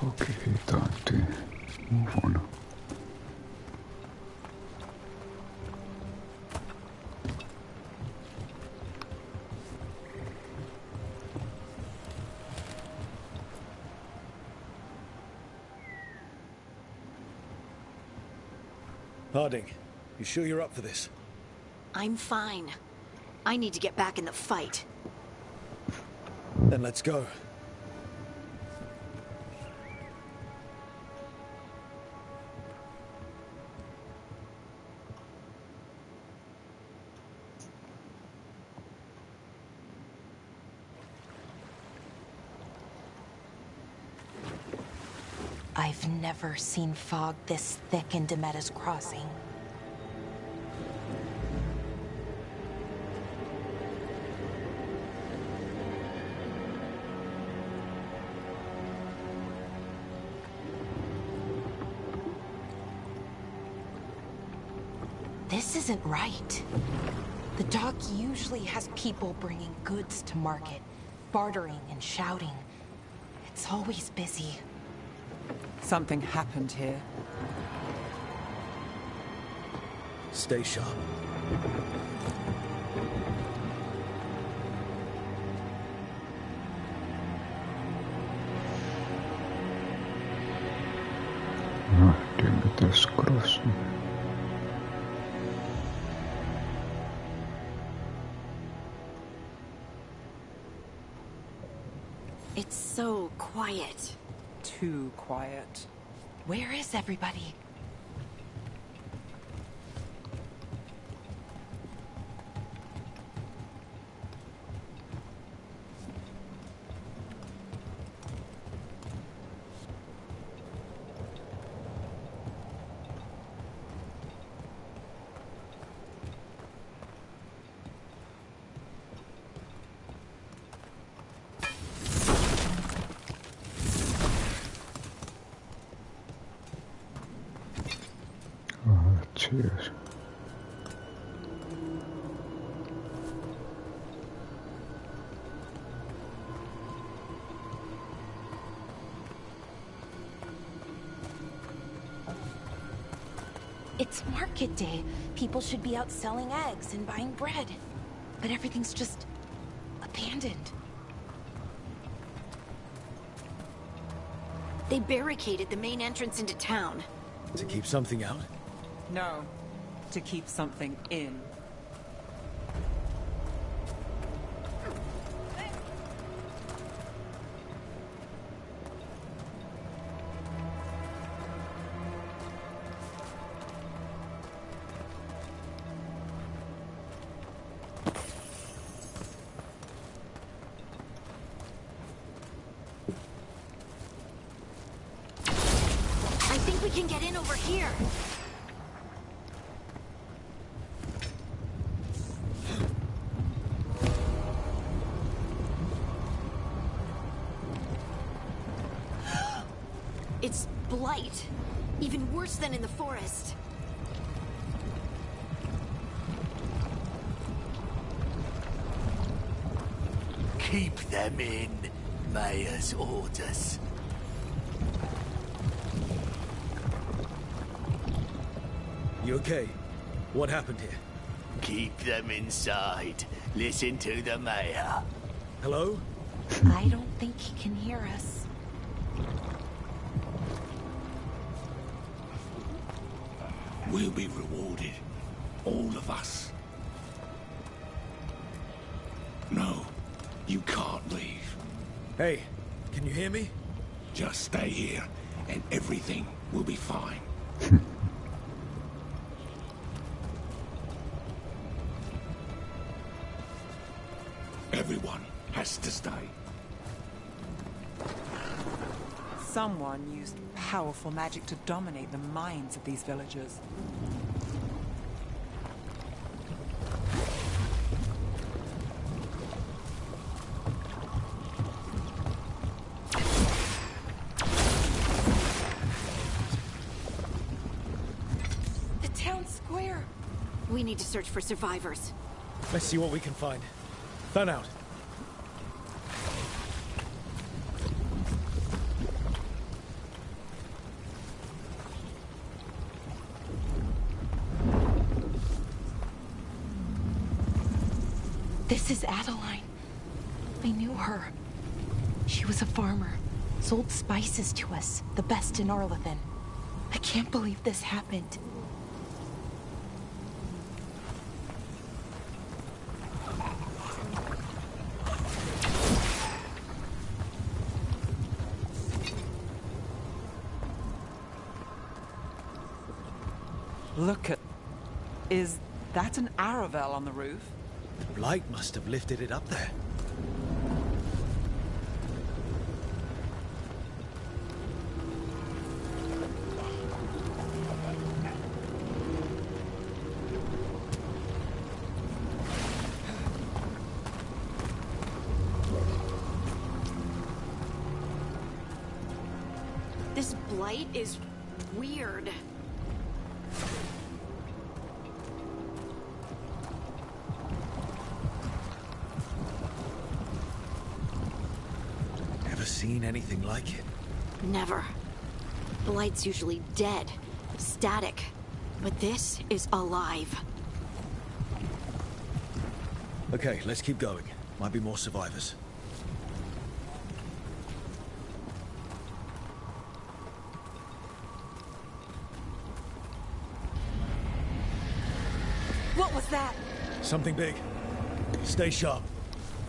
Okay, time to move on. Harding, you sure you're up for this? I'm fine. I need to get back in the fight. Then let's go. I've never seen fog this thick in Demetta's Crossing. This isn't right. The dock usually has people bringing goods to market, bartering and shouting. It's always busy. Something happened here. Stay sharp. Minrathous Crossing. It's so quiet. Too quiet. Where is everybody? Cheers. It's market day. People should be out selling eggs and buying bread. But everything's just abandoned. They barricaded the main entrance into town. To keep something out? No, to keep something in. I think we can get in over here. It's blight. Even worse than in the forest. Keep them in, Mayor's orders. You okay? What happened here? Keep them inside. Listen to the Mayor. Hello? I don't think he can hear us. We'll be rewarded. All of us. No, you can't leave. Hey, can you hear me? Just stay here, and everything will be fine. Everyone has to stay. Someone used powerful magic to dominate the minds of these villagers. The town square. We need to search for survivors. Let's see what we can find. Fan out. This is Adeline. I knew her. She was a farmer, sold spices to us, the best in Arlathan. I can't believe this happened. Look at... Is that an Aravel on the roof? The blight must have lifted it up there. This blight is weird. Ever seen anything like it? Never. Blight's usually dead, static. But this is alive. Okay, let's keep going. Might be more survivors. What was that? Something big. Stay sharp.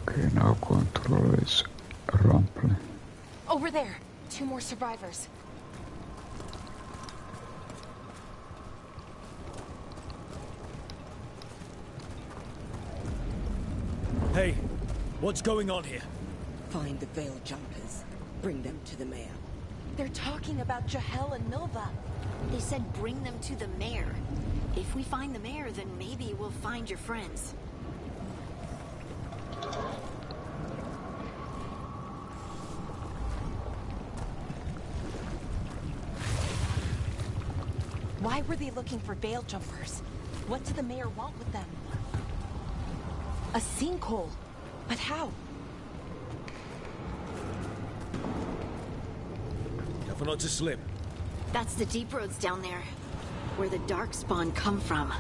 Okay, now controls rample. Over there. 2 more survivors. Hey, what's going on here? Find the Veil Jumpers. Bring them to the mayor. They're talking about Jahel and Milva. They said bring them to the mayor. If we find the mayor, then maybe we'll find your friends. Why were they looking for Veil Jumpers? What did the mayor want with them? A sinkhole. But how? Careful not to slip. That's the deep roads down there, where the Darkspawn come from.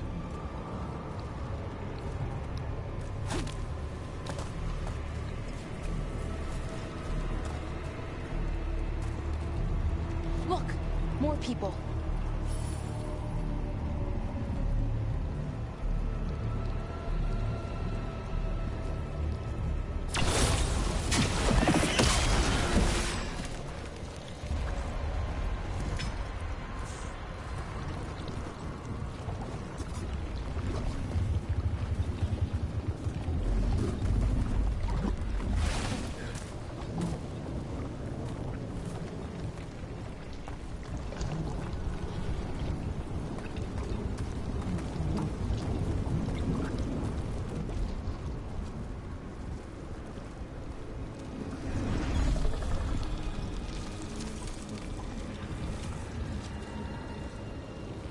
Look! More people.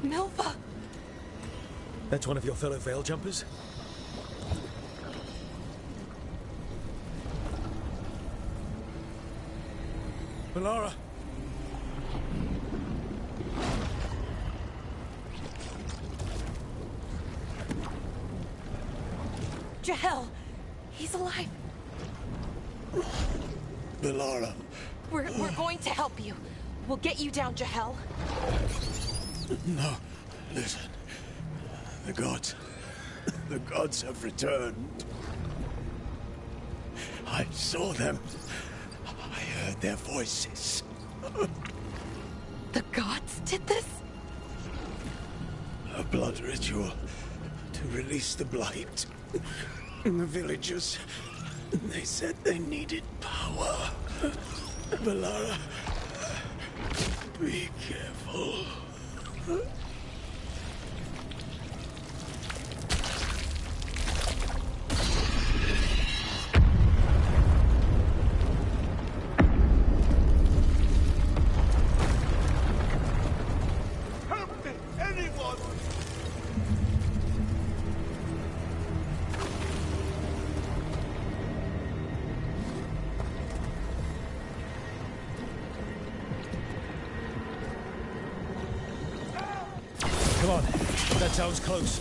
Milva! That's one of your fellow Veil Jumpers? Melara! Jahel! He's alive! Melara. We're going to help you. We'll get you down, Jahel. No, listen. The gods have returned. I saw them. I heard their voices. The gods did this? A blood ritual to release the blight. In the villagers, they said they needed power. Melara, be careful. Help me! Anyone! Come on, that sounds close.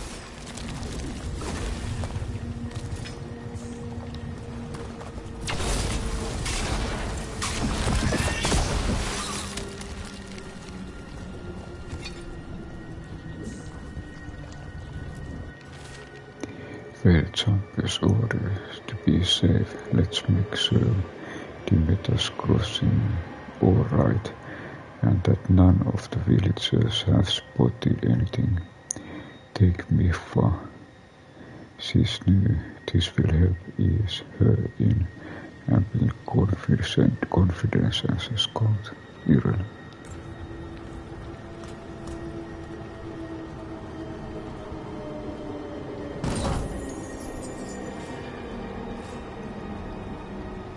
Veiljumpers orders to be safe. Let's make sure Demeter's crossing all right, and that none of the villagers have spotted anything. Take Miffa. She's new. This will help ease her in and build confidence as a scout. Irene.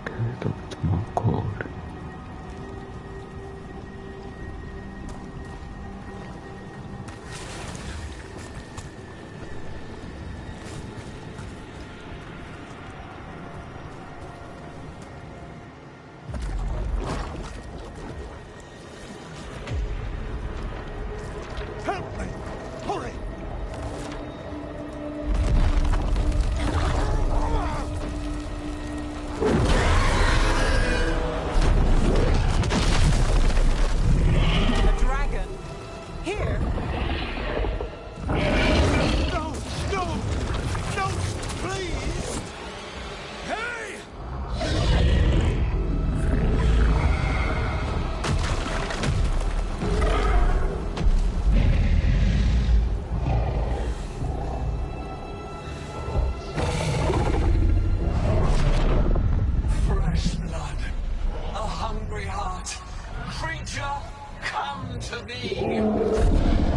Get a bit more cold. Help me! Hurry! A dragon? Here? No! No! No! Please! Hey! Fresh blood, a hungry heart. Creature, come to me.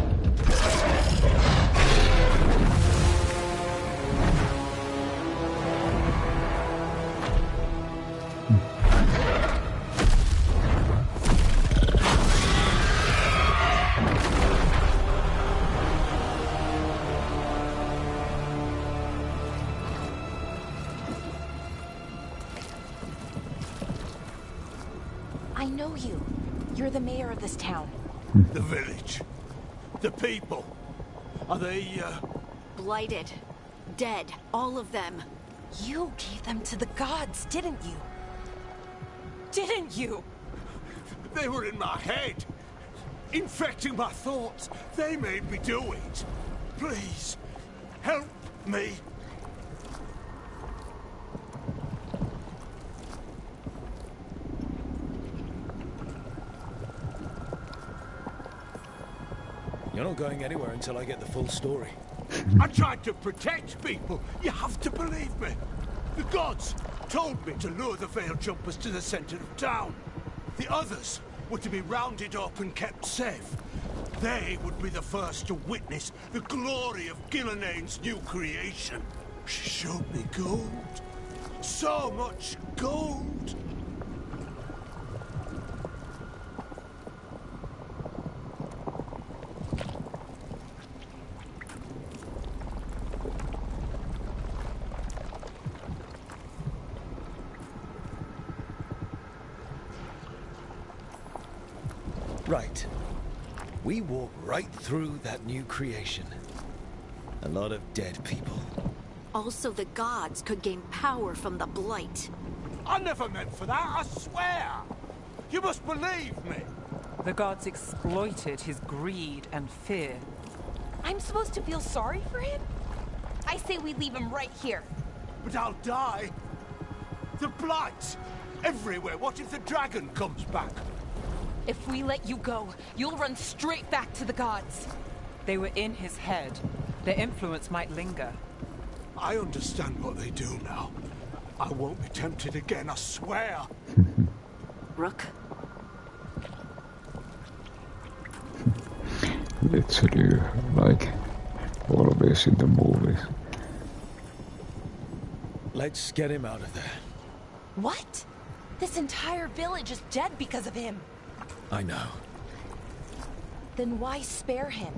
I know you. You're the mayor of this town. The village. The people. Are they, Blighted. Dead. All of them. You gave them to the gods, didn't you? Didn't you? They were in my head. Infecting my thoughts. They made me do it. Please, help me. You're not going anywhere until I get the full story. I tried to protect people. You have to believe me. The gods told me to lure the Veiljumpers to the center of town. The others were to be rounded up and kept safe. They would be the first to witness the glory of Gilnenane's new creation. She showed me gold. So much gold. Right. We walk right through that new creation. A lot of dead people. Also, the gods could gain power from the Blight. I never meant for that, I swear. You must believe me. The gods exploited his greed and fear. I'm supposed to feel sorry for him? I say we leave him right here. But I'll die. The Blight. Everywhere. What if the dragon comes back? If we let you go, you'll run straight back to the gods. They were in his head. Their influence might linger. I understand what they do now. I won't be tempted again, I swear. Rook? Literally, like always in the movies. Let's get him out of there. What? This entire village is dead because of him. I know. Then why spare him?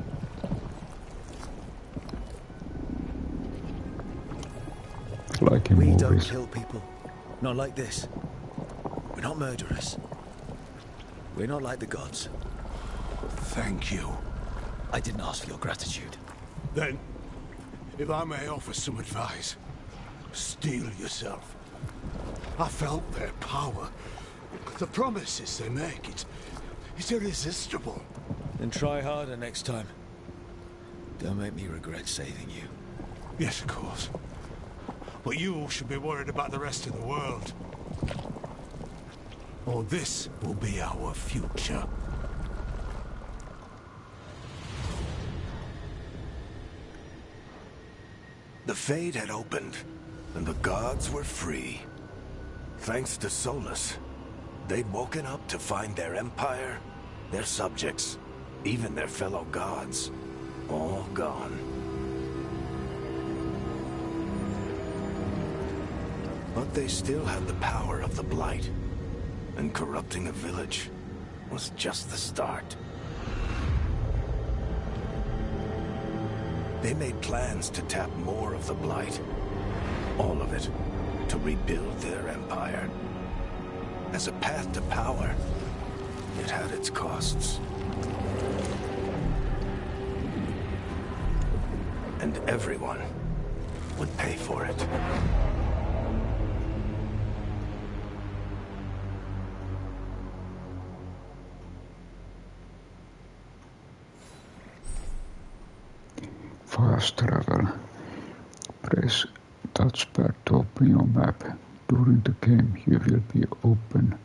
Like in We movies. don't kill people. Not like this. We're not murderers. We're not like the gods. Thank you. I didn't ask for your gratitude. Then, if I may offer some advice, steel yourself. I felt their power. The promises they make, it's irresistible. Then try harder next time. Don't make me regret saving you. Yes, of course. But you should be worried about the rest of the world. Or this will be our future. The Fade had opened, and the gods were free. Thanks to Solus, they'd woken up to find their empire, their subjects, even their fellow gods, all gone. But they still had the power of the Blight, and corrupting a village was just the start. They made plans to tap more of the Blight, all of it, to rebuild their empire. As a path to power, it had its costs. And everyone would pay for it. Fast travel. Press touchpad to open your map. During the game you will be open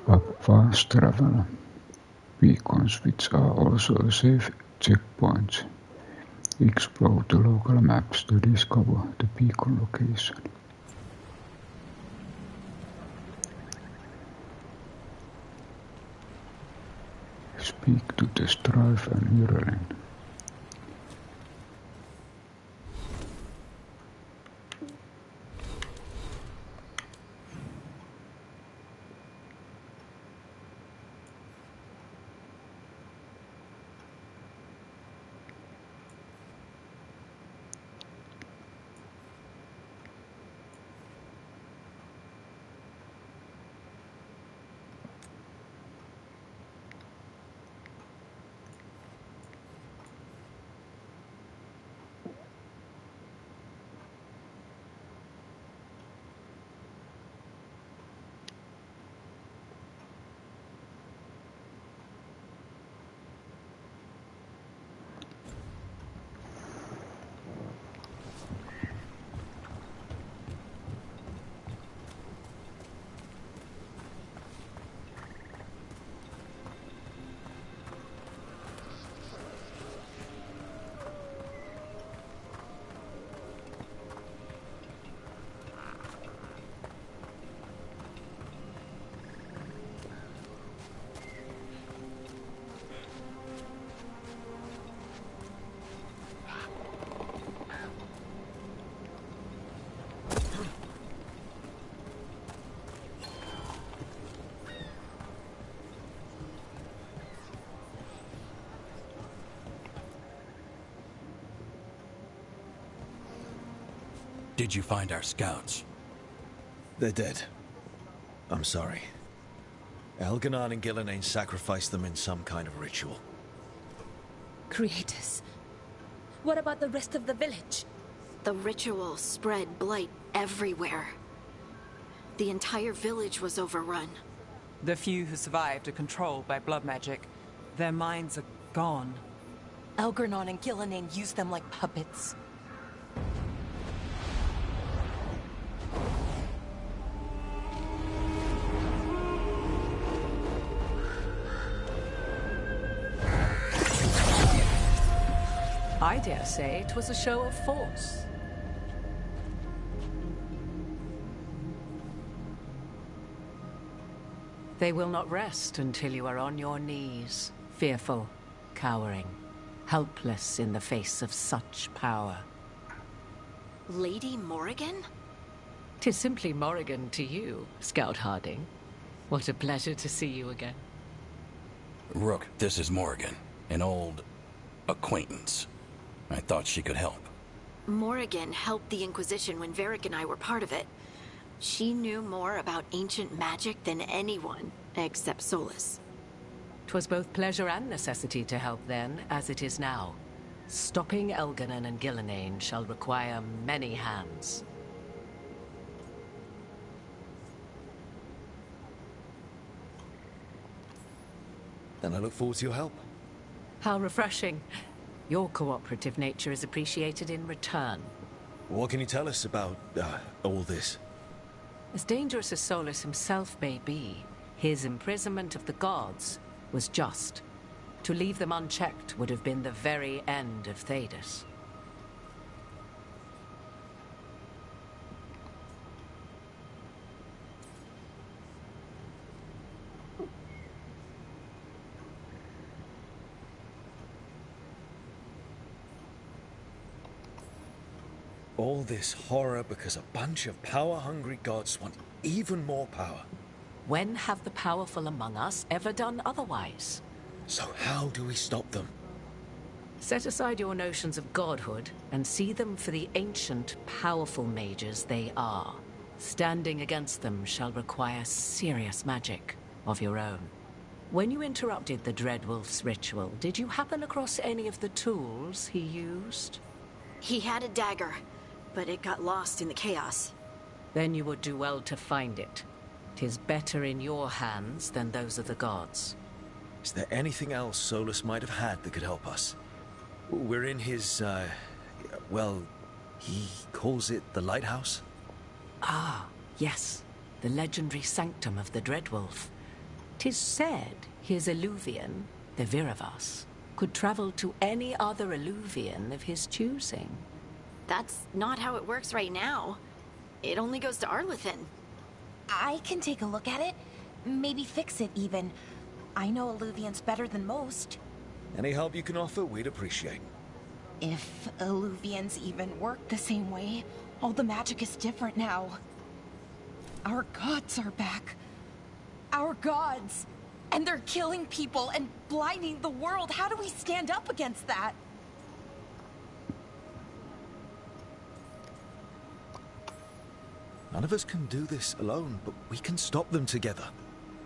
up fast travel beacons, which are also safe checkpoints. Explore the local maps to discover the beacon location. Speak to the Strife and Miralin. Did you find our scouts? They're dead. I'm sorry. Elganon and Gillenane sacrificed them in some kind of ritual. Creators. What about the rest of the village? The ritual spread blight everywhere. The entire village was overrun. The few who survived are controlled by blood magic. Their minds are gone. Elganon and Gillenane used them like puppets. I dare say it was a show of force. They will not rest until you are on your knees, fearful, cowering, helpless in the face of such power. Lady Morrigan? 'Tis simply Morrigan to you, Scout Harding. What a pleasure to see you again. Rook, this is Morrigan, an old acquaintance. I thought she could help. Morrigan helped the Inquisition when Varric and I were part of it. She knew more about ancient magic than anyone, except Solus. 'Twas both pleasure and necessity to help then, as it is now. Stopping Elganon and Gillenane shall require many hands. Then I look forward to your help. How refreshing. Your cooperative nature is appreciated in return. What can you tell us about all this? As dangerous as Solus himself may be, his imprisonment of the gods was just. To leave them unchecked would have been the very end of Thedas. All this horror because a bunch of power-hungry gods want even more power. When have the powerful among us ever done otherwise? So how do we stop them? Set aside your notions of godhood and see them for the ancient, powerful mages they are. Standing against them shall require serious magic of your own. When you interrupted the Dreadwolf's ritual, did you happen across any of the tools he used? He had a dagger, but it got lost in the chaos. Then you would do well to find it. 'Tis better in your hands than those of the gods. Is there anything else Solus might have had that could help us? We're in his, well, he calls it the lighthouse? Ah, yes. The legendary sanctum of the Dreadwolf. 'Tis said his Illuvian, the Virivas, could travel to any other Illuvian of his choosing. That's not how it works right now. It only goes to Arlethan. I can take a look at it. Maybe fix it, even. I know Illuvians better than most. Any help you can offer, we'd appreciate. If Illuvians even work the same way, all the magic is different now. Our gods are back. Our gods! And they're killing people and blinding the world. How do we stand up against that? None of us can do this alone, but we can stop them together.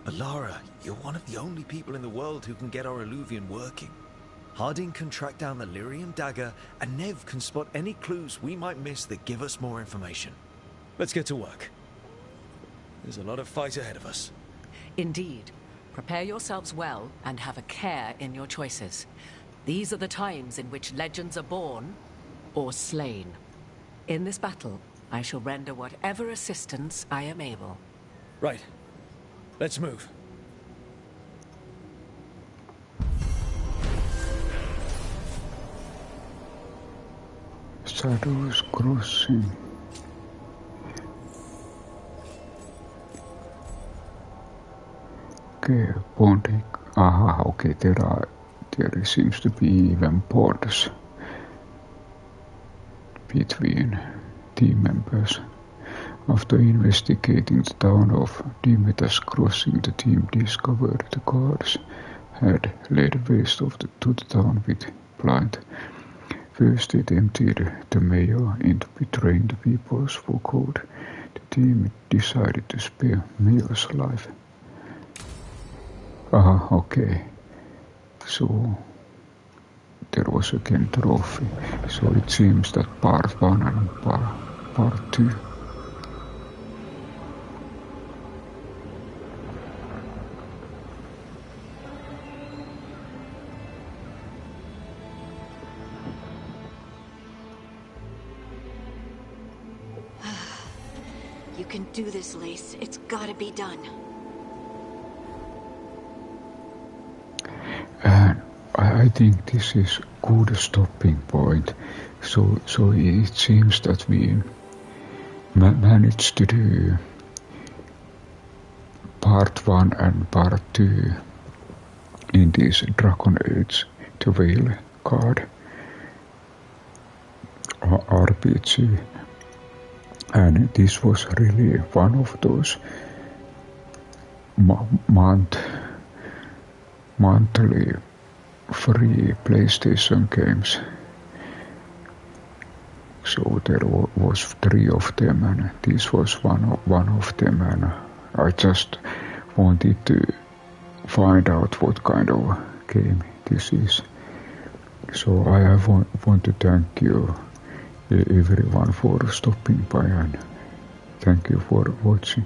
Alara, you're one of the only people in the world who can get our Illuvian working. Harding can track down the Lyrium dagger, and Nev can spot any clues we might miss that give us more information. Let's get to work. There's a lot of fight ahead of us. Indeed. Prepare yourselves well and have a care in your choices. These are the times in which legends are born or slain. In this battle, I shall render whatever assistance I am able. Right. Let's move. Shadows Crossing. Okay, bonding. Aha, okay, there seems to be even borders between team members. After investigating the town of Demeter's Crossing, the team discovered the guards had laid waste to the town with blind. First it emptied the mayor into betraying the peoples for gold. The team decided to spare Mayor's life. Okay. So there was again trophy. So it seems that part 1 and part 2. You can do this, Lace. It's gotta be done. And I think this is a good stopping point. So it seems that we managed to do part 1 and part 2 in this Dragon Age the Veilguard RPG. And this was really one of those monthly free PlayStation games. So there was 3 of them, and this was one of them, and I just wanted to find out what kind of game this is. So I want to thank you everyone for stopping by, and thank you for watching.